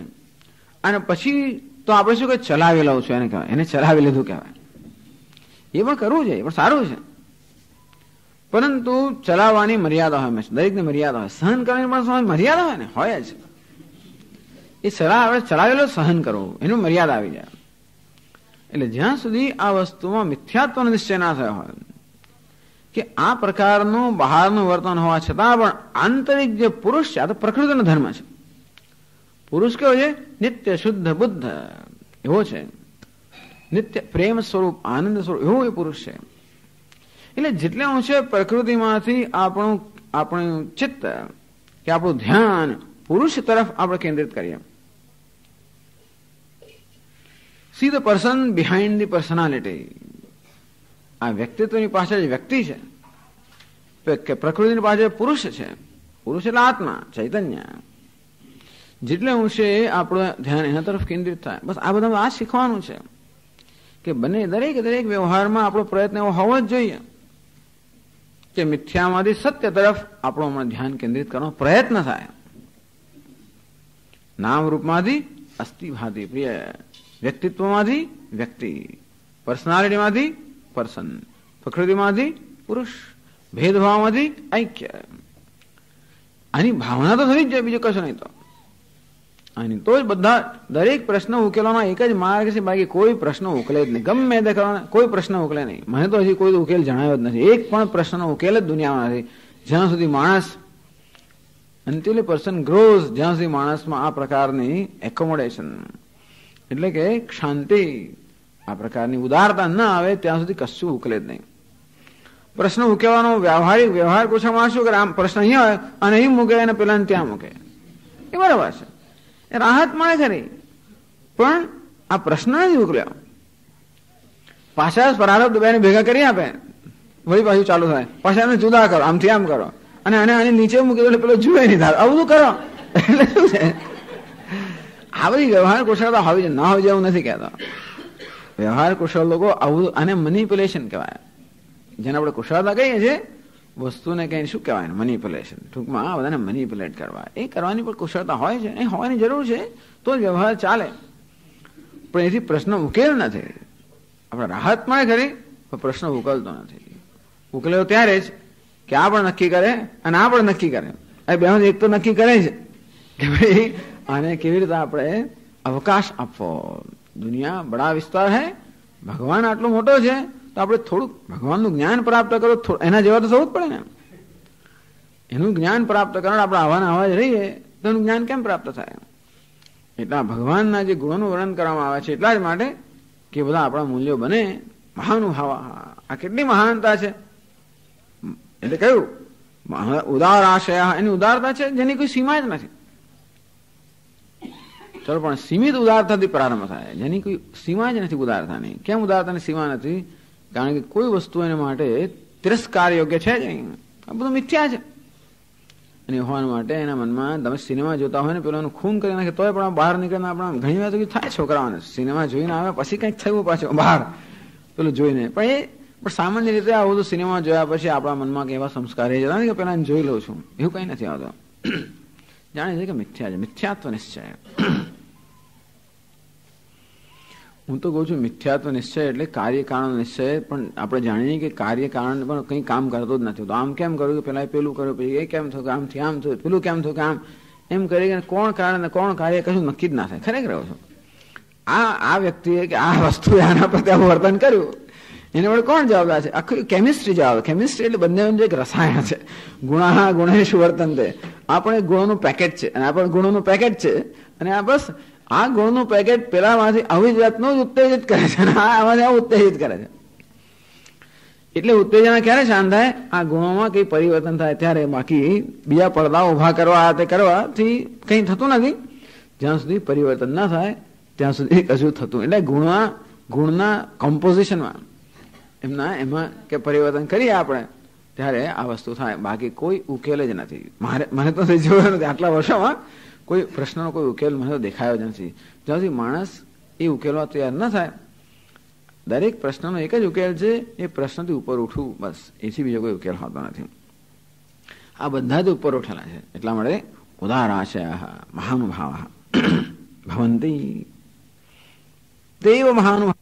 અને પછી તો આપણે શું કે ચલાવી લઉં છું એને કહેવાય, એને ચલાવી લીધું કહેવાય. એ પણ કરવું જોઈએ, પણ સારું છે. પરંતુ ચલાવવાની મર્યાદા હોય, દરેકની મર્યાદા હોય. સહન કરવાની પણ મર્યાદા હોય ને, હોય જ. એ ચલાવેલો સહન કરવું, એનું મર્યાદા આવી જાય. એટલે જ્યાં સુધી આ વસ્તુમાં મિથ્યાત્વનો નિશ્ચય ના થયો હોય કે આ પ્રકારનું બહારનું વર્તન હોવા છતાં પણ આંતરિક જે પુરુષ છે, આ તો પ્રકૃતિનો ધર્મ છે. પુરુષ કેવો છે, નિત્ય શુદ્ધ બુદ્ધ એવો છે, નિત્ય પ્રેમ સ્વરૂપ આનંદ સ્વરૂપ એવો એ પુરુષ છે. એટલે જેટલે હું છે પ્રકૃતિમાંથી આપણું ચિત્ત કે આપણું ધ્યાન પુરુષ તરફ આપણે કેન્દ્રિત કરીએ. See the person behind the personality. આ વ્યક્તિત્વની પાછળ જે વ્યક્તિ છે કે પ્રકૃતિની પાછળ પુરુષ છે, પુરુષ એટલે આત્મા ચૈતન્ય. જેટલે હું છે આપણું ધ્યાન એના તરફ કેન્દ્રિત થાય. બસ આ બધા આ શીખવાનું છે કે બંને દરેક વ્યવહારમાં આપણો પ્રયત્ન એવો હોવો જ જોઈએ કે મિથ્યામાંથી સત્ય તરફ આપણું ધ્યાન કેન્દ્રિત કરવાનો પ્રયત્ન થાય. નામ રૂપમાંથી અસ્થિ ભાતિ પ્રિય, વ્યક્તિત્વમાંથી વ્યક્તિ, પર્સનાલિટીમાંથી પર્સન, પ્રકૃતિમાંથી પુરુષ, ભેદભાવમાંથી ઐક્ય. આની ભાવના તો થવી જ જોઈએ, બીજું કશું નહીં. તો આની તો જ બધા દરેક પ્રશ્ન ઉકેલવાનો એક જ માર્ગ છે, બાકી કોઈ પ્રશ્ન ઉકેલે જ નહીં. ગમે તે કરવાના કોઈ પ્રશ્ન ઉકેલે નહીં. મને તો હજી કોઈ ઉકેલ જણાવ્યો જ નથી. એક પણ પ્રશ્નનો ઉકેલ જ દુનિયામાં નથી. જ્યાં સુધી માણસ until a person grows, જ્યાં સુધી માણસમાં આ પ્રકારની એકોમોડેશન એટલે કે શાંતિ, આ પ્રકારની ઉદારતા ન આવે ત્યાં સુધી કશું ઉકેલે જ નહીં. પ્રશ્ન ઉકેલવાનો વ્યવહાર પૂછવામાં શું કરે, આમ પ્રશ્ન અહીંયા હોય અને અહીં મૂકે અને પેલા ત્યાં મૂકે, એ બરાબર છે, એ રાહત મળે ખરી, પણ આ પ્રશ્ન નથી ઉકેલ્યો. પાછા પ્રારબ્ધ બેને ભેગા કરી આપે, વળી પાછું ચાલુ થાય, પાછા એને જુદા કરો, આમથી આમ કરો, અને આને નીચે મૂકી દો એટલે પેલો જુએ નહીં થાય, આવું કરો. એટલે શું છે, આ બધી વ્યવહાર કુશળતા હોવી જોઈએ, ના હોવી જોઈએ એવું નથી કહેતો. વ્યવહાર કુશળ લોકો આવું, આને મેનિપ્યુલેશન કહેવાય. જેને આપણે કુશળતા કહીએ છીએ, વસ્તુને કઈ શું કહેવાય, મેનિપ્યુલેશન. ટૂંકમાં આ બધાને મેનિપ્યુલેટ કરવા, એ કરવાની પણ કુશળતા હોય છે, એ હોવાની જરૂર છે, તો જ વ્યવહાર ચાલે. પણ એથી પ્રશ્ન ઉકેલ નથી. આપણે રાહત મળે ખરી, પણ પ્રશ્ન ઉકેલતો નથી. ઉકેલ્યો ત્યારે જ કે આ પણ નક્કી કરે અને આ પણ નક્કી કરે. એ બે એક તો નક્કી કરે છે કે ભાઈ આને કેવી રીતે આપણે અવકાશ આપવો. દુનિયા બડા વિસ્તાર હૈ, ભગવાન આટલો મોટો છે, તો આપણે થોડુંક ભગવાનનું જ્ઞાન પ્રાપ્ત કરો, એના જેવા તો થવું જ પડે ને. એનું જ્ઞાન પ્રાપ્ત કરવા આપણે આવાના આવા જ રહીએ તો એનું જ્ઞાન કેમ પ્રાપ્ત થાય. એટલા ભગવાનના જે ગુણોનું વર્ણન કરવામાં આવે છે એટલા જ માટે કે બધા આપણા મૂલ્યો બને. મહાનુભાવ, આ કેટલી મહાનતા છે. એટલે કયું ઉદાર આશય, એની ઉદારતા છે જેની કોઈ સીમા જ નથી. ચલો, પણ સીમિત ઉદારતાથી પ્રારંભ થાય, જેની કોઈ સીમા જ નથી ઉદારતાની. કેમ ઉદારતાની સીમા નથી? કારણ કે કોઈ વસ્તુ એને માટે તિરસ્કાર યોગ્ય છે જ નહીં. આ બધું મિથ્યા છે. અને હોવા માટે એના મનમાં, તમે સિનેમા જોતા હોય ને, પેલાનું ખૂન કરી નાખે તોય પણ બહાર નીકળીને આપણા ઘણી વાર તો થાય છોકરાઓને, સિનેમા જોઈને આવે પછી કંઈક થયું પાછું બહાર પેલું જોઈને. પણ સામાન્ય રીતે આવું બધું સિનેમા જોયા પછી આપણા મનમાં કે એવા સંસ્કાર એ જતા કે પેલા જોઈ લઉં છું, એવું કંઈ નથી આવતું. જાણે છે કે મિથ્યા છે, મિથ્યાત્વ નિશ્ચય. હું તો કહું છું મિથ્યાત્વ નિશ્ચય એટલે કાર્યકારણ નિશ્ચય. પણ આપણે જાણીએ કે કાર્યકારણ પણ કંઈ કામ કરતો જ નથી. તો આમ કેમ કર્યું કે પેલા પેલું કર્યું, પછી એ કેમ થયું કે આમથી આમ થયું, પેલું કેમ થયું કે આમ, એમ કરીને કોણ કારણ ને કોણ કાર્ય કશું નક્કી જ ના થાય. ખરેખર રહો છો આ વ્યક્તિએ કે આ વસ્તુ આના પ્રત્યે વર્તન કર્યું, એના વડે કોણ જવાબદાર છે? આખું કેમિસ્ટ્રી જવાબ. કેમિસ્ટ્રી એટલે બંને એક રસાયણ છે. ગુણા ગુણેશ વર્તન તે. આપણે ગુણોનું પેકેટ છે અને આપણે ગુણોનું પેકેટ છે. અને આ બસ આ ગુણનું પેકેટ પેલામાંથી આવી જાતનું જ ઉત્તેજિત કરે છે અને આમાંથી આ ઉત્તેજિત કરે છે. એટલે ઉત્તેજના ક્યારે શાંત થાય? આ ગુણોમાં કઈ પરિવર્તન થાય ત્યારે. બાકી બીજા પડદા ઉભા કરવા તે કરવાથી કંઈ થતું નથી. જ્યાં સુધી પરિવર્તન ના થાય ત્યાં સુધી કશું થતું. એટલે ગુણના કમ્પોઝિશનમાં એમાં કે પરિવર્તન કરીએ આપણે ત્યારે આ વસ્તુ થાય. બાકી કોઈ ઉકેલ જ નથી. મને તો જોયો નથી આટલા વર્ષોમાં કોઈ પ્રશ્નનો કોઈ ઉકેલ મને તો દેખાયો જ નથી. જ્યાં સુધી માણસ એ ઉકેલવા તૈયાર ન થાય. દરેક પ્રશ્નનો એક જ ઉકેલ છે, એ પ્રશ્નથી ઉપર ઉઠવું, બસ. એથી બીજો કોઈ ઉકેલ હોતો નથી. આ બધા જ ઉપર ઉઠેલા છે. એટલા માટે ઉદાર આશય મહાનુભાવ ભવંતી દેવ મહાનુભાવ